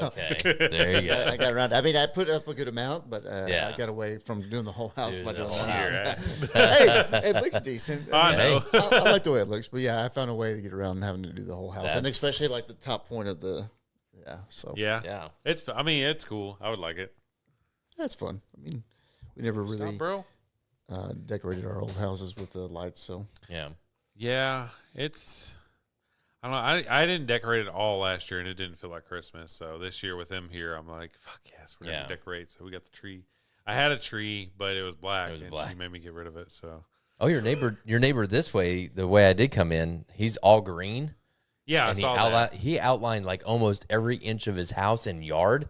Okay. There you go. I got around. I mean, I put up a good amount, but Yeah. I got away from doing the whole house by the doing whole one house. house. Hey, it looks decent. I know. I like the way it looks, but yeah, I found a way to get around having to do the whole house, and That's- especially the top point of the, So Yeah. Yeah. It's cool. I would like it. that's fun. I mean, we never Stop, really bro. decorated our old houses with the lights, so Yeah. Yeah, I don't know. I didn't decorate it all last year, and it didn't feel like Christmas. So this year with them here, I'm like, fuck yes, we're Yeah. gonna decorate. So we got the tree. I had a tree, but it was black, It was and black. she made me get rid of it. So Oh, your neighbor this way, the way I did come in, he's all green. yeah, I And saw that. he outlined like almost every inch of his house and yard.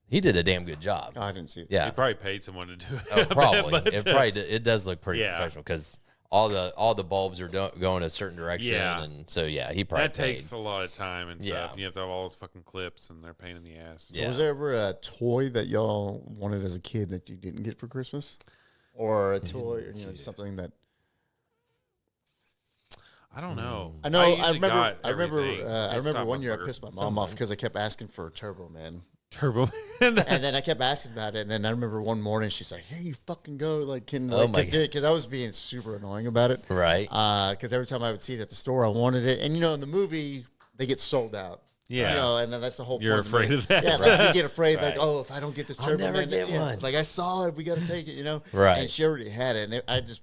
He did a damn good job. I didn't see it. Yeah. He probably paid someone to do it. Oh, probably. But, It does look pretty yeah. professional because all the bulbs are going a certain direction, Yeah. and so yeah, he probably that takes a lot of time and Yeah. stuff. You have to have all those fucking clips, and they're a pain in the ass. Yeah. Was there ever a toy that y'all wanted as a kid that you didn't get for Christmas, or a toy, or something that? I don't know. I know. I usually remember. got I remember. everything. I remember GameStop one year I motherfucker. pissed my mom off because I kept asking for a Turbo Man, Turbo. and then I kept asking about it. And then I remember one morning she's like, "Here you fucking go!" Oh my because I was being super annoying about it, right. Because every time I would see it at the store, I wanted it, and in the movie they get sold out. Yeah. And then that's the whole You're point. afraid of that. Yeah, like, you get afraid, Right. oh, if I don't get this I'll Turbo never Man, get one. Like I saw it, we got to take it, Right. And she already had it, and I just,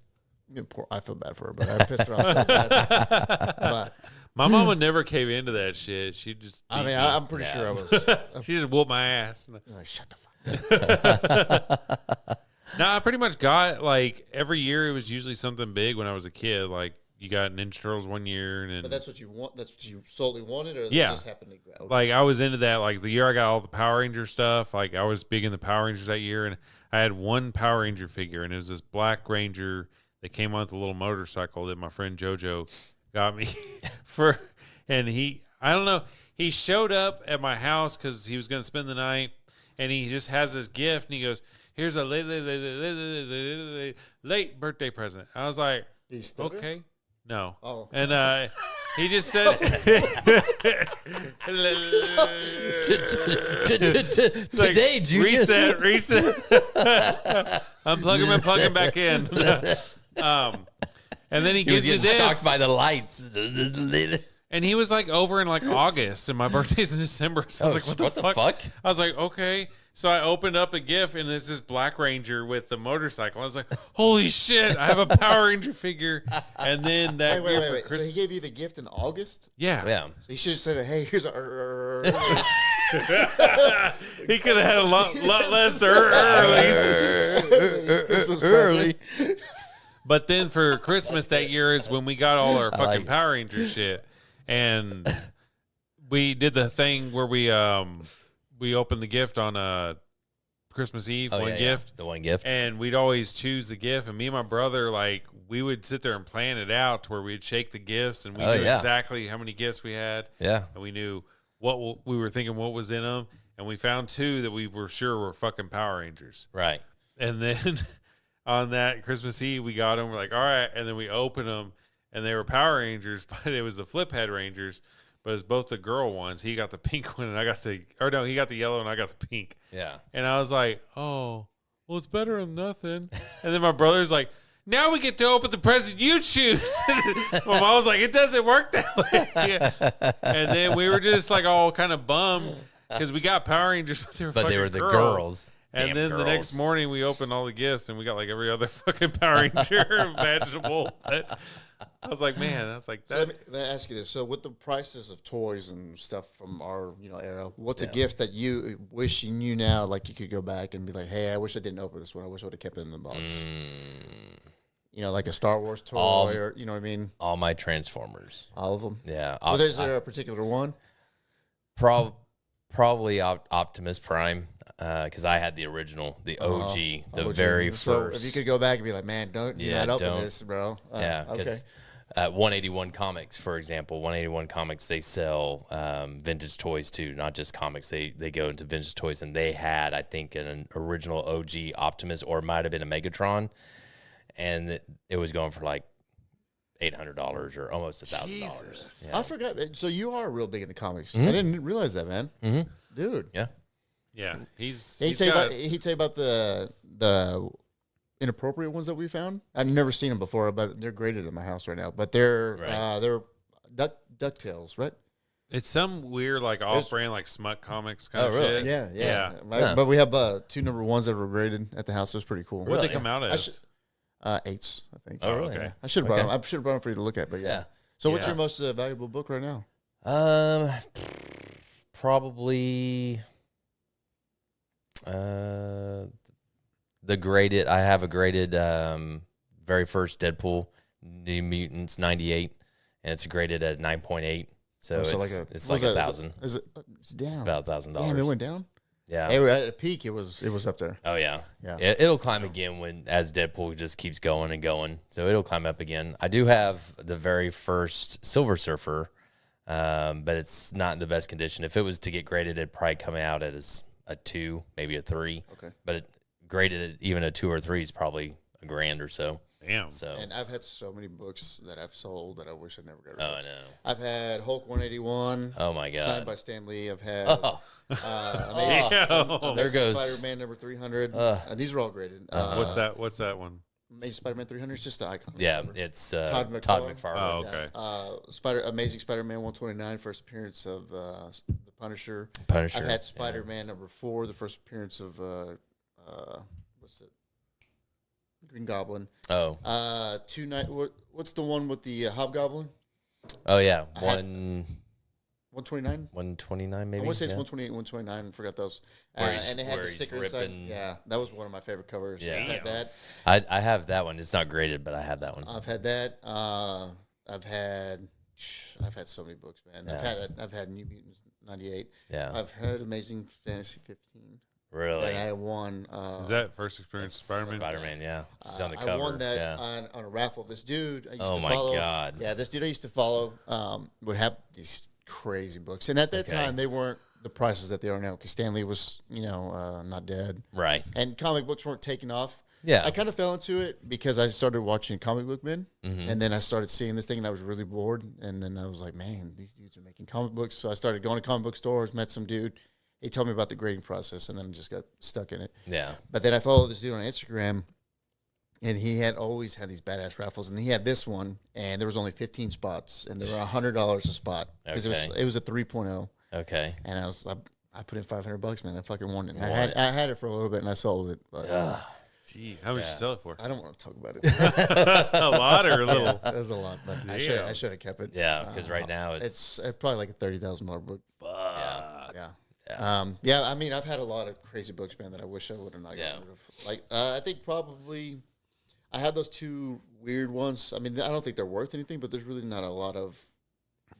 I feel bad for her, but I pissed her off so bad. But My mom would never cave into that shit. She just. I beat mean, me. I'm pretty sure I was. She just whooped my ass. Like, shut the fuck up. No, I pretty much got every year. It was usually something big when I was a kid. Like you got Ninja Turtles one year, and then But that's what you want. That's what you solely wanted, or Yeah. that just happened to go. I was into that. Like the year I got all the Power Ranger stuff. I was big in the Power Rangers that year, and I had one Power Ranger figure, and it was this Black Ranger that came on with a little motorcycle that my friend JoJo got me for. And I don't know, he showed up at my house because he was going to spend the night, and he just has this gift, and he goes, "Here's a late birthday present." I was like, Did he stutter? "Okay." No. Oh. And he just said, Today, Junior. reset. Unplug him and plug him back in. And then he He was gives me getting this. shocked by the lights. And he was like over in like August, and my birthday's in December. So I was like, what the fuck? I was like, okay. So I opened up a gift, and it's this Black Ranger with the motorcycle. I was like, holy shit, I have a Power Ranger figure. And then that wait. for Christmas. So he gave you the gift in August? Yeah. Yeah. So you should have said, hey, here's a... He could have had a lot less early. But then for Christmas that year is when we got all our fucking Power Ranger shit. And we did the thing where we opened the gift on Christmas Eve, gift. The one gift. And we'd always choose the gift. And me and my brother, like, we would sit there and plan it out to where we'd shake the gifts and we knew exactly how many gifts we had. Yeah. And we knew what we were thinking, what was in them. And we found 2 that we were sure were fucking Power Rangers. Right. And then on that Christmas Eve, we got them. We're like, all right. And then we opened them, and they were Power Rangers, but it was the Flip Head Rangers. But it's both the girl ones. He got the pink one, and he got the yellow, and I got the pink. Yeah. And I was like, oh, well, it's better than nothing. And then my brother's like, now we get to open the present you choose. My mom was like, it doesn't work that way. Yeah. And then we were just like all kind of bummed because we got Power Rangers, but they were the girls. And Damn then girls. the next morning we opened all the gifts and we got like every other fucking Power Ranger imaginable. But I was like, man, that's like that. So let me ask you this. So with the prices of toys and stuff from our era, what's a gift that you wish you knew now, like you could go back and be like, hey, I wish I didn't open this one. I wish I would have kept it in the box. You know, like a Star Wars toy or, you know what I mean? All my Transformers. All of them? Yeah. Well, is there a particular one? Probably Optimus Prime, because I had the original, the OG, the very first. So if you could go back and be like, man, don't open this, bro. Yeah, because 181 Comics, for example, 181 Comics, they sell vintage toys too, not just comics. They go into vintage toys, and they had, I think, an original OG Optimus, or it might have been a Megatron, and it was going for like $800 or almost $1,000. I forgot. So you are real big into comics. I didn't realize that, man. Dude. Yeah. Yeah. He tell you about the inappropriate ones that we found. I've never seen them before, but they're graded in my house right now. But they're DuckTales, right? It's some weird like off-brand like smut comics kind of shit. Yeah. But we have 2 number 1s that were graded at the house. It was pretty cool. What'd they come out as? 8s, I think. Oh, really? Yeah. I should have brought them. I should have brought them for you to look at, but yeah. So what's your most valuable book right now? Probably the graded. I have a graded very first Deadpool, New Mutants '98, and it's graded at 9.8. So it's like 1,000. Is it? It's down. It's about $1,000. Damn, it went down. Yeah. Hey, at a peak, it was up there. Oh yeah. Yeah. It'll climb again as Deadpool just keeps going and going. So it'll climb up again. I do have the very first Silver Surfer, but it's not in the best condition. If it was to get graded, it'd probably come out as a 2, maybe a 3. Okay. But graded at even a 2 or 3 is probably $1,000 or so. Damn. So. And I've had so many books that I've sold that I wish I never got rid of. Oh, I know. I've had Hulk 181. Oh my God. Signed by Stan Lee. I've had. Damn. There goes Spider-Man number 300. These are all graded. What's that one? Amazing Spider-Man 300 is just an icon. Yeah, it's Todd McFarlane. McFarlane. Oh, okay. Amazing Spider-Man 129, first appearance of the Punisher. Punisher. I've had Spider-Man number 4, the first appearance of what's it? Green Goblin. Oh. What's the one with the Hobgoblin? Oh yeah, 129. 129 maybe. I want to say it's 128, 129. I forgot those. And it had the sticker inside. Yeah, that was one of my favorite covers. Yeah. I've had that. I have that one. It's not graded, but I have that one. I've had that. I've had so many books, man. Yeah. I've had New Mutants 98. Yeah. I've had Amazing Fantasy 15. Really? And I won. Is that first experience Spider-Man? Spider-Man, yeah. He's on the cover. I won that on a raffle. This dude I used to follow. Oh my God. Yeah, this dude I used to follow would have these crazy books. And at that time, they weren't the prices that they are now because Stanley was, not dead. Right. And comic books weren't taking off. Yeah. I kind of fell into it because I started watching Comic Book Men. And then I started seeing this thing and I was really bored. And then I was like, man, these dudes are making comic books. So I started going to comic book stores, met some dude. He told me about the grading process and then just got stuck in it. Yeah. But then I followed this dude on Instagram And he had always had these badass raffles, and he had this one, and there was only 15 spots, and they were $100 a spot because it was a 3.0. Okay. And I put in $500, man. I fucking won it. And I had it for a little bit, and I sold it. But, Gee, how much you sell it for? I don't want to talk about it. A lot or a little? Yeah, it was a lot, but I should have kept it. Yeah, because right now it's probably like a $30,000 book. yeah. Yeah. I mean, I've had a lot of crazy books, man, that I wish I would have not gotten rid of. Like, I think probably I had those two weird ones. I mean, I don't think they're worth anything, but there's really not a lot of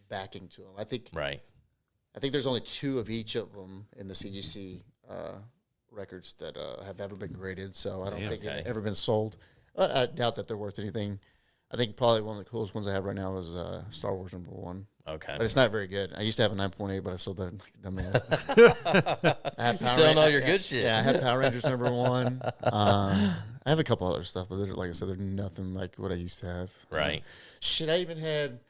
backing to them. I think there's only 2 of each of them in the CGC records that have ever been graded. So I don't think they've ever been sold. I doubt that they're worth anything. I think probably one of the coolest ones I have right now is Star Wars #1. Okay. But it's not very good. I used to have a 9.8, but I sold that like a dumbass. I had Selling all your good shit. Yeah, I had Power Rangers #1. I have a couple other stuff, but like I said, they're nothing like what I used to have. Right. Shit, I even had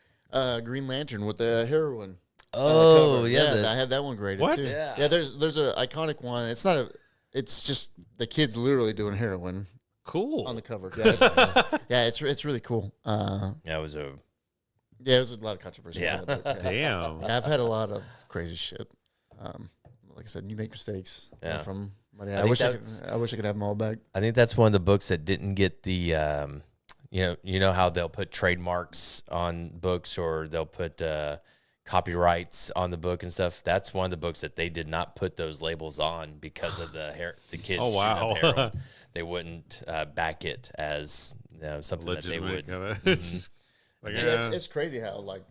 Green Lantern with the heroine. Oh, yeah. I had that one graded What? too. Yeah. There's an iconic one. It's just the kids literally doing heroin Cool. on the cover. Yeah, it's really cool. It was a Yeah, there's a lot of controversy. Yeah. around it, but, Damn. Yeah, I've had a lot of crazy shit. Like I said, you make mistakes. Yeah. From money. I I think wish I could have them all back. I think that's one of the books that didn't get the, you know how they'll put trademarks on books or they'll put copyrights on the book and stuff. That's one of the books that they did not put those labels on because of the kids. Oh, wow. shooting up heroin. They wouldn't back it as something Legitimate that they would. kinda. It's just like, It's crazy how like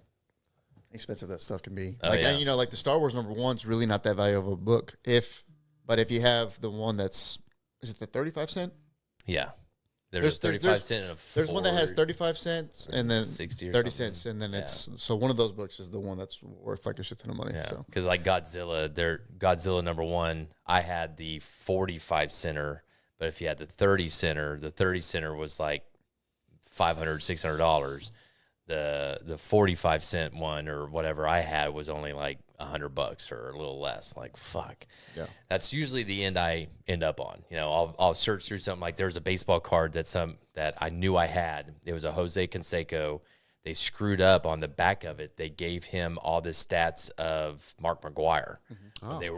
expensive that stuff can be. Oh, Like yeah. and, like the Star Wars #1's really not that valuable of a book. But if you have the one is it the 35 cent? Yeah. There's 35 cents and There's one that has 35 cents and then 60 or 30 something. cents, and then it's so one of those books is the one that's worth like a shit ton of money. Yeah, So because like Godzilla, Godzilla #1, I had the 45 center, but if you had the 30 center, the 30 center was like $500, $600. The 45 cent one or whatever I had was only like $100 or a little less. Like fuck. Yeah. That's usually the end I end up on. You know, I'll search through something like there's a baseball card that I knew I had. It was a Jose Canseco. They screwed up on the back of it. They gave him all the stats of Mark McGuire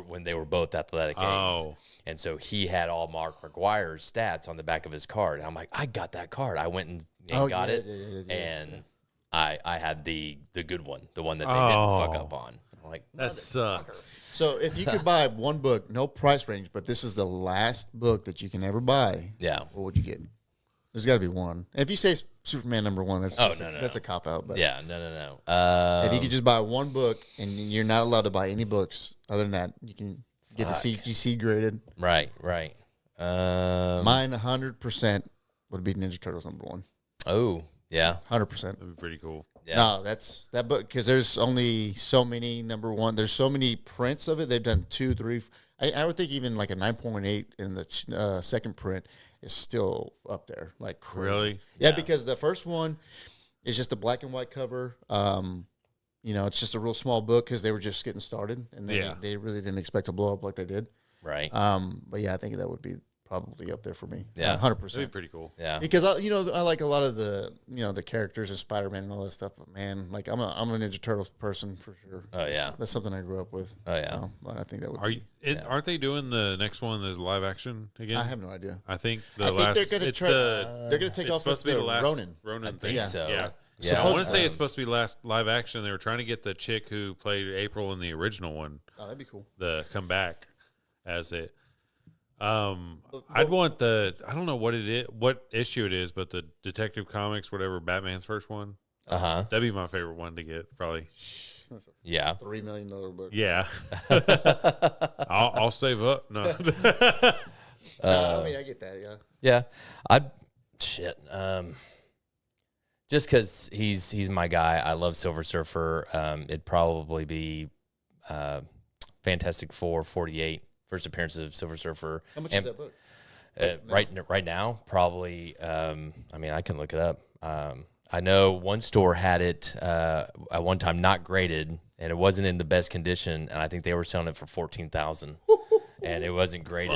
when they were both athletic A's. Oh. And so he had all Mark McGuire's stats on the back of his card. And I'm like, I got that card. I went and got it. And I had the good one, the one that they didn't fuck up on. I'm like, that sucks. So if you could buy one book, no price range, but this is the last book that you can ever buy, yeah. what would you get? There's got to be one. If you say Superman #1, that's a cop out. But Yeah, no. if you could just buy one book and you're not allowed to buy any books other than that, you can get the CGC graded. Right. Mine 100% would be Ninja Turtles #1. Oh, yeah. 100%. That'd be pretty cool. Yeah. No, that's that book because there's only so many #1. There's so many prints of it. They've done 2, 3. I would think even like a 9.8 in the second print is still up there. Like crazy. Really? Yeah, because the first one is just a black and white cover. It's just a real small book because they were just getting started and they really didn't expect to blow up like they did. Right. But yeah, I think that would be probably up there for me. Yeah. 100%. That'd be pretty cool. Yeah. Because I like a lot of the the characters of Spider-Man and all that stuff. But man, like I'm a Ninja Turtles person for sure. Oh, yeah. That's something I grew up with. Oh, yeah. So, but I think that would. Aren't they doing the next one as live action again? I have no idea. I think I think they're gonna they're gonna take it's off supposed to with be the the last Ronin. thing. Yeah. So, Yeah. yeah. I want to say it's supposed to be last live action. They were trying to get the chick who played April in the original one Oh, that'd be cool. to come back as it. I'd want I don't know what issue it is, but the Detective Comics, whatever, Batman's first one. That'd be my favorite one to get, probably. That's a Yeah. $3 million book. Yeah. I'll save up. No. No, I mean, I get that. Yeah. Yeah. Just because he's my guy. I love Silver Surfer. It'd probably be Fantastic Four 48. First appearance of Silver Surfer. How much is that book? Right now, probably. I can look it up. I know one store had it at one time not graded, and it wasn't in the best condition, and I think they were selling it for $14,000, and it wasn't graded.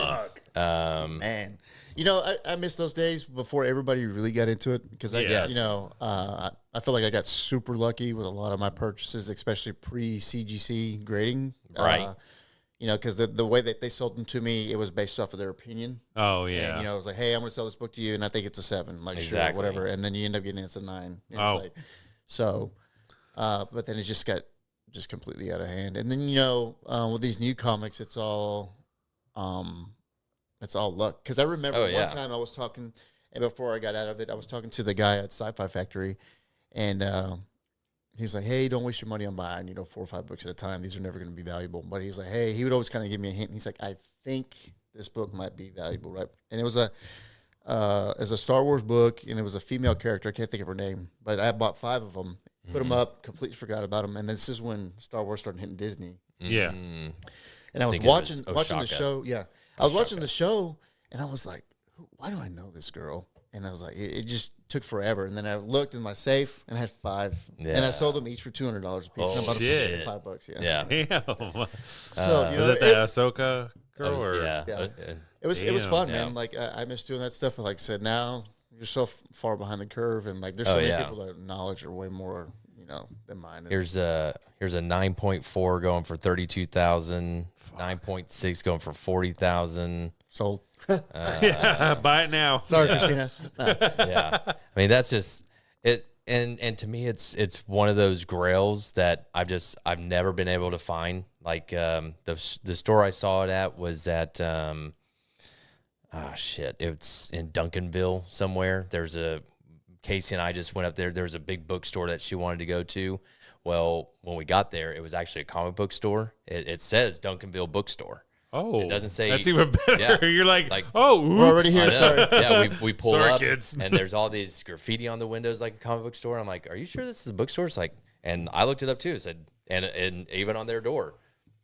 Man, you know, I miss those days before everybody really got into it because Yes. you know, I feel like I got super lucky with a lot of my purchases, especially pre-CGC grading. Right. You know, because the way that they sold them to me, it was based off of their opinion. Oh yeah. And, you know, it was like, hey, I'm going to sell this book to you, and I think it's a 7. Like, sure, Exactly. whatever. And then you end up getting it's a 9. And Oh. It's like, so, but then it just got just completely out of hand. And then, you know, with these new comics, it's all luck. Because I remember one time I was talking, and before I got out of it, I was talking to the guy at Sci-Fi Factory, and he was like, hey, don't waste your money on buying, you know, 4 or 5 books at a time. These are never going to be valuable. But he's like, hey, he would always kind of give me a hint. And he's like, I think this book might be valuable, right? And it was a Star Wars book, and it was a female character. I can't think of her name. But I bought 5 of them, put them up, completely forgot about them. And this is when Star Wars started hitting Disney. Yeah. And I was think it watching was the Oshaka. show. Yeah. I was watching the show, and I was like, why do I know this girl? And I was like, it just took forever. And then I looked in my safe and I had 5. And I Yeah. sold them each for $200 a piece. Oh, and I bought them shit. for $5. Yeah. Damn. So, you know, Was it the Ahsoka girl or yeah. Yeah. it was Damn. fun, Yeah. man. Like, I miss doing that stuff. But like I said, now you're so far behind the curve. And like, there's so Oh, many yeah. people that knowledge are way more, you know, than mine. And Here's a 9.4 going for 32,000. 9.6 going for 40,000. sold. yeah, buy it now. Sorry, Christina. No. Yeah, I mean that's just it. And to me, it's one of those grails that I've never been able to find. Like the store I saw it at was at it's in Duncanville somewhere. There's a Casey and I just went up there. There's a big bookstore that she wanted to go to. Well, when we got there, it was actually a comic book store. It says Duncanville Bookstore. Oh, It doesn't say- that's even better. Yeah. You're like, Like, oh, We're already oops. here. I know. Sorry. Yeah, we pull Sorry, up, kids. and there's all these graffiti on the windows like a comic book store. I'm like, are you sure this is a bookstore? It's like, and I looked it up too. It said, and even on their door,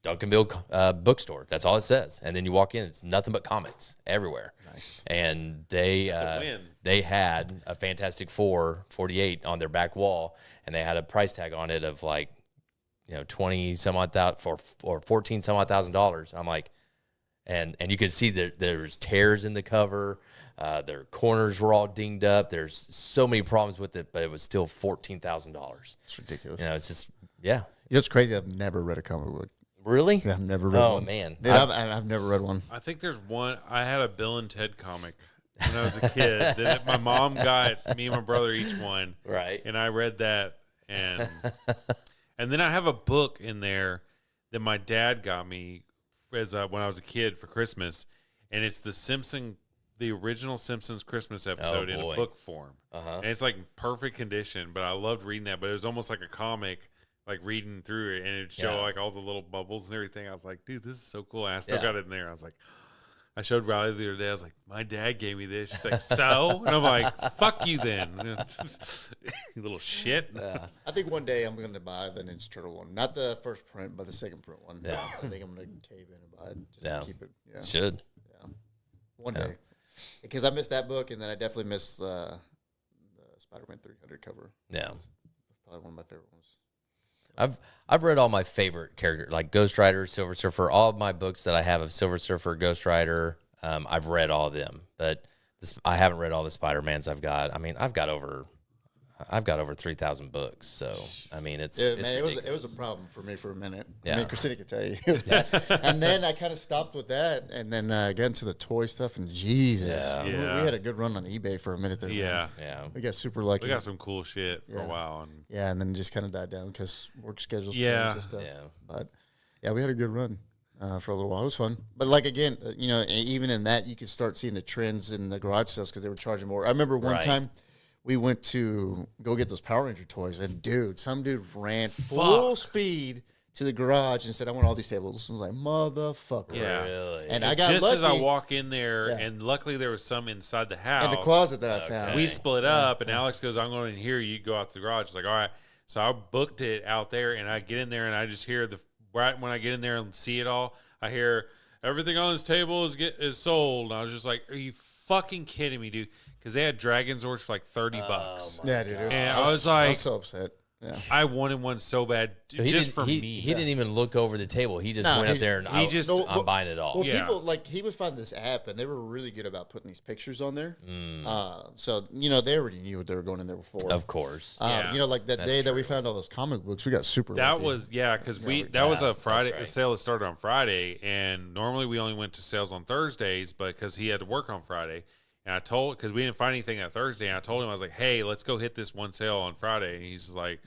Duncanville bookstore. That's all it says. And then you walk in, it's nothing but comics everywhere. Nice. And they a win. they had a Fantastic Four 48 on their back wall, and they had a price tag on it of like, 20 some odd thousand or 14 some odd $1,000. I'm like. And you could see that there's tears in the cover. Their corners were all dinged up. There's so many problems with it, but it was still $14,000. It's ridiculous. It's just, yeah. You know, it's crazy. I've never read a comic book. Really? I've never read Oh, one. man. Dude, I've never read one. I think there's one. I had a Bill and Ted comic when I was a kid. Then my mom got me and my brother each one, Right. and I read that. And then I have a book in there that my dad got me as when I was a kid for Christmas, and it's the original Simpsons Christmas episode in a boy. book form. Uh-huh. And it's like perfect condition, but I loved reading that. But it was almost like a comic, like reading through it, and it'd show Yeah. like all the little bubbles and everything. I was like, dude, this is so cool. And I still Yeah. got it in there. I was like, I showed Riley the other day. I was like, my dad gave me this. She's like, so? And I'm like, fuck you then. You little shit. I think one day I'm going to buy the Ninja Turtle one. Not the first print, but the second print one. Yeah. I think I'm going to cave in and buy it just Yeah. to keep it. Yeah. Should. One day. Because I missed that book, and then I definitely missed the Spider-Man 300 cover. Yeah. Probably one of my favorite ones. I've read all my favorite characters, like Ghost Rider, Silver Surfer, all of my books that I have of Silver Surfer, Ghost Rider. I've read all of them, but I haven't read all the Spider-Mans I've got. I mean, I've got over 3,000 books. So I mean, it's Man, it ridiculous. was a problem for me for a minute. I Yeah. mean, Christina could tell you. And then I kind of stopped with that, and then got into the toy stuff. And Jesus, Yeah. we Yeah. had a good run on eBay for a minute there. man. Yeah. Yeah. We got super lucky. We got some cool shit for a Yeah. while. And Yeah, and then it just kind of died down because work schedules Yeah. changed and stuff. Yeah. But yeah, we had a good run for a little while. It was fun. But like again, even in that, you could start seeing the trends in the garage sales because they were charging more. I remember one Right. time we went to go get those Power Ranger toys, and some dude ran full speed to the garage and said, "I want all these tables." I was like, "Motherfucker!" Yeah. Really. And I got just lucky. as I walk in there, Yeah. and luckily there was some inside the house. in the closet that I found. We split up, and Alex goes, I'm going in here. You go out to the garage. It's like, all right. So I booked it out there, and I get in there, and I just hear right when I get in there and see it all, I hear everything on this table is sold. And I was just like, are you fucking kidding me, dude? Because they had Dragon Zords for like $30. Yeah, dude. And I was like- so upset. I wanted one so bad, So he just didn't, for he, me. He didn't even look over the table. He just No, went up he- there and he just- I'm buying it all. Well, Yeah. people like he would find this app, and they were really good about putting these pictures on there. So they already knew what they were going in there for. Of course. Yeah. Like that That's day that we true. found all those comic books, we got super. That lucky. was because that was a Friday right. a sale that started on Friday, and normally we only went to sales on Thursdays, but because he had to work on Friday, and I told because we didn't find anything on Thursday, and I told him I was like, hey, let's go hit this one sale on Friday, and he's like,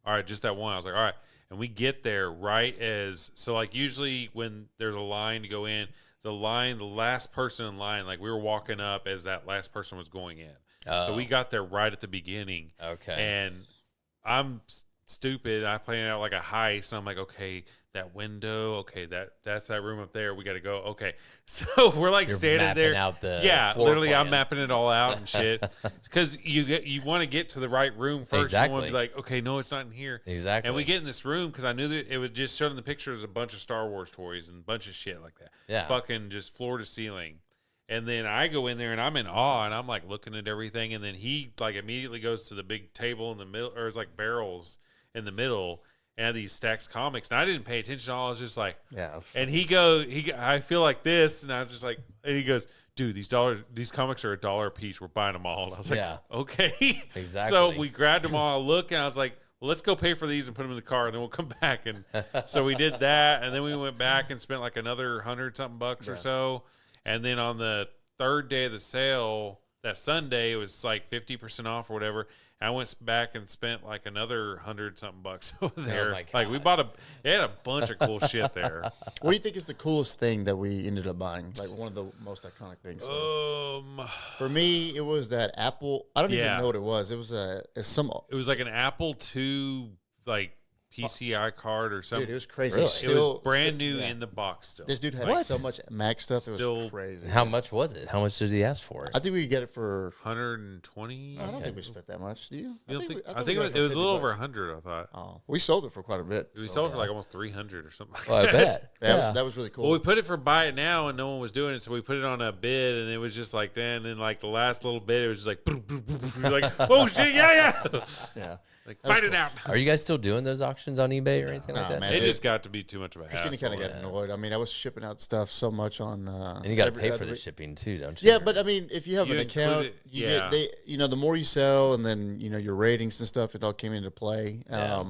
all right, just that one. I was like, all right, and we get there right as like usually when there's a line to go in, the last person in line, like we were walking up as that last person was going in, so we got there right at the beginning. Okay. And I'm stupid. I planned out like a heist. So I'm like, okay, that window. Okay, that's that room up there. We got to go. Okay, so we're like You're standing mapping there. out the floor literally, I'm plan. mapping it all out and shit. Because you want to get to the right room first. You want to Exactly. be like, okay, no, it's not in here. Exactly. And we get in this room because I knew that it was just showing the pictures a bunch of Star Wars toys and a bunch of shit like that. Yeah. Fucking just floor to ceiling. And then I go in there and I'm in awe and I'm like looking at everything. And then he like immediately goes to the big table in the middle, or it's like barrels in the middle, and had these stacks of comics. And I didn't pay attention. I was just like, Yeah. And I feel like this, and I was just like, and he goes, dude, these comics are $1 a piece. We're buying them all. And I was like, Yeah. okay. Exactly. So we grabbed them all. I look, and I was like, well, let's go pay for these and put them in the car, and then we'll come back. And so we did that, and then we went back and spent like another $100-something or so. And then on the third day of the sale, that Sunday, it was like 50% off or whatever. And I went back and spent like another $100-something over there. my Like we God. it had a bunch of cool shit there. What do you think is the coolest thing that we ended up buying? Like one of the most iconic things. For me, it was that Apple. I don't even Yeah. know what it was. It was some. It was like an Apple II like PCI card or something. Dude, it was crazy. Really? It was brand new yeah. in the box still. This dude had What? so much Mac stuff. It Still- was crazy. How much was it? How much did he ask for it? I think we could get it for. 120. I don't think we spent that much. Do you? You don't think? I we think got it for was a little 50 over bucks. 100. I thought Oh, we sold it for quite a bit. we so, sold it for like almost 300 or something. Like Well, I that. bet. that was really cool. Well, we put it for buy it now, and no one was doing it, so we put it on a bid, and it was just like then, and then like the last little bit, it was just like, like, oh shit, yeah, yeah. like fight it out. Are you guys still doing those auctions on eBay or anything like Nah, that? man. It just got to be too much of a Christina hassle. kind of got annoyed. I mean, I was shipping out stuff so much on. And you got to every pay other for the week. shipping too, don't you? Yeah, but I mean, if you have You an include account, it, you yeah. get the more you sell, and then your ratings and stuff, it all came into play. Yeah.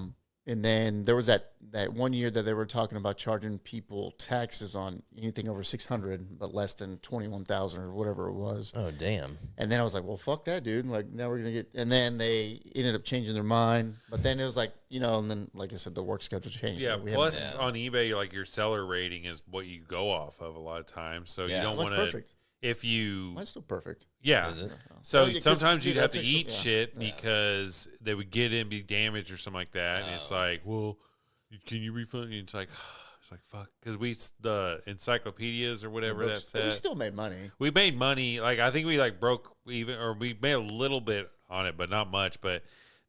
And then there was that 1 year that they were talking about charging people taxes on anything over 600, but less than 21,000 or whatever it was. Oh damn. And then I was like, well, fuck that, dude. Like now we're gonna get. And then they ended up changing their mind. But then it was like, and then like I said, the work schedule changed. Yeah. So we Plus, on eBay, like your seller rating is what you go off of a lot of times, so Yeah. you don't Mine's want to. perfect. If you, Mine's still perfect. yeah. Is it? So Oh, yeah, 'cause, sometimes dude, you'd have that to takes some- eat yeah, shit yeah. because they would get in, be damaged or something like that, and it's like, well, can you refund? And it's like fuck, because the encyclopedias or whatever that But we said. still made money. We made money. Like I think we like broke even, or we made a little bit on it, but not much. But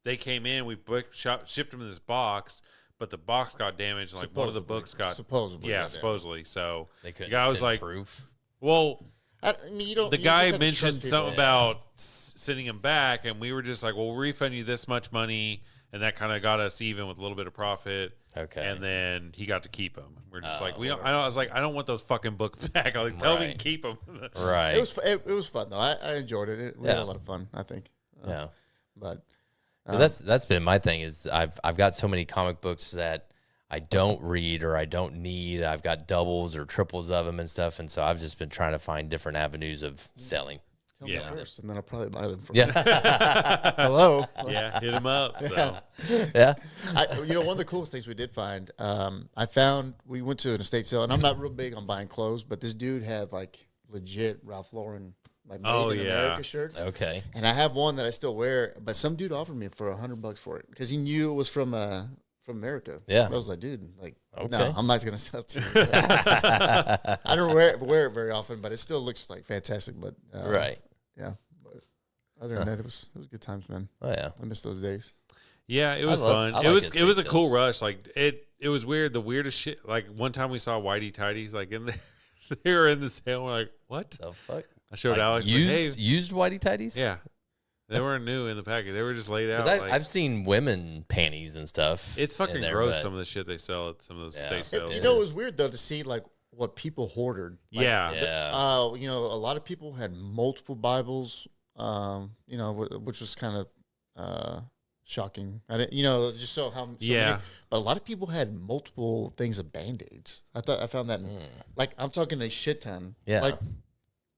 they came in, we shipped them in this box, but the box got damaged. And like one of the books got supposedly. yeah, got damaged. supposedly. So They the couldn't guy was send like, proof. well. I mean, you don't. The you just guy have to trust mentioned people. something about sending him back, and we were just like, "Well, we'll refund you this much money," and that kind of got us even with a little bit of profit. Okay. And then he got to keep them. We're just like, we don't. I was like, I don't want those fucking books back. I was like, tell me to Right. keep them. Right. It was fun though. I enjoyed it. We had Yeah. a lot of fun. I think. yeah. But 'Cause that's been my thing is I've got so many comic books that I don't read or I don't need. I've got doubles or triples of them and stuff, and so I've just been trying to find different avenues of selling. tell me Yeah. first, and then I'll probably buy them. From Yeah, Hello. Yeah, hit him up. So yeah. One of the coolest things we did find, we went to an estate sale, and I'm not real big on buying clothes, but this dude had like legit Ralph Lauren, like made in America shirts. Okay. And I have one that I still wear, but some dude offered me for $100 for it because he knew it was from America. Yeah. I was like, dude, like, Okay. no, I'm not gonna sell it to you. I don't wear it very often, but it still looks like fantastic. But Right. yeah. But other than that, it was good times, man. Oh yeah. I miss those days. yeah, it was I fun. like It was estate a cool sales. rush. Like it was weird. The weirdest shit. Like one time we saw Whitey Tidies like in the they were in the sale. We're like, what? The fuck. I showed Like Alex. Like, hey, used whitey tidies. yeah. They weren't new in the package. They were just laid out. 'Cause Like, I've seen women panties and stuff. it's fucking in there, gross. but- Some of the shit they sell at some of those state It, sales. you know, it was weird though to see like what people hoarded. Like, Yeah. Yeah. you know, a lot of people had multiple Bibles. You know, which was kind of shocking. I didn't, you know, just so how. So Yeah. many, but a lot of people had multiple things of Band-Aids. I found that like I'm talking a shit ton. Yeah. Like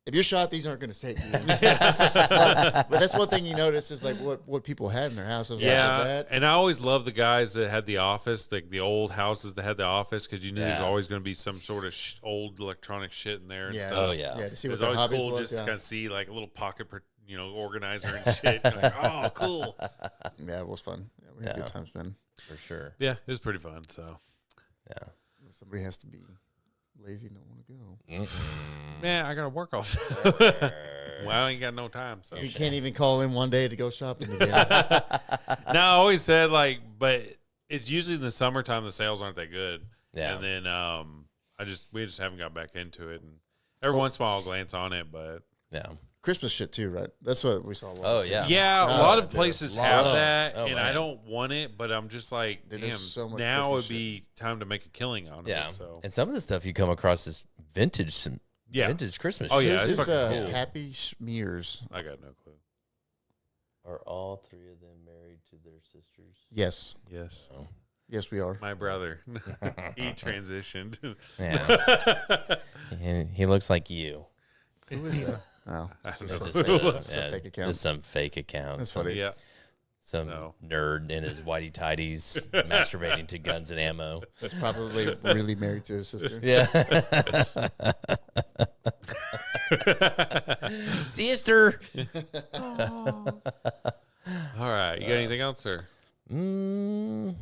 if you're shot, these aren't going to save you. But that's one thing you notice is like what people had in their house. I was like, Yeah, that. and I always loved the guys that had the office, like the old houses that had the office, because you knew there's Yeah. always going to be some sort of old electronic shit in there and Yeah. stuff. Oh, yeah. Yeah, to see It what was their always hobbies cool was. just to Yeah. kind of see like a little pocket, organizer and shit. You're like, oh, cool. Yeah, it was fun. Yeah, we had Yeah. good times, man. For sure. Yeah, it was pretty fun. So, Yeah. Somebody has to be lazy and don't want to go. man, I got to work all the time. Well, I ain't got no time. So, You can't even call in one day to go shopping again. no, I always said like, but it's usually in the summertime the sales aren't that good. Yeah. And then we just haven't got back into it, and every once in a while I'll glance on it, but Yeah. Christmas shit too, right? That's what we saw. a lot Oh, too. yeah. yeah, a Oh, lot of dude. places Lot have of- that, oh, and man. I don't want it, but I'm just like, Dude, damn, there's so much now Christmas would be time to make a killing out of Yeah. it. So And some of the stuff you come across is vintage, Yeah. vintage Christmas. Oh, shit. yeah, Is it's this fucking cool. Happy Smears? I got no clue. Are all three of them married to their sisters? Yes, Yes, yes, we are. my brother, he transitioned. Yeah. he looks like you. Who is that? Oh, It's it's just, some fake account. Just some fake account. That's Some, funny. Yeah, some No. nerd in his whitey tighties masturbating to guns and ammo. That's probably really married to his sister. Yeah. Sister. all right. You got anything else, sir? No.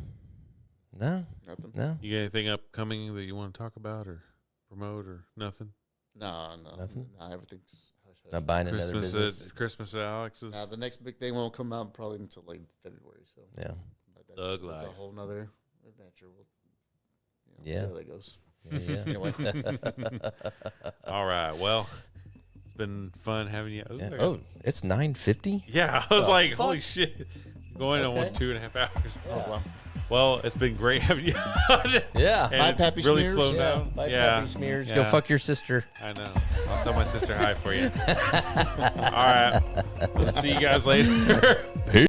Nothing. No. You got anything upcoming that you want to talk about or promote or nothing? No, Nothing? no, everything's hush, hush. Not buying another business. Christmas at Alex's. The next big thing won't come out probably until late February. So Yeah. but Thug that's a life. whole nother adventure. We'll, Yeah. see how that goes. Yeah. Anyway, All right. Well, it's been fun having you. Yeah. Oh, it's 9:50. Yeah, I was like, fuck? holy shit. Going almost 2.5 hours. oh wow. Well, it's been great having you on. Yeah. And Bye, it's Pappy really Smears. flown Yeah, down. Bye, Yeah. Pappy Smears. Yeah. Go fuck your sister. I know. I'll tell my sister hi for you. All right. We'll see you guys later.